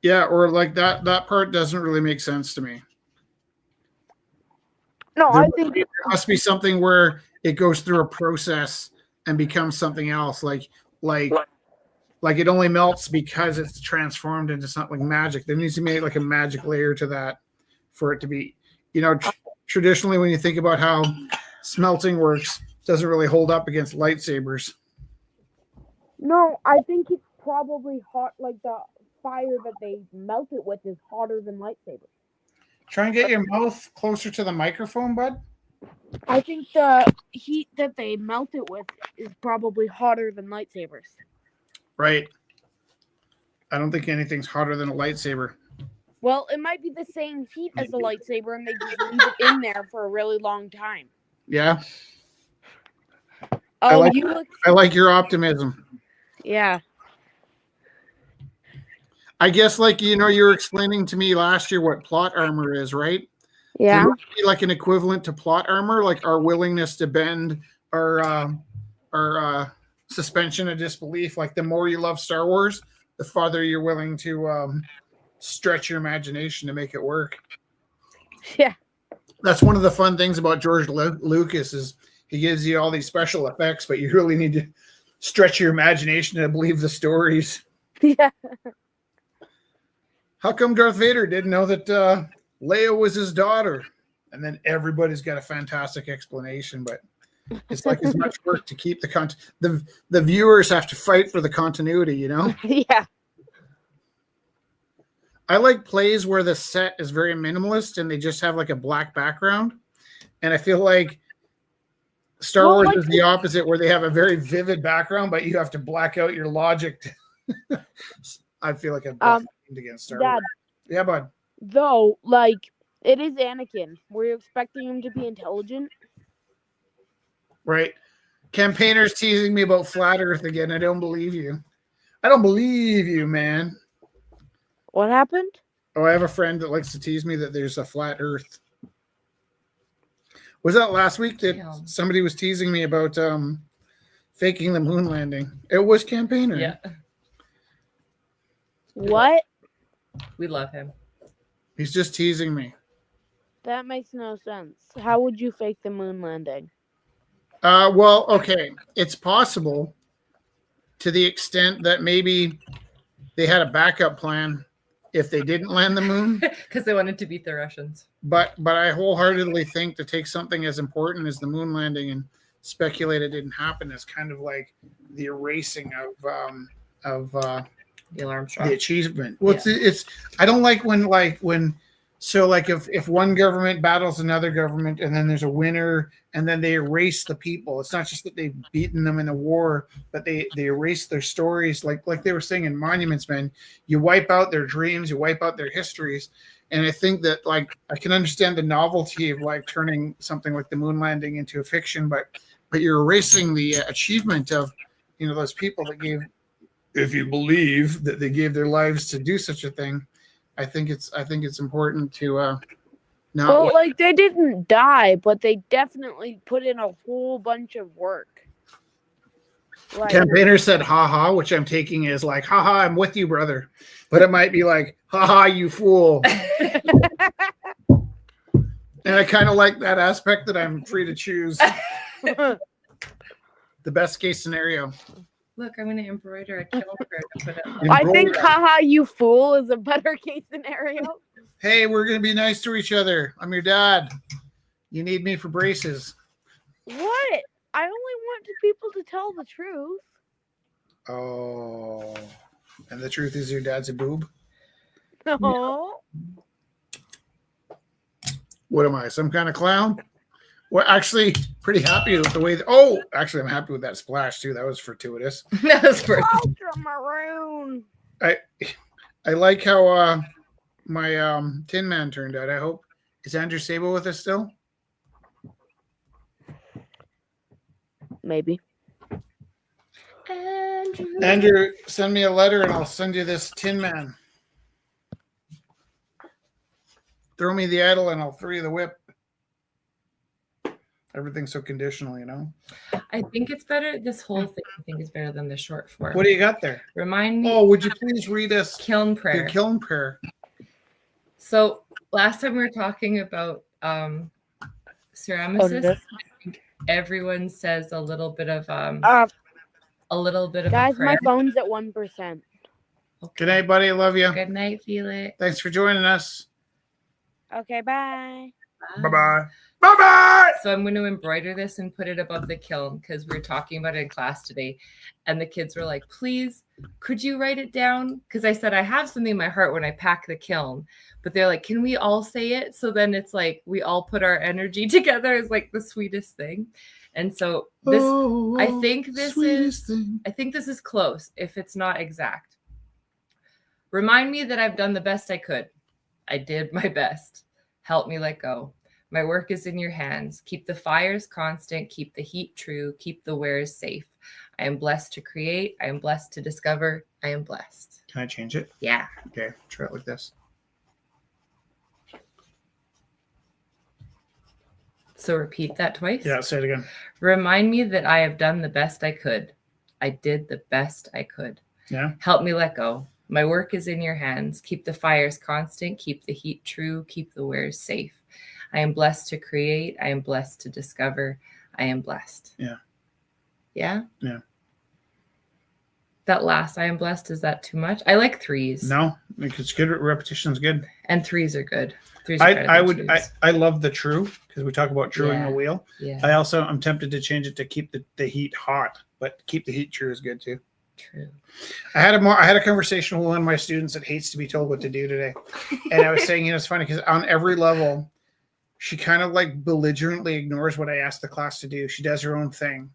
Yeah, or like that part doesn't really make sense to me. No, I think there must be something where it goes through a process and becomes something else. Like it only melts because it's transformed into something magic. There needs to be like a magic layer to that for it to be, traditionally when you think about how smelting works, it doesn't really hold up against lightsabers. no, I think it's probably hot. Like the fire that they melt it with is hotter than lightsabers. Try and get your mouth closer to the microphone, bud. I think the heat that they melt it with is probably hotter than lightsabers. Right. I don't think anything's hotter than a lightsaber. Well, it might be the same heat as a lightsaber, and they just leave it in there for a really long time. Yeah. Oh, I like your optimism. Yeah. I guess, like, you were explaining to me last year what plot armor is, right? Yeah. There must be like an equivalent to plot armor, like our willingness to bend our suspension of disbelief. Like the more you love Star Wars, the farther you're willing to stretch your imagination to make it work. Yeah. That's one of the fun things about George Lucas is he gives you all these special effects, but you really need to stretch your imagination to believe the stories. Yeah. How come Darth Vader didn't know that Leia was his daughter? And then everybody's got a fantastic explanation, but it's like as much work to keep the viewers have to fight for the continuity, Yeah. I like plays where the set is very minimalist and they just have like a black background. And I feel like Star Wars is the opposite, where they have a very vivid background, but you have to black out your logic. I feel like I've against Star Wars. Yeah, bud. Though, like, it is Anakin. Were you expecting him to be intelligent? Right. Campaigners teasing me about flat Earth again. I don't believe you. I don't believe you, man. What happened? Oh, I have a friend that likes to tease me that there's a flat Earth. Was that last week that somebody was teasing me about faking the moon landing? It was Campaigner. Yeah. What? We love him. He's just teasing me. That makes no sense. How would you fake the moon landing? Well, okay. It's possible to the extent that maybe they had a backup plan if they didn't land the moon. Because they wanted to beat the Russians. But I wholeheartedly think to take something as important as the moon landing and speculate it didn't happen is kind of like the erasing of Neil Armstrong. The achievement. Well, it's I don't like when so like if one government battles another government and then there's a winner and then they erase the people. It's not just that they've beaten them in a war, but they erase their stories. Like they were saying in Monuments Men, you wipe out their dreams, you wipe out their histories. And I think that like I can understand the novelty of like turning something like the moon landing into a fiction, but you're erasing the achievement of those people that gave, if you believe that they gave their lives to do such a thing. I think it's important to not. Well, like they didn't die, but they definitely put in a whole bunch of work. Like, Campaigner said "haha," which I'm taking as like "haha, I'm with you, brother," but it might be like "haha, you fool." And I kind of like that aspect that I'm free to choose the best case scenario. Look, I'm going to embroider a kill card to put up. I think "haha, you fool" is a better case scenario. Hey, we're going to be nice to each other. I'm your dad. You need me for braces. What? I only want people to tell the truth. Oh. And the truth is your dad's a boob? No. What am I, some kind of clown? Well, actually, pretty happy with the way actually, I'm happy with that splash, too. That was fortuitous. That was Ultramaroon. I like how my Tin Man turned out. I hope. Is Andrew Sable with us still? Maybe. Andrew, send me a letter and I'll send you this Tin Man. Throw me the idol and I'll throw you the whip. Everything's so conditional, I think it's better. This whole thing, I think, is better than the short form. What do you got there? Remind me. Oh, would you please read us kiln prayer? Your kiln prayer. So last time we were talking about ceramicist. I think everyone says a little bit of guys, a prayer. my phone's at 1%. Okay. Good night, buddy. I love you. Good night, Felix. Thanks for joining us. Okay, bye. Bye-bye. Bye-bye. So I'm going to embroider this and put it above the kiln because we were talking about it in class today. And the kids were like, please, could you write it down? Because I said, I have something in my heart when I pack the kiln. But they're like, can we all say it? So then it's like we all put our energy together is like the sweetest thing. And so this, I think this is close if it's not exact. Remind me that I've done the best I could. I did my best. Help me let go. My work is in your hands. Keep the fires constant. Keep the heat true. Keep the wares safe. I am blessed to create. I am blessed to discover. I am blessed. Can I change it? Yeah. Okay. Try it like this. So repeat that twice. Yeah, say it again. Remind me that I have done the best I could. I did the best I could. Yeah. Help me let go. My work is in your hands. Keep the fires constant. Keep the heat true. Keep the wares safe. I am blessed to create. I am blessed to discover. I am blessed. Yeah. Yeah? Yeah. That last, I am blessed, is that too much? I like threes. No, it's good. Repetition's good. And threes are good. Threes are I love the true because we talk about truing the wheel. Yeah. I'm tempted to change it to keep the heat hot, but keep the heat true is good too. True. I had a conversation with one of my students that hates to be told what to do today. And I was saying, it's funny because on every level, she kind of like belligerently ignores what I asked the class to do. She does her own thing.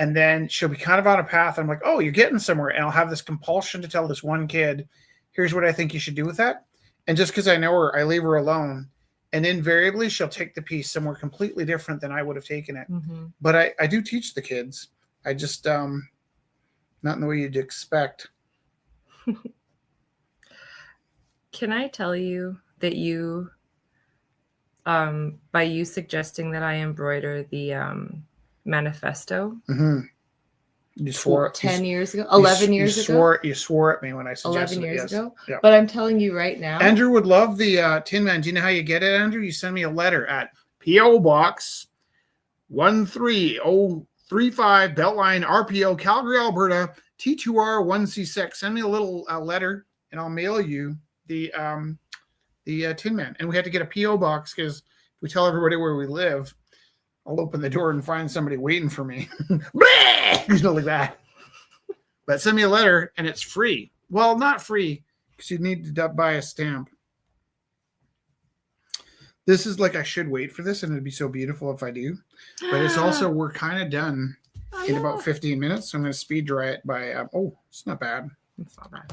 And then she'll be kind of on a path. I'm like, oh, you're getting somewhere. And I'll have this compulsion to tell this one kid, here's what I think you should do with that. And just because I know her, I leave her alone. And invariably, she'll take the piece somewhere completely different than I would have taken it. Mm-hmm. But I do teach the kids. I just, not in the way you'd expect. Can I tell you that you, by you suggesting that I embroider the manifesto, mm-hmm. You swore 10 years ago, 11 years ago. You swore at me when I suggested 11 years ago. Yeah. But I'm telling you right now. Andrew would love the Tin Man. Do you know how you get it, Andrew? You send me a letter at P.O. Box 13035 Beltline RPO Calgary, Alberta T2R 1C6. Send me a little letter and I'll mail you the Tin Man. And we had to get a P.O. box because if we tell everybody where we live, I'll open the door and find somebody waiting for me. Like that. But send me a letter and it's free. Well, not free because you need to buy a stamp. This is like I should wait for this and it'd be so beautiful if I do. But it's also, we're kind of done in about 15 minutes. So I'm going to speed dry it by, it's not bad. It's not bad.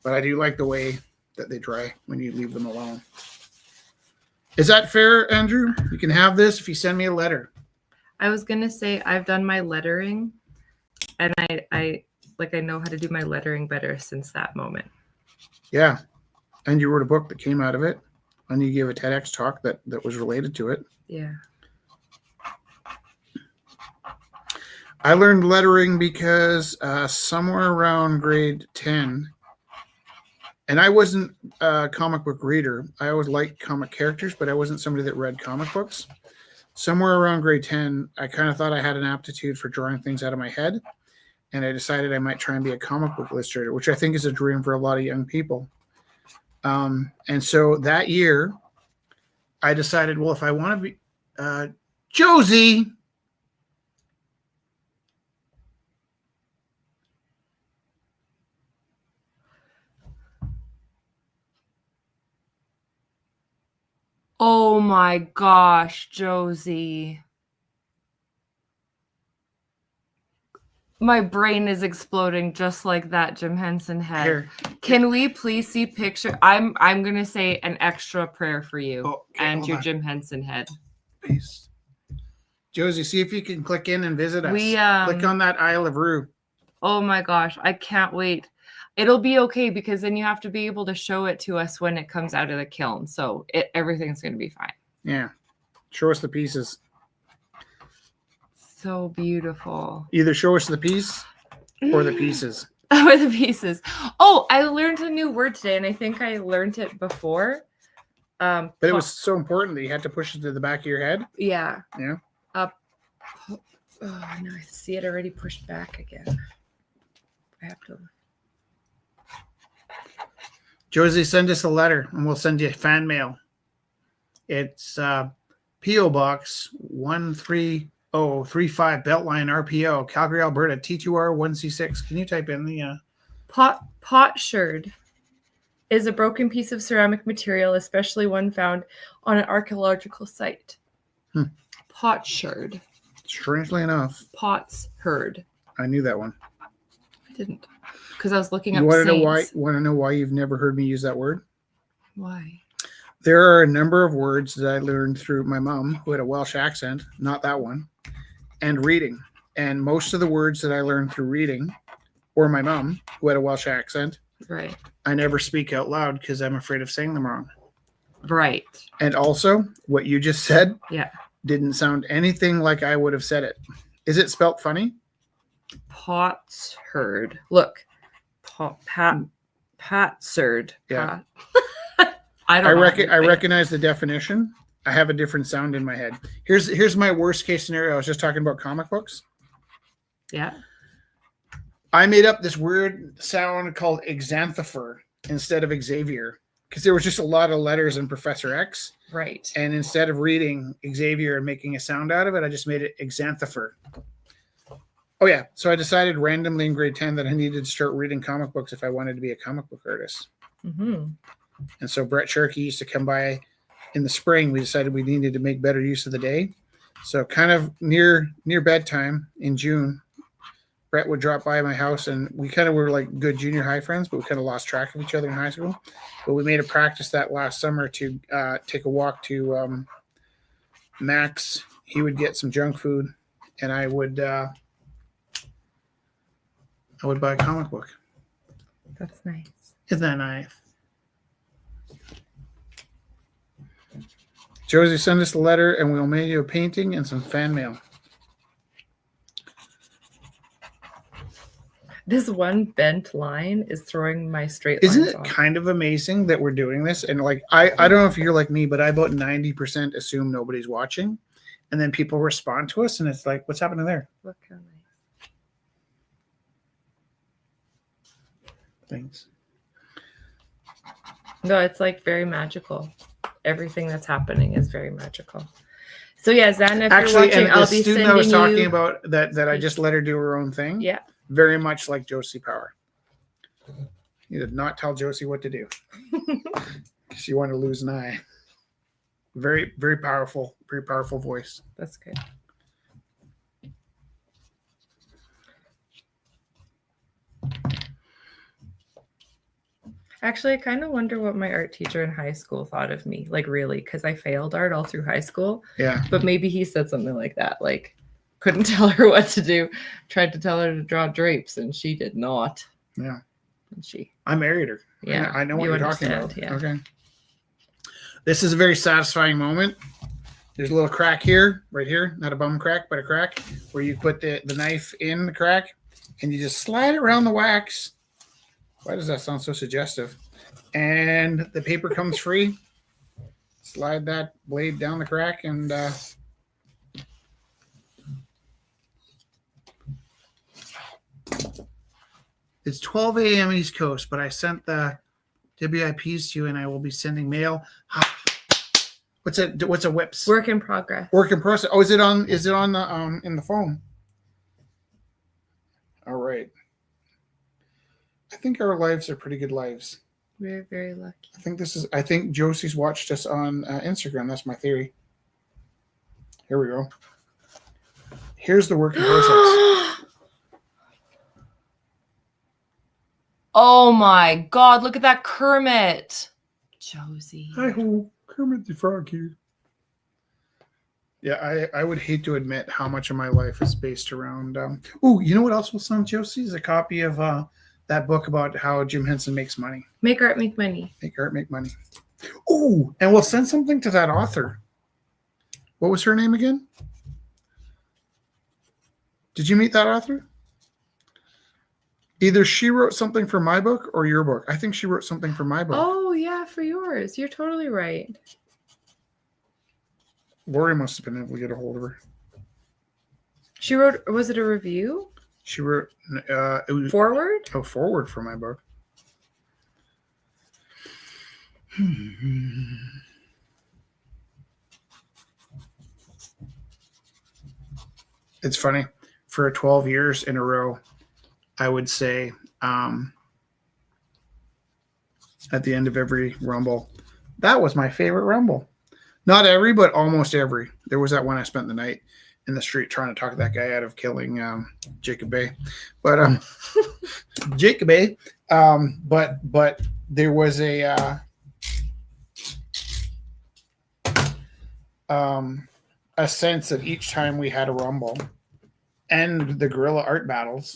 But I do like the way that they dry when you leave them alone. Is that fair, Andrew? You can have this if you send me a letter. I was going to say I've done my lettering and I know how to do my lettering better since that moment. Yeah. And you wrote a book that came out of it and you gave a TEDx talk that was related to it. Yeah. I learned lettering because somewhere around grade 10, and I wasn't a comic book reader. I always liked comic characters, but I wasn't somebody that read comic books. Somewhere around grade 10, I kind of thought I had an aptitude for drawing things out of my head. And I decided I might try and be a comic book illustrator, which I think is a dream for a lot of young people. And so that year, I decided, well, if I want to be Josie. Oh my gosh, Josie. My brain is exploding just like that Jim Henson head. Here. Can we please see picture? I'm gonna say an extra prayer for you and your Jim Henson head. Peace. Josie, see if you can click in and visit us. Click on that Isle of Roux. Oh my gosh, I can't wait. It'll be okay because then you have to be able to show it to us when it comes out of the kiln. So everything's gonna be fine. Yeah. Show us the pieces. So beautiful. Either show us the piece or the pieces. Or the pieces. Oh, I learned a new word today, and I think I learned it before. But it was so important that you had to push it to the back of your head. Yeah. Yeah. Oh, no, I see it already pushed back again. I have to. Josie, send us a letter, and we'll send you fan mail. It's P.O. Box 13035 Beltline RPO, Calgary, Alberta, T2R 1C6. Can you type in the Potsherd is a broken piece of ceramic material, especially one found on an archaeological site. Potsherd. Strangely enough, Potsherd. I knew that one. I didn't, because I was looking You up. want to know saints. why? Want to know why you've never heard me use that word? Why? There are a number of words that I learned through my mom, who had a Welsh accent, not that one, and reading. And most of the words that I learned through reading, or my mom, who had a Welsh accent, right, I never speak out loud because I'm afraid of saying them wrong. Right. And also, what you just said, didn't sound anything like I would have said it. Is it spelt funny? Potsherd. Look, Potsherd. Yeah. I don't know. I recognize the definition. I have a different sound in my head. Here's my worst case scenario. I was just talking about comic books. Yeah. I made up this weird sound called exanthifer instead of Xavier because there was just a lot of letters in Professor X. Right. And instead of reading Xavier and making a sound out of it, I just made it exanthifer. Oh, yeah. So I decided randomly in grade 10 that I needed to start reading comic books if I wanted to be a comic book artist. Mm-hmm. And so Brett Cherokee used to come by in the spring. We decided we needed to make better use of the day. So kind of near bedtime in June, Brett would drop by my house, and we kind of were like good junior high friends, but we kind of lost track of each other in high school. But we made a practice that last summer to take a walk to Max. He would get some junk food, and I would buy a comic book. That's nice. Isn't that nice? Josie, send us a letter, and we'll mail you a painting and some fan mail. This one bent line is throwing my straight lines Isn't it off. kind of amazing that we're doing this? And like, I don't know if you're like me, but I about 90% assume nobody's watching. And then people respond to us, and it's like, what's happening there? Look how nice. Thanks. No, it's like very magical. Everything that's happening is very magical. So yeah, Zana, if Actually, you're watching, and I'll the be student sending I was talking you... about that I just let her do her own thing. Yeah. Very much like Josie Power. You did not tell Josie what to do. She wanted to lose an eye. Very, very powerful voice. That's good. Actually, I kind of wonder what my art teacher in high school thought of me. Like, really, because I failed art all through high school. Yeah. But maybe he said something like that. Like, couldn't tell her what to do. Tried to tell her to draw drapes, and she did not. Yeah. And I married her. Yeah. I know what you're talking about. Yeah. Okay. This is a very satisfying moment. There's a little crack here, right here. Not a bum crack, but a crack where you put the knife in the crack and you just slide it around the wax. Why does that sound so suggestive? And the paper comes free. Slide that blade down the crack and it's 12 a.m. East Coast, but I sent the WIPs to you and I will be sending mail. What's a whips? Work in progress. Work in process. Oh, is it on the in the phone? All right. I think our lives are pretty good lives. We're very lucky. I think Josie's watched us on Instagram. That's my theory. Here we go. Here's the work in process. Oh my God, look at that Kermit. Josie. Hi ho, Kermit the Frog here. Yeah, I would hate to admit how much of my life is based around you know what else will send Josie is a copy of that book about how Jim Henson makes money. Make art, make money. Make art, make money. Oh, and we'll send something to that author. What was her name again? Did you meet that author? Either she wrote something for my book or your book. I think she wrote something for my book. Oh, yeah, for yours. You're totally right. Lori must have been able to get a hold of her. She wrote, was it a review? She wrote it was Forward? a forward for my book. It's funny. For 12 years in a row, I would say at the end of every Rumble, that was my favorite Rumble. Not every, but almost every. There was that one I spent the night in the street trying to talk that guy out of killing Jacob Bay. But Jacob Bay. But there was a sense that each time we had a Rumble and the guerrilla art battles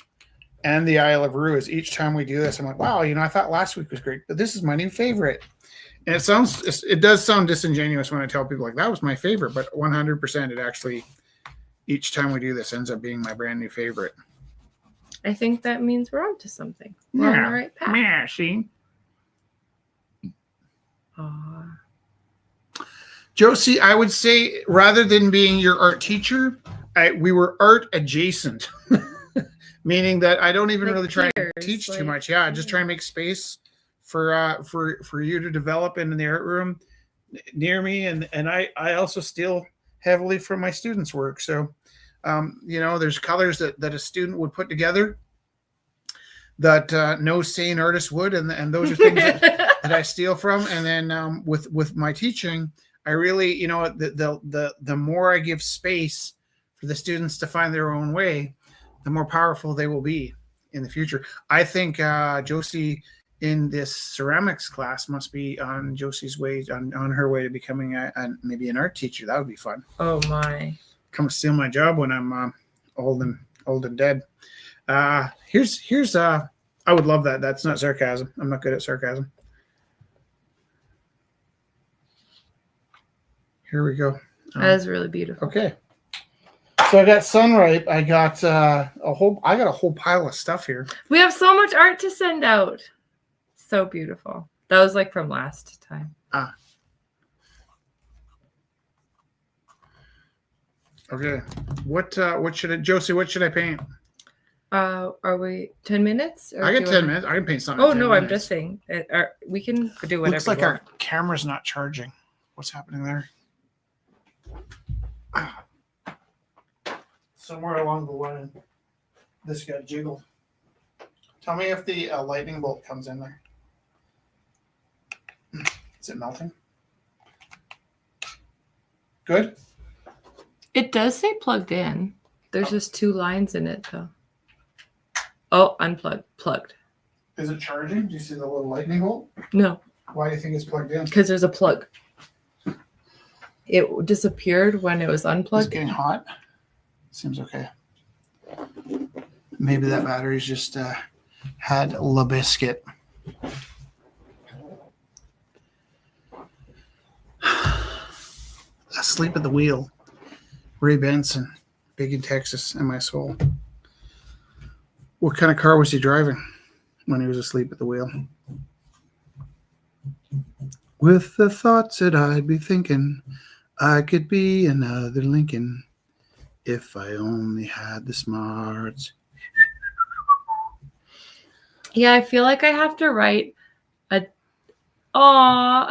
and the Isle of Roux, each time we do this, I'm like, wow, I thought last week was great, but this is my new favorite. And it does sound disingenuous when I tell people like that was my favorite, but 100% it actually, each time we do this, ends up being my brand new favorite. I think that means we're onto something. We're on the right path. Yeah, see? Josie, I would say rather than being your art teacher, we were art adjacent, meaning that I don't even really try to teach too much. Yeah, just try and make space for you to develop in the art room near me, and I also steal heavily from my students' work. So, there's colors that a student would put together that no sane artist would, and those are things that I steal from. And then with my teaching, I really, the more I give space for the students to find their own way, the more powerful they will be in the future. I think Josie in this ceramics class must be on Josie's way, on her way to becoming maybe an art teacher. That would be fun. Oh my! Come steal my job when I'm old and dead. Here's I would love that. That's not sarcasm. I'm not good at sarcasm. Here we go. That is really beautiful. Okay. So I got Sunripe. I got a whole pile of stuff here. We have so much art to send out. So beautiful. That was like from last time. Okay. What should I paint? Are we 10 minutes? I got 10 minutes. I can paint something. Oh no, I'm just saying. We can do whatever. Looks like our camera's not charging. What's happening there? Somewhere along the line, this got jiggled. Tell me if the lightning bolt comes in there. Is it melting? Good. It does say plugged in. There's just 2 lines in it though. Oh, unplugged. Plugged. Is it charging? Do you see the little lightning bolt? No. Why do you think it's plugged in? Because there's a plug. It disappeared when it was unplugged. It's getting hot. Seems okay. Maybe that battery's just had La Biscuit. Asleep at the wheel. Ray Benson, big in Texas, in my soul. What kind of car was he driving when he was asleep at the wheel? With the thoughts that I'd be thinking, I could be another Lincoln if I only had the smarts. Yeah, I feel like I have to write a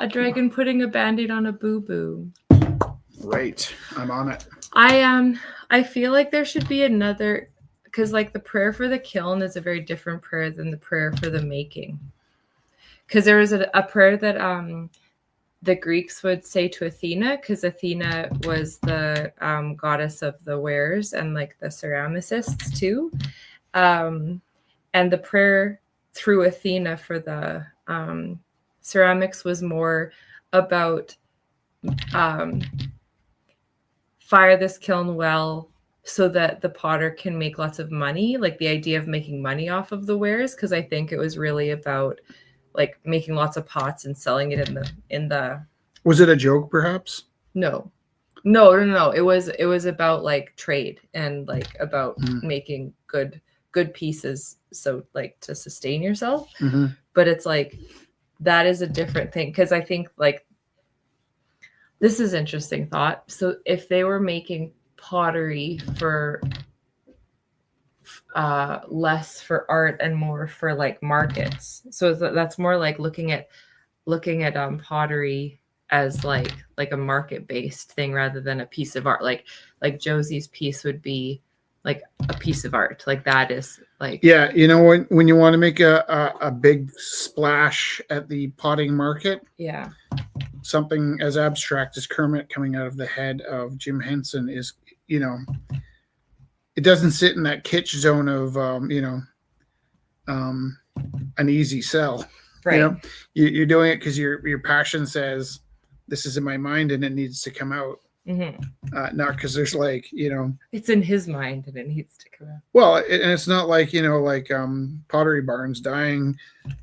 dragon putting a band-aid on a boo-boo. Right. I'm on it. I feel like there should be another, because like the prayer for the kiln is a very different prayer than the prayer for the making. Because there was a prayer that the Greeks would say to Athena, because Athena was the goddess of the wares and like the ceramicists too. And the prayer through Athena for the ceramics was more about fire this kiln well so that the potter can make lots of money, like the idea of making money off of the wares, because I think it was really about like making lots of pots and selling it in the. Was it a joke, perhaps? No. No. It was about like trade and like about Mm. making good pieces, so like to sustain yourself. Mm-hmm. But it's like that is a different thing, because I think like this is interesting thought. So if they were making pottery for less for art and more for like markets, so that's more like looking at pottery as like a market based thing rather than a piece of art. Like Josie's piece would be like a piece of art. Like that is like, Yeah, when you want to make a big splash at the potting market, yeah, something as abstract as Kermit coming out of the head of Jim Henson is, it doesn't sit in that kitsch zone of an easy sell. right. You're doing it because your passion says this is in my mind and it needs to come out. Mm-hmm. Not because there's like it's in his mind and it needs to come out. Well, and it's not like Pottery Barn's dying,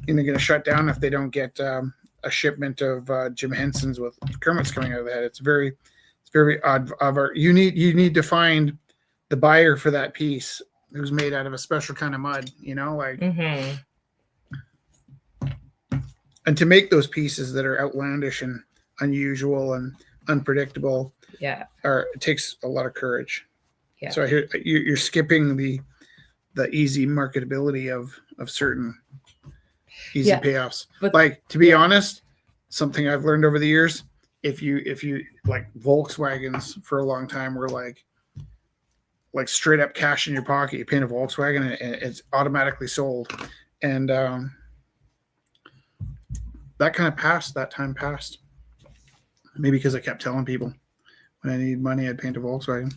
going to shut down if they don't get a shipment of Jim Henson's with Kermit's coming out of the head. It's very odd. You need to find the buyer for that piece who's made out of a special kind of mud. Mm-hmm. And to make those pieces that are outlandish and unusual and unpredictable, yeah, it takes a lot of courage. Yeah. So I hear you're skipping the easy marketability of certain easy payoffs. But like, to be honest, something I've learned over the years, if you like Volkswagens for a long time were like straight up cash in your pocket. You paint a Volkswagen and it's automatically sold. And that kind of passed. That time passed. Maybe because I kept telling people when I need money, I'd paint a Volkswagen.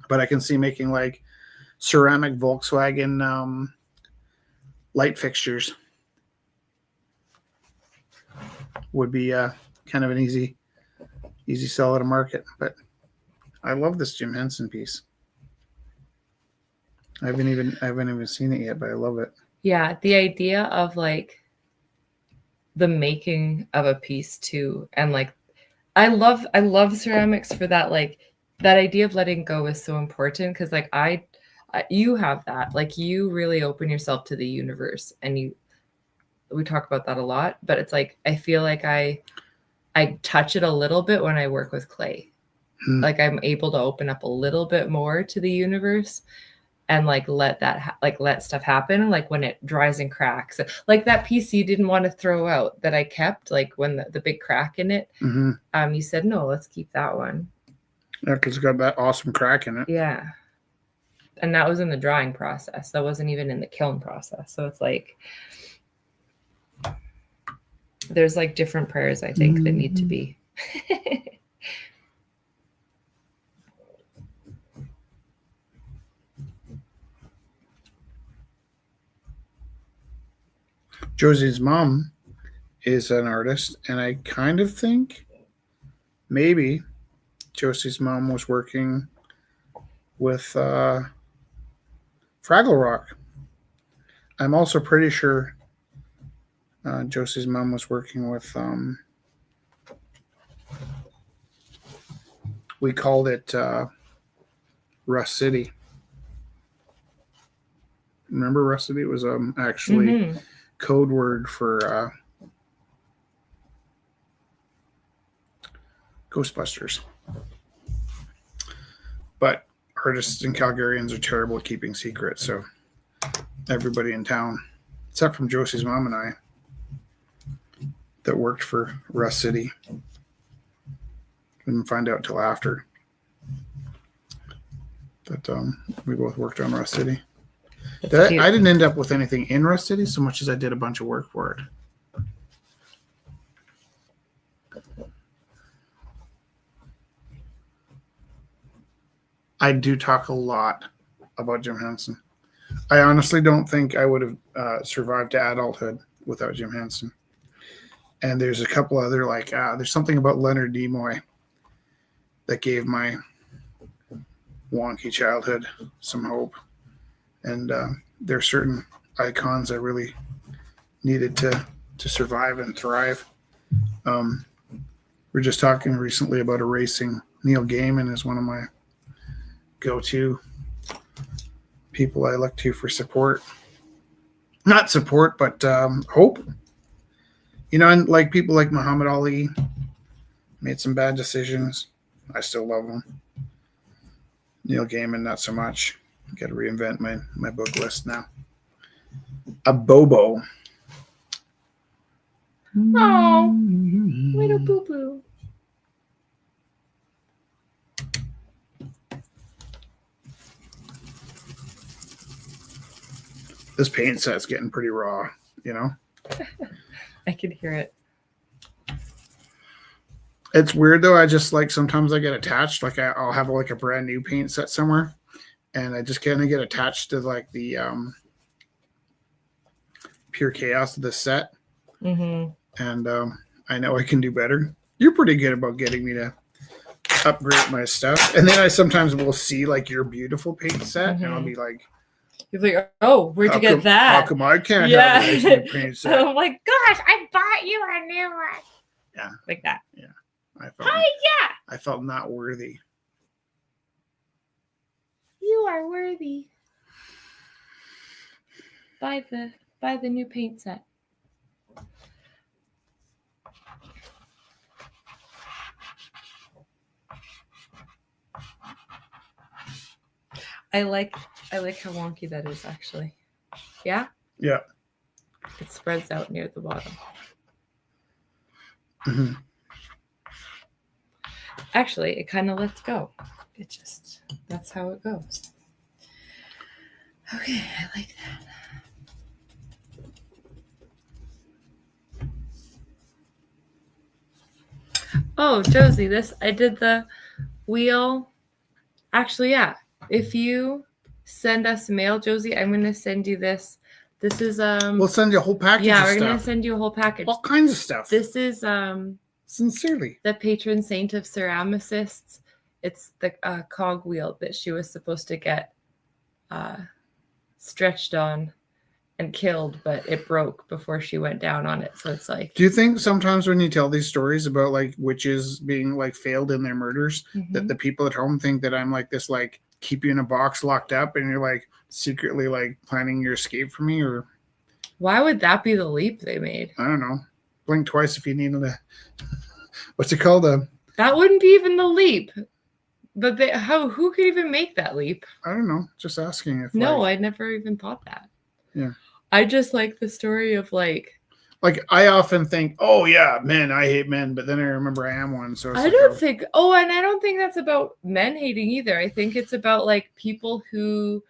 But I can see making like ceramic Volkswagen light fixtures would be kind of an easy sell at a market. But I love this Jim Henson piece. I haven't even seen it yet, but I love it. Yeah, the idea of like the making of a piece too, and like I love ceramics for that. Like that idea of letting go is so important, because like you have that, like you really open yourself to the universe, and we talk about that a lot. But it's like I feel like I touch it a little bit when I work with clay. Like I'm able to open up a little bit more to the universe and like let that let stuff happen. Like when it dries and cracks, like that piece you didn't want to throw out that I kept, like when the big crack in it, you said, no, let's keep that one. Yeah, because it's got that awesome crack in it. Yeah. And that was in the drying process. That wasn't even in the kiln process. So it's like there's like different prayers, I think, that need to be. Josie's mom is an artist, and I kind of think maybe Josie's mom was working with Fraggle Rock. I'm also pretty sure Josie's mom was working with we called it Rust City. Remember Rust City? It was actually code word for Ghostbusters. But artists and Calgarians are terrible at keeping secrets, so everybody in town, except from Josie's mom and I, that worked for Rust City, didn't find out till after that we both worked on Rust City. I didn't end up with anything in Rust City so much as I did a bunch of work for it. I do talk a lot about Jim Henson. I honestly don't think I would have survived to adulthood without Jim Henson. And there's a couple other, like, there's something about Leonard Nimoy that gave my wonky childhood some hope. And there are certain icons I really needed to survive and thrive. We're just talking recently about erasing Neil Gaiman is one of my go-to people I look to for support. Not support, but hope. You know, and like people like Muhammad Ali made some bad decisions. I still love him. Neil Gaiman, not so much. Got to reinvent my book list now. A Bobo. Oh, little boo boo. This paint set's getting pretty raw, you know? I can hear it. It's weird though. I just like sometimes I get attached. Like I'll have like a brand new paint set somewhere, and I just kind of get attached to like the pure chaos of the set. Mm-hmm. And I know I can do better. You're pretty good about getting me to upgrade my stuff, and then I sometimes will see like your beautiful paint set, and I'll be like, "You're like, oh, where'd you get that? How come I can't have a nice new paint set?" I'm like, gosh, I bought you a new one. Yeah, like that. Yeah, I felt not worthy. You are worthy. Buy the new paint set. I like how wonky that is actually. Yeah? Yeah. It spreads out near the bottom. Mm-hmm. Actually, it kind of lets go. It just, that's how it goes. Okay, I like that. Oh, Josie, I did the wheel. Actually, yeah. If you send us mail, Josie, I'm going to send you this. This is We'll send you a whole package. Yeah, of we're stuff. going to send you a whole package. All kinds of stuff. This is sincerely the patron saint of ceramicists. It's the cogwheel that she was supposed to get stretched on and killed, but it broke before she went down on it. So it's like, do you think sometimes when you tell these stories about like witches being like failed in their murders, that the people at home think that I'm like this, like keep you in a box locked up and you're like secretly like planning your escape from me? Or why would that be the leap they made? I don't know. Blink twice if you needed a what's it called? That wouldn't be even the leap. But who could even make that leap? I don't know. Just asking if no, I never even thought that. Yeah. I just like the story of like I often think, oh yeah, men, I hate men, but then I remember I am one. So I don't think and I don't think that's about men hating either. I think it's about like people who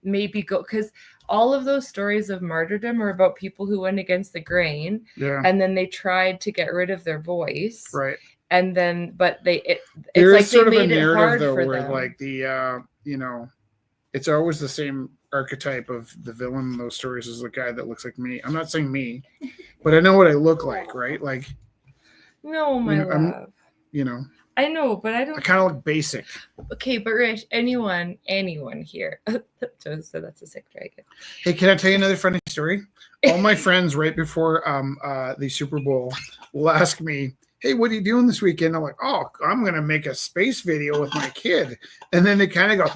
maybe go, because all of those stories of martyrdom are about people who went against the grain, and then they tried to get rid of their voice, right? And then, but it's There's like sort they of a made it hard narrative though, for where them. like the you know, it's always the same archetype of the villain in those stories is the guy that looks like me. I'm not saying me, but I know what I look like, right? Like, no, my love. You know, I know, but I don't. I kind of look basic. Okay, but Rich, anyone here? Joe said that's a sick dragon. Hey, can I tell you another funny story? All my friends right before the Super Bowl will ask me, hey, what are you doing this weekend? I'm like, oh, I'm going to make a space video with my kid. And then they kind of go,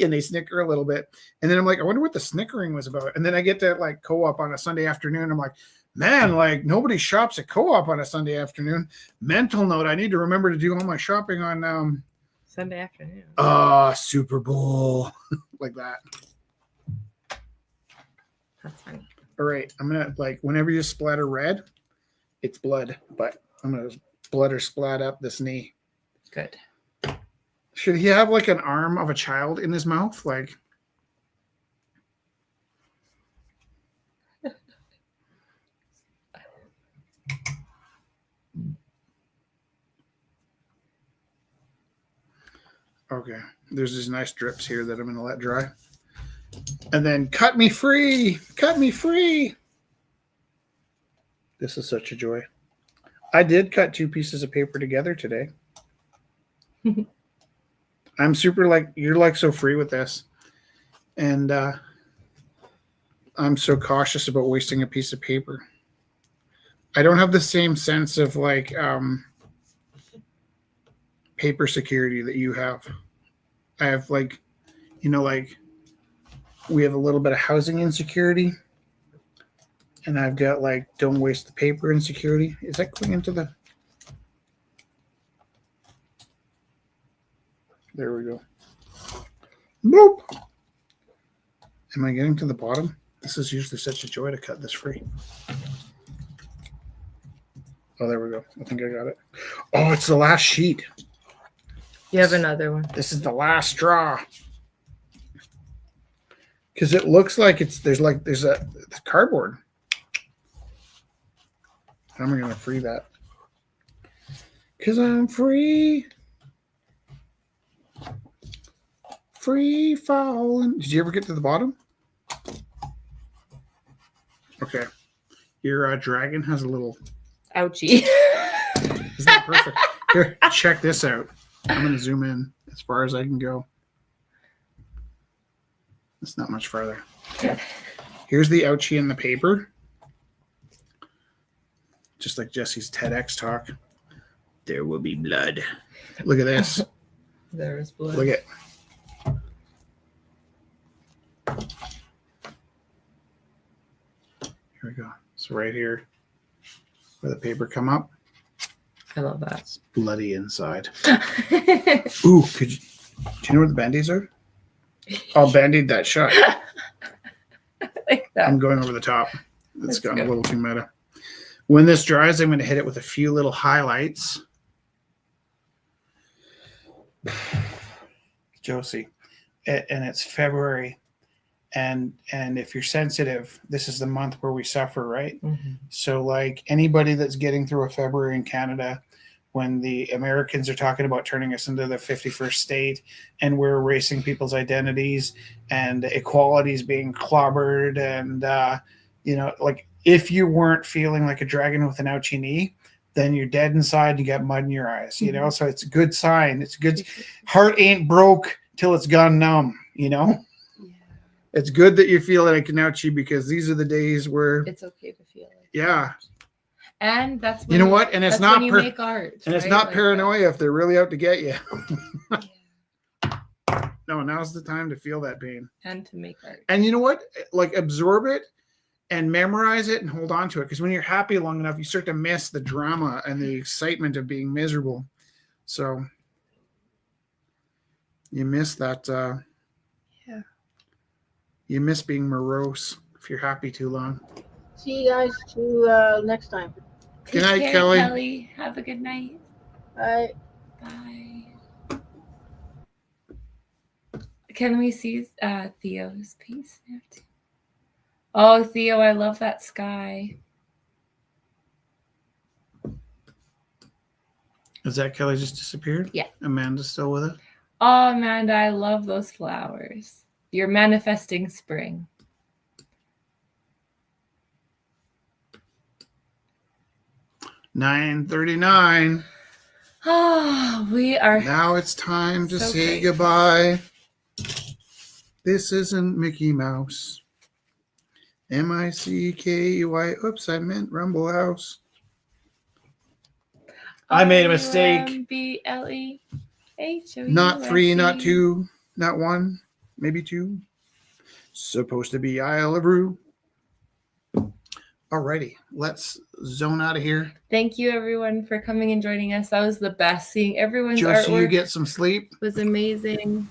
and they snicker a little bit. And then I'm like, I wonder what the snickering was about. And then I get to like co-op on a Sunday afternoon. I'm like, man, like nobody shops at co-op on a Sunday afternoon. Mental note, I need to remember to do all my shopping on Sunday afternoon. Super Bowl. Like that. That's funny. All right. I'm going to like, whenever you splatter red, it's blood, but I'm going to blood or splat up this knee. Good. Should he have like an arm of a child in his mouth? Like, okay. There's these nice drips here that I'm going to let dry. And then cut me free. Cut me free. This is such a joy. I did cut 2 pieces of paper together today. I'm super like, you're like so free with this. And I'm so cautious about wasting a piece of paper. I don't have the same sense of like paper security that you have. I have like, like we have a little bit of housing insecurity. And I've got like, don't waste the paper insecurity. Is that going into the... There we go. Nope. Am I getting to the bottom? This is usually such a joy to cut this free. Oh, there we go. I think I got it. Oh, it's the last sheet. You have another one. This is the last straw. Because it looks like there's a cardboard. How am I going to free that? Because I'm free. Free falling. Did you ever get to the bottom? Okay. Your dragon has a little... Ouchie. Isn't that perfect? Here, check this out. I'm going to zoom in as far as I can go. It's not much farther. Here's the ouchie in the paper. Just like Jesse's TEDx talk. There will be blood. Look at this. There is blood. Look at... Here we go. So right here, where the paper come up. I love that. It's bloody inside. Ooh, do you know where the Band-Aids are? I'll Band-Aid that shut. Like that. I'm going over the top. It's gotten a little too meta. When this dries, I'm going to hit it with a few little highlights. Josie, and it's February. And if you're sensitive, this is the month where we suffer, right? Mm-hmm. So like anybody that's getting through a February in Canada, when the Americans are talking about turning us into the 51st state and we're erasing people's identities and equality is being clobbered and, like if you weren't feeling like a dragon with an ouchie knee, then you're dead inside and you got mud in your eyes, So it's a good sign. It's a good... Heart ain't broke till it's gone numb, It's good that you feel like an ouchie because these are the days where it's okay to feel it. Yeah. And that's when what? And it's not when you make art. And it's not paranoia if they're really out to get you. No, now's the time to feel that pain. And to make art. And you know what? Like absorb it and memorize it and hold on to it. Because when you're happy long enough, you start to miss the drama and the excitement of being miserable. So you miss that. You miss being morose if you're happy too long. See you guys next time. Good night, Take care, Kelly. Kelly. Have a good night. Bye. Bye. Can we see Theo's piece there too? Oh, Theo, I love that sky. Is that Kelly just disappeared? Yeah. Amanda's still with it? Oh, Amanda, I love those flowers. You're manifesting spring. $9:39. Oh, we are. Now it's time to so say grateful. goodbye. This isn't Mickey Mouse. M-I-C-K-E-Y. Oops, I meant Rumble House. I made a mistake. R-U-M-B-L-E-H-O-U-S-E. Not 3, not 2, not 1, maybe 2. Supposed to be Isle of Roux. Alrighty, let's zone out of here. Thank you, everyone, for coming and joining us. That was the best. Seeing everyone's Josie, artwork you get some sleep. was amazing.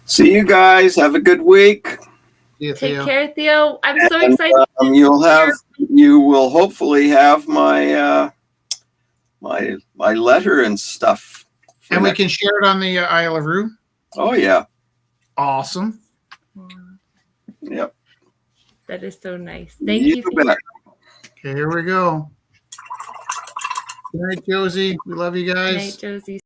See you guys. Have a good week. Take care, Theo. I'm so excited. You will hopefully have my my letter and stuff. And we can share it on the Isle of Roux. Oh yeah. Awesome. Yep. That is so nice. Thank you. Bet. Okay, here we go. Good night, Josie. We love you guys. Good night, Josie.